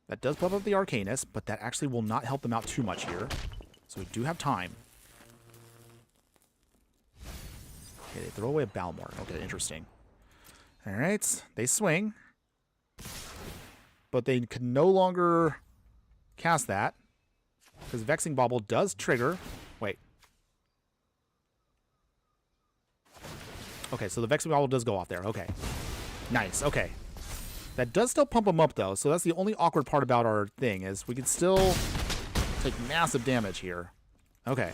That does pop up the Arcanist, but that actually will not help them out too much here. So we do have time. Okay, they throw away a Balmor. Okay, interesting. Alright, they swing. But they can no longer cast that, because Vexing Bauble does trigger. Wait. Okay, so the Vexing Bauble does go off there. Okay. Nice. Okay. That does still pump them up, though, so that's the only awkward part about our thing, is we can still take massive damage here. Okay.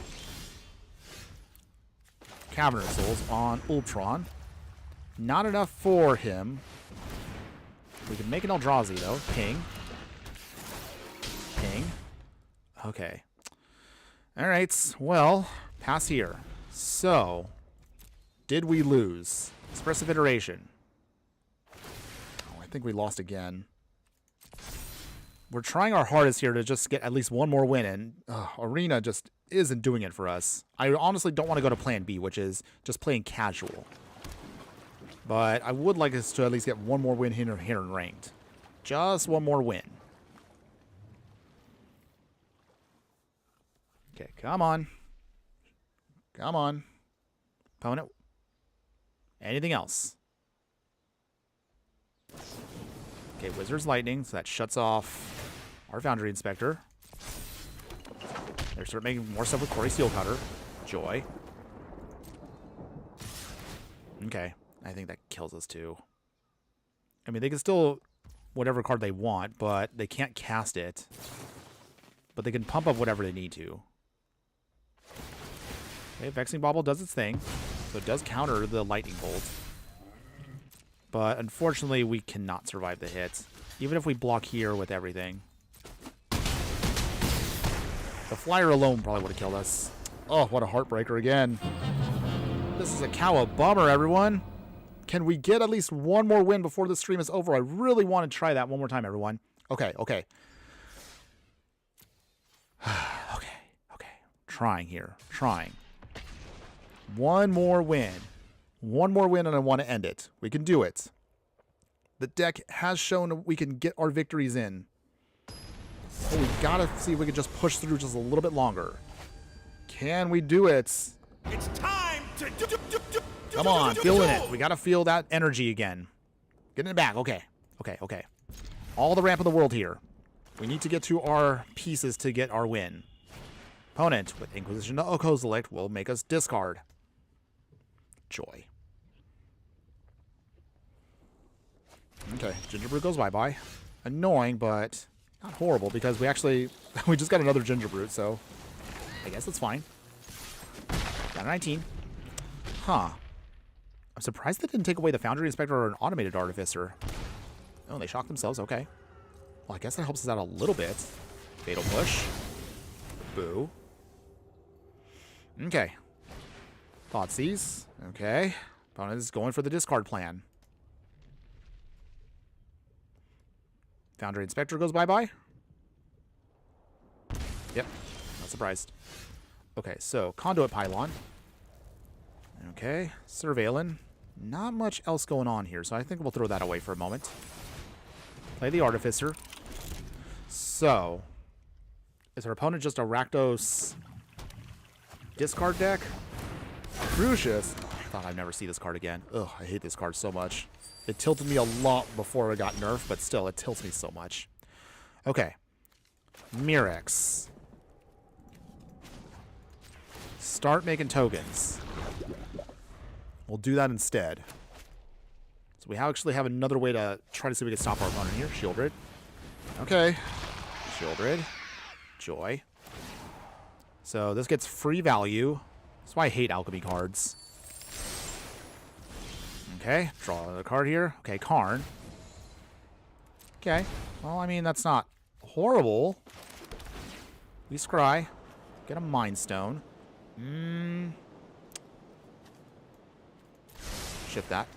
Cavernous Souls on Ultron. Not enough for him. We can make an Eldrazi, though. Ping. Ping. Okay. Alright, well, pass here. So, did we lose? Expressive Iteration. Oh, I think we lost again. We're trying our hardest here to just get at least one more win, and Arena just isn't doing it for us. I honestly don't want to go to Plan B, which is just playing casual. But I would like us to at least get one more win here in ranked. Just one more win. Okay, come on. Come on. Opponent. Anything else? Okay, Wizard's Lightning, so that shuts off our Foundry Inspector. They're start making more stuff with Quarry Steel Cutter. Joy. Okay. I think that kills us too. I mean, they can still whatever card they want, but they can't cast it. But they can pump up whatever they need to. Okay, Vexing Bauble does its thing. So it does counter the Lightning Bolt. But unfortunately, we cannot survive the hit. Even if we block here with everything. The Flyer alone probably would have killed us. Oh, what a heartbreaker again. This is a Kawa bummer, everyone. Can we get at least one more win before the stream is over? I really want to try that one more time, everyone. Okay, okay. okay. Trying here. Trying. One more win. One more win and I want to end it. We can do it. The deck has shown we can get our victories in. So we gotta see if we can just push through just a little bit longer. Can we do it? It's time to Come on, feeling it. We gotta feel that energy again. Getting it back. Okay. Okay. All the ramp in the world here. We need to get to our pieces to get our win. Opponent with Inquisition to Okozilect will make us discard. Joy. Okay, Gingerbrew goes bye-bye. Annoying, but not horrible because we just got another Gingerbrew, so I guess that's fine. Down to 19. Huh. I'm surprised they didn't take away the Foundry Inspector or an Automated Artificer. Oh, they shocked themselves. Okay. Well, I guess that helps us out a little bit. Fatal Push. Boo. Okay. Thoughtseize. Okay. Opponent is going for the discard plan. Foundry Inspector goes bye-bye. Yep. Not surprised. Okay, so Conduit Pylon. Okay. Surveillance. Not much else going on here, so I think we'll throw that away for a moment. Play the Artificer. So, is our opponent just a Rakdos discard deck? Crucius. I thought I'd never see this card again. Ugh, I hate this card so much. It tilted me a lot before it got nerfed, but still, it tilts me so much. Okay. Mirex. Start making tokens. We'll do that instead. So we actually have another way to try to see if we can stop our opponent here. Shieldred. Okay. Shieldred. Joy. So this gets free value. That's why I hate alchemy cards. Okay. Draw another card here. Okay, Karn. Okay. Well, I mean, that's not horrible. We scry. Get a Mind Stone. Shift that.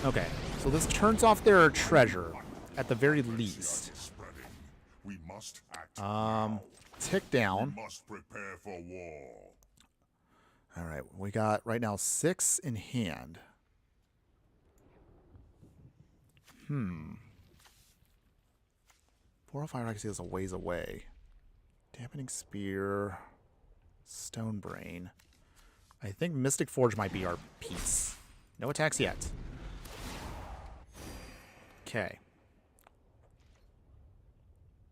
Okay, so this turns off their treasure, at the very least. We must act Tick down. We must prepare for war. All right, we got right now 6 in hand. 405 I can see is a ways away. Dampening Spear, Stone Brain. I think Mystic Forge might be our piece. No attacks yet. Okay.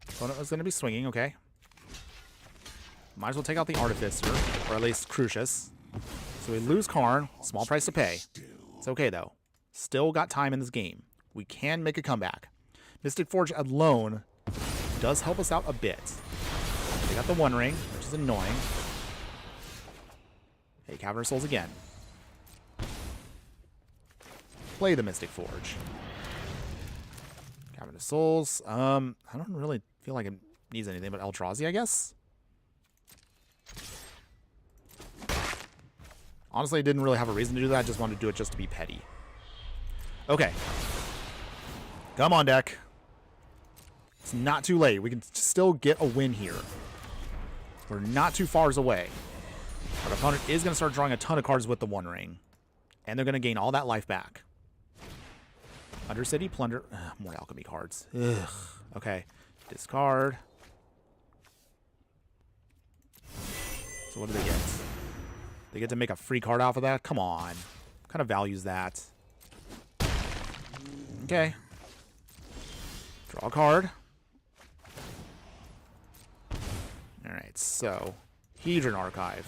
Opponent was going to be swinging, okay. Might as well take out the Artificer, or at least Crucius. So we lose Karn, small price to pay. It's okay, though. Still got time in this game. We can make a comeback. Mystic Forge alone does help us out a bit. They got the One Ring, which is annoying. Hey, Cavern Souls again. Play the Mystic Forge. Cavern of Souls. I don't really feel like it needs anything but Eldrazi, I guess. Honestly, I didn't really have a reason to do that. I just wanted to do it just to be petty. Okay. Come on, deck. It's not too late. We can still get a win here. We're not too far away. Our opponent is going to start drawing a ton of cards with the One Ring. And they're going to gain all that life back. Undercity, Plunder. More alchemy cards. Ugh. Okay. Discard. So what do they get? They get to make a free card off of that? Come on. What kind of value is that? Okay. Draw a card. Alright, so Hedron Archive.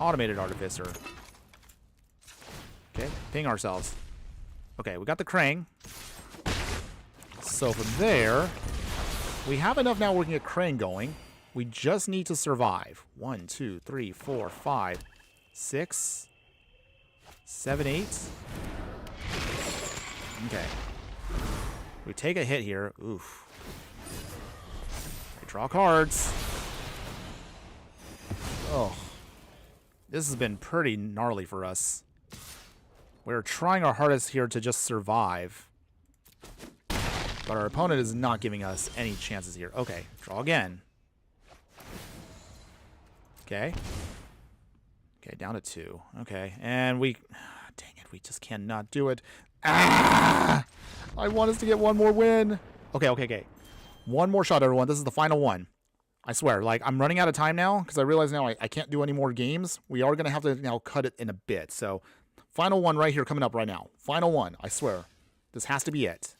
Automated Artificer. Okay, ping ourselves. Okay, we got the Krang. So from there, we have enough now we can get Krang going. We just need to survive. 1, 2, 3, 4, 5, 6, 7, 8. Okay. We take a hit here. Oof. We draw cards. Oh. This has been pretty gnarly for us. We're trying our hardest here to just survive. But our opponent is not giving us any chances here. Okay, draw again. Okay. Okay, down to 2. Okay, and we dang it. We just cannot do it. Ah! I want us to get one more win. Okay. One more shot, everyone. This is the final one. I swear, like, I'm running out of time now because I realize now I can't do any more games. We are going to have to now cut it in a bit. So, final one right here coming up right now. Final one. I swear. This has to be it.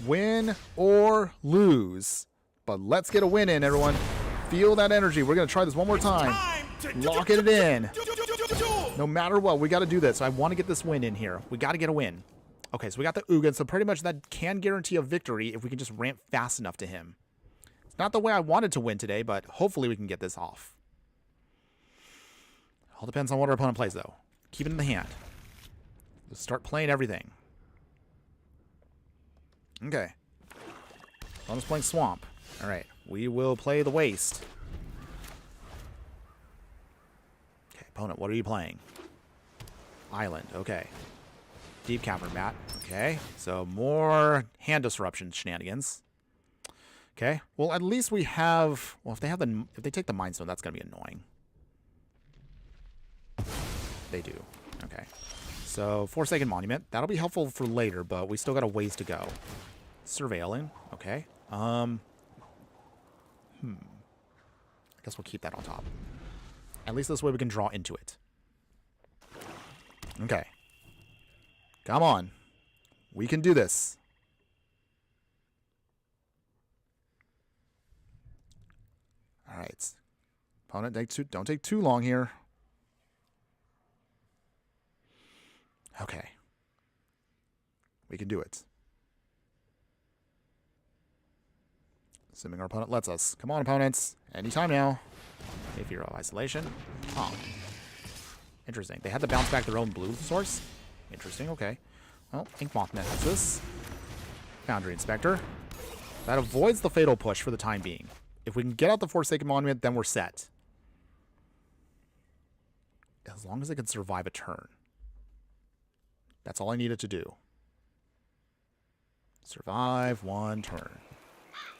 Win or lose. But let's get a win in, everyone. Feel that energy. We're going to try this one more time. Lock it in. No matter what, we got to do this. I want to get this win in here. We got to get a win. Okay, so we got the Ugin. So pretty much that can guarantee a victory if we can just ramp fast enough to him. It's not the way I wanted to win today, but hopefully we can get this off. All depends on what our opponent plays, though. Keep it in the hand. Let's start playing everything. Okay. Opponent's playing Swamp. All right. We will play the Waste. Okay, opponent, what are you playing? Island. Okay. Deep Cavern Mat. Okay. So more hand disruption shenanigans. Okay. Well, at least we have. Well, if they take the Mind Stone, that's gonna be annoying. They do. Okay. So Forsaken Monument. That'll be helpful for later, but we still got a ways to go. Surveilling. Okay. I guess we'll keep that on top. At least this way we can draw into it. Okay. Come on. We can do this. All right. Opponent, don't take too long here. Okay. We can do it. Assuming our opponent lets us. Come on, opponents. Anytime now. If you're isolation. Oh. Interesting. They had to bounce back their own blue source. Interesting. Okay. Well, Ink Moth Nexus. Foundry Inspector. That avoids the Fatal Push for the time being. If we can get out the Forsaken Monument, then we're set. As long as they can survive a turn. That's all I needed to do. Survive one turn.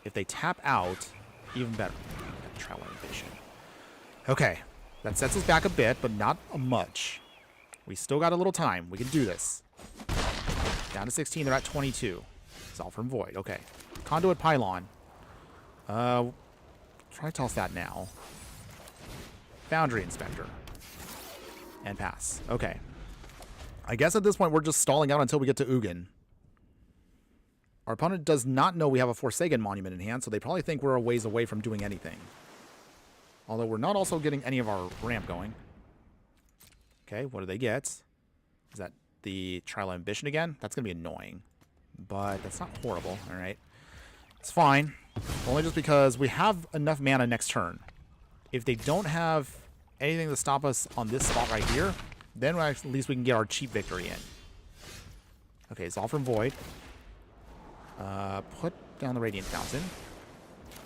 If they tap out, even better. Trial Innovation. Okay. That sets us back a bit, but not much. We still got a little time. We can do this. Down to 16. They're at 22. Solve from Void. Okay. Conduit Pylon. Try to toss that now. Foundry Inspector. And pass. Okay. I guess at this point we're just stalling out until we get to Ugin. Our opponent does not know we have a Forsaken Monument in hand, so they probably think we're a ways away from doing anything. Although we're not also getting any of our ramp going. Okay, what do they get? Is that the Trial Ambition again? That's going to be annoying. But that's not horrible, alright. It's fine. Only just because we have enough mana next turn. If they don't have anything to stop us on this spot right here, then at least we can get our cheap victory in. Okay, it's all from Void. Put down the Radiant Fountain.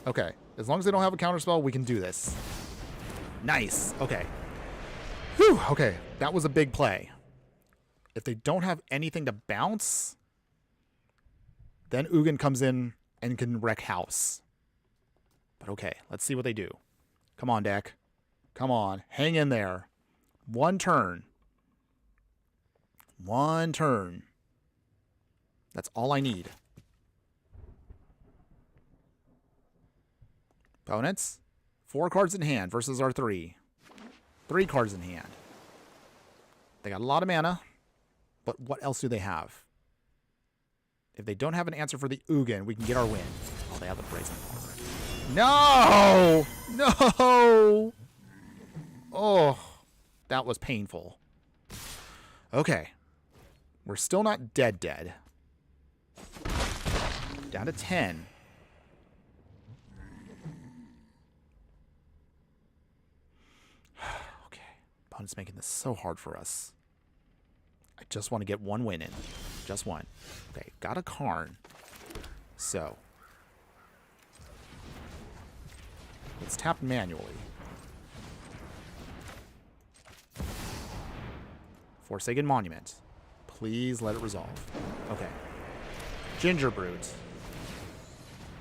Okay, as long as they don't have a counterspell, we can do this. Nice. Okay. Whew. Okay, that was a big play. If they don't have anything to bounce, then Ugin comes in and can wreck house. But okay, let's see what they do. Come on, deck. Come on. Hang in there. One turn. One turn. That's all I need. Opponents, 4 cards in hand versus our 3. 3 cards in hand. They got a lot of mana, but what else do they have? If they don't have an answer for the Ugin, we can get our win. Oh, they have the Brazen. No! No! Oh, that was painful. Okay. We're still not dead. Down to 10. Okay. Opponent's making this so hard for us. I just want to get one win in. Just one. Okay, got a Karn. So. Let's tap manually. Forsaken Monument. Please let it resolve. Okay. Ginger Brute.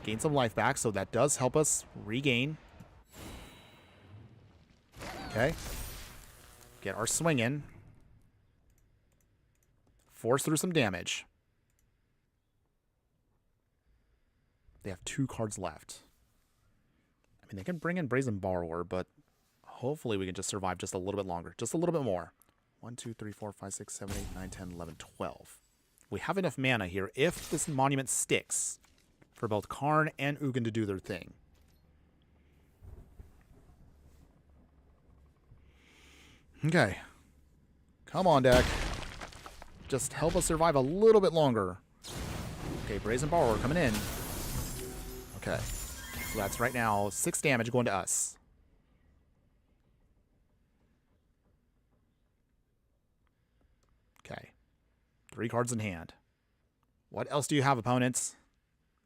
Gain some life back, so that does help us regain. Okay. Get our swing in. force through some damage. They have 2 cards left. I mean, they can bring in Brazen Borrower, but hopefully we can just survive just a little bit longer. Just a little bit more. 1, 2, 3, 4, 5, 6, 7, 8, 9, 10, 11, 12. We have enough mana here if this monument sticks for both Karn and Ugin to do their thing. Okay. Come on, deck. Just help us survive a little bit longer. Okay, Brazen Borrower coming in. Okay. So that's right now 6 damage going to us. Okay. 3 cards in hand. What else do you have, opponents?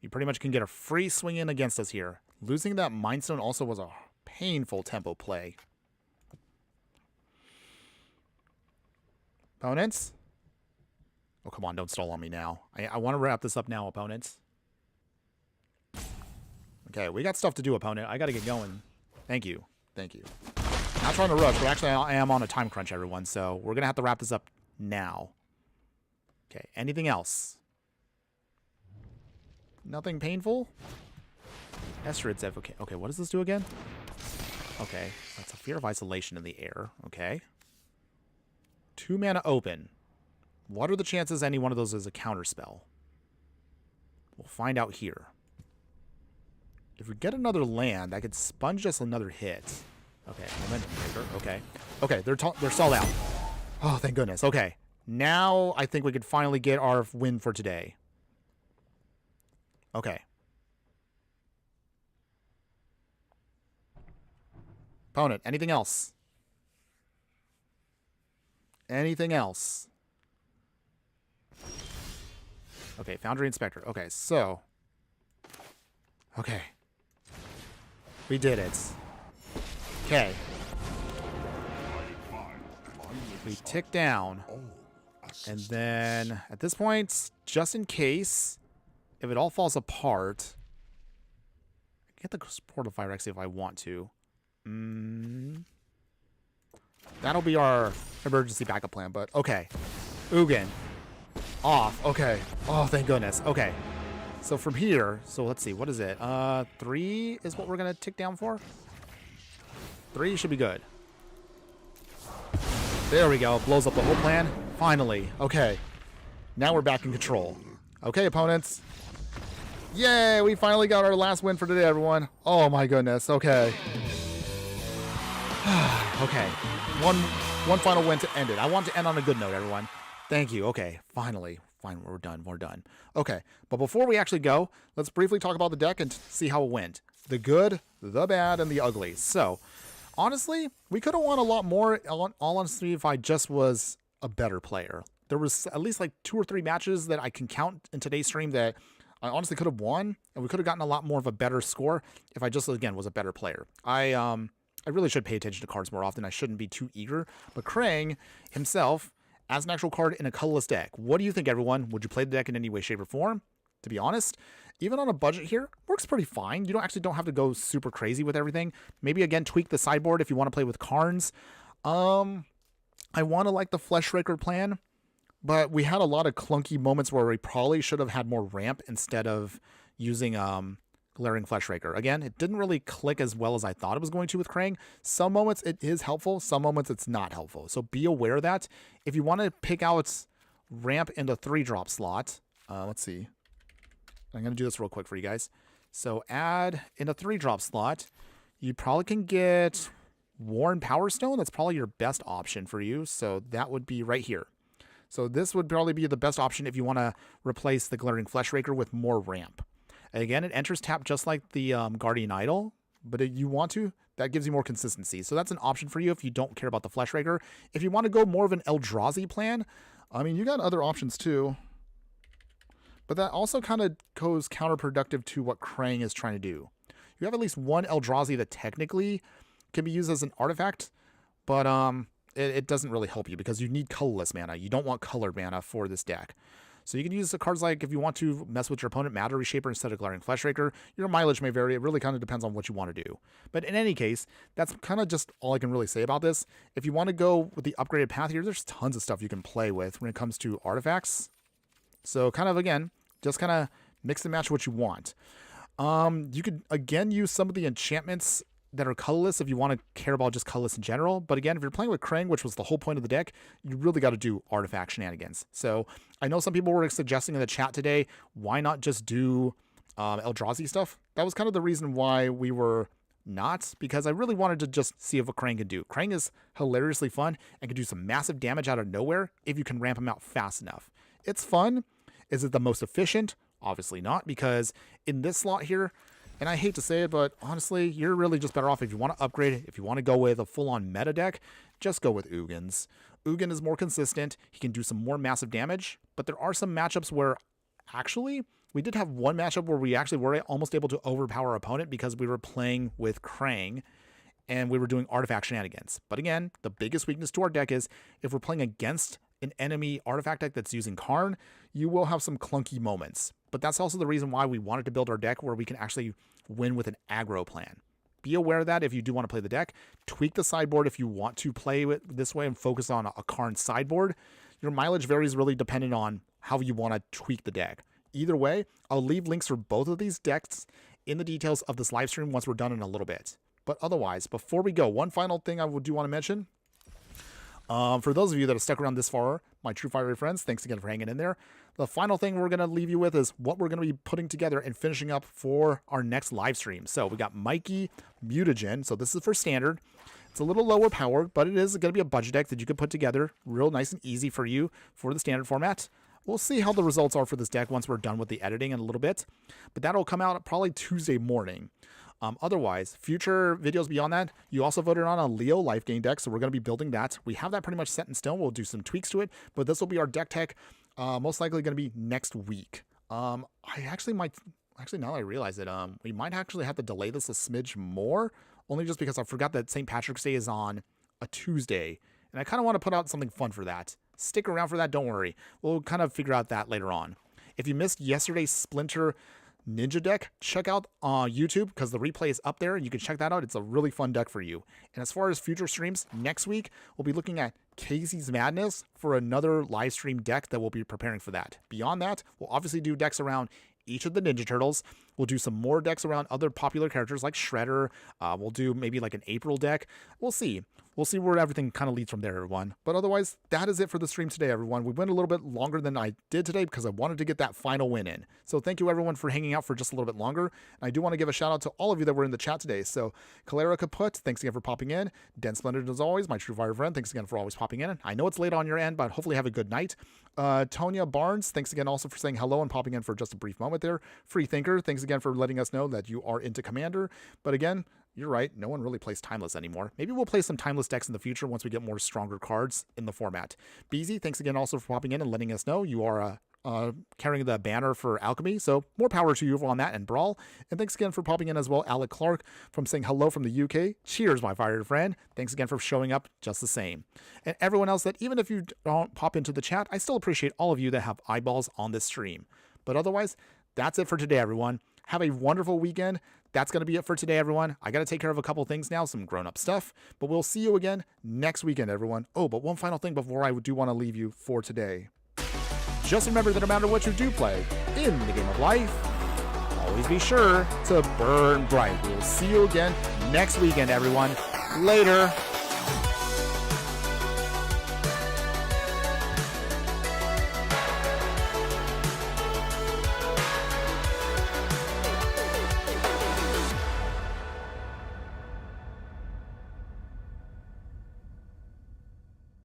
You pretty much can get a free swing in against us here. Losing that Mind Stone also was a painful tempo play. Opponents? Oh, come on, don't stall on me now. I want to wrap this up now, opponents. Okay, we got stuff to do, opponent. I got to get going. Thank you. Thank you. Not trying to rush, but actually I am on a time crunch, everyone, so we're going to have to wrap this up now. Okay, anything else? Nothing painful? Estrid Zev. Okay, what does this do again? Okay, that's a Fear of Isolation in the air. Okay. 2 mana open. What are the chances any one of those is a counterspell? We'll find out here. If we get another land, I could sponge us another hit. Okay, Momentum Breaker. Okay. Okay, they're stalled out. Oh, thank goodness. Okay. Now I think we could finally get our win for today. Okay. Opponent, anything else? Anything else? Okay, Foundry Inspector. Okay, so. Okay. We did it. Okay. We tick down. And then, at this point, just in case, if it all falls apart, I can get the Port of Phyrexia if I want to. That'll be our emergency backup plan, but okay. Ugin. Off. Okay. Oh, thank goodness. Okay. So from here, so let's see, what is it? 3 is what we're going to tick down for? 3 should be good. There we go. Blows up the whole plan. Finally. Okay. Now we're back in control. Okay, opponents. Yay! We finally got our last win for today, everyone. Oh my goodness. Okay. Okay. One final win to end it. I want to end on a good note, everyone. Thank you. Okay. Finally. Fine. We're done. We're done. Okay. But before we actually go, let's briefly talk about the deck and see how it went. The good, the bad, and the ugly. So, honestly, we could have won a lot more, all honestly, if I just was a better player. There was at least like 2 or 3 matches that I can count in today's stream that I honestly could have won, and we could have gotten a lot more of a better score if I just, again, was a better player. I really should pay attention to cards more often. I shouldn't be too eager. But Krang himself, as an actual card in a colorless deck, what do you think, everyone? Would you play the deck in any way, shape, or form? To be honest, even on a budget here, works pretty fine. You don't have to go super crazy with everything. Maybe, again, tweak the sideboard if you want to play with Karns. I want to like the Fleshraker plan, but we had a lot of clunky moments where we probably should have had more ramp instead of using Glaring Fleshraker. Again, it didn't really click as well as I thought it was going to with Krang. Some moments it is helpful, some moments it's not helpful. So be aware of that. If you want to pick out ramp in the 3-drop slot, let's see. I'm going to do this real quick for you guys. So add in a 3-drop slot, you probably can get Worn Power Stone. That's probably your best option for you. So that would be right here. So this would probably be the best option if you want to replace the Glaring Fleshraker with more ramp. Again, it enters tap just like the Guardian Idol, but if you want to, that gives you more consistency. So that's an option for you if you don't care about the Fleshraker. If you want to go more of an Eldrazi plan, I mean, you got other options too. But that also kind of goes counterproductive to what Krang is trying to do. You have at least one Eldrazi that technically can be used as an artifact, but it doesn't really help you because you need colorless mana. You don't want colored mana for this deck. So you can use the cards like if you want to mess with your opponent, Matter Reshaper instead of Glaring Fleshraker. Your mileage may vary. It really kind of depends on what you want to do. But in any case, that's kind of just all I can really say about this. If you want to go with the upgraded path here, there's tons of stuff you can play with when it comes to artifacts. So kind of, again, just kind of mix and match what you want. You could, again, use some of the enchantments that are colorless if you want to care about just colorless in general. But again, if you're playing with Krang, which was the whole point of the deck, you really got to do artifact shenanigans. So I know some people were suggesting in the chat today, why not just do Eldrazi stuff? That was kind of the reason why we were not, because I really wanted to just see if what Krang can do. Krang is hilariously fun and can do some massive damage out of nowhere if you can ramp him out fast enough. It's fun. Is it the most efficient? Obviously not, because in this slot here, and I hate to say it, but honestly, you're really just better off if you want to upgrade it. If you want to go with a full-on meta deck, just go with Ugins. Ugin is more consistent. He can do some more massive damage, but there are some matchups where actually we did have one matchup where we actually were almost able to overpower our opponent because we were playing with Krang and we were doing artifact shenanigans. But again, the biggest weakness to our deck is if we're playing against an enemy artifact deck that's using Karn, you will have some clunky moments. But that's also the reason why we wanted to build our deck where we can actually win with an aggro plan. Be aware of that if you do want to play the deck. Tweak the sideboard if you want to play it this way and focus on a Karn sideboard. Your mileage varies really depending on how you want to tweak the deck. Either way, I'll leave links for both of these decks in the details of this live stream once we're done in a little bit. But otherwise, before we go, one final thing I do want to mention. For those of you that have stuck around this far, my true fiery friends, thanks again for hanging in there. The final thing we're going to leave you with is what we're going to be putting together and finishing up for our next live stream. So we got Mikey Mutagen. So this is for standard. It's a little lower powered, but it is going to be a budget deck that you could put together real nice and easy for you for the standard format. We'll see how the results are for this deck once we're done with the editing in a little bit, but that'll come out probably Tuesday morning. Otherwise, future videos beyond that, you also voted on a Leo life gain deck, so we're going to be building that. We have that pretty much set in stone. We'll do some tweaks to it, but this will be our deck tech, most likely going to be next week. I actually might, now that I realize it, we might actually have to delay this a smidge more, only just because I forgot that St. Patrick's Day is on a Tuesday, and I kind of want to put out something fun for that. Stick around for that, don't worry. We'll kind of figure out that later on. If you missed yesterday's Splinter Ninja deck, check out YouTube because the replay is up there and you can check that out. It's a really fun deck for you. And as far as future streams, next week we'll be looking at Casey's Madness for another live stream deck that we'll be preparing for that. Beyond that, we'll obviously do decks around each of the Ninja Turtles. We'll do some more decks around other popular characters like Shredder. We'll do maybe like an April deck. We'll see. We'll see where everything kind of leads from there, everyone. But otherwise, that is it for the stream today, everyone. We went a little bit longer than I did today because I wanted to get that final win in. So thank you, everyone, for hanging out for just a little bit longer. And I do want to give a shout out to all of you that were in the chat today. So Kalera Kaput, thanks again for popping in. Den Splendid, as always, my true fire friend, thanks again for always popping in. I know it's late on your end, but hopefully have a good night. Tonya Barnes, thanks again also for saying hello and popping in for just a brief moment there. Free Thinker, thanks again for letting us know that you are into Commander. But again, you're right, no one really plays Timeless anymore. Maybe we'll play some Timeless decks in the future once we get more stronger cards in the format. Beezy, thanks again also for popping in and letting us know you are carrying the banner for Alchemy, so more power to you on that and Brawl. And thanks again for popping in as well, Alec Clark, from saying hello from the UK. Cheers, my fire friend. Thanks again for showing up just the same. And everyone else that even if you don't pop into the chat, I still appreciate all of you that have eyeballs on this stream. But otherwise, that's it for today, everyone. Have a wonderful weekend. That's going to be it for today, everyone. I got to take care of a couple things now, some grown-up stuff, but we'll see you again next weekend, everyone. Oh, but one final thing before I do want to leave you for today. Just remember that no matter what you do play in the game of life, always be sure to burn bright. We'll see you again next weekend, everyone. Later.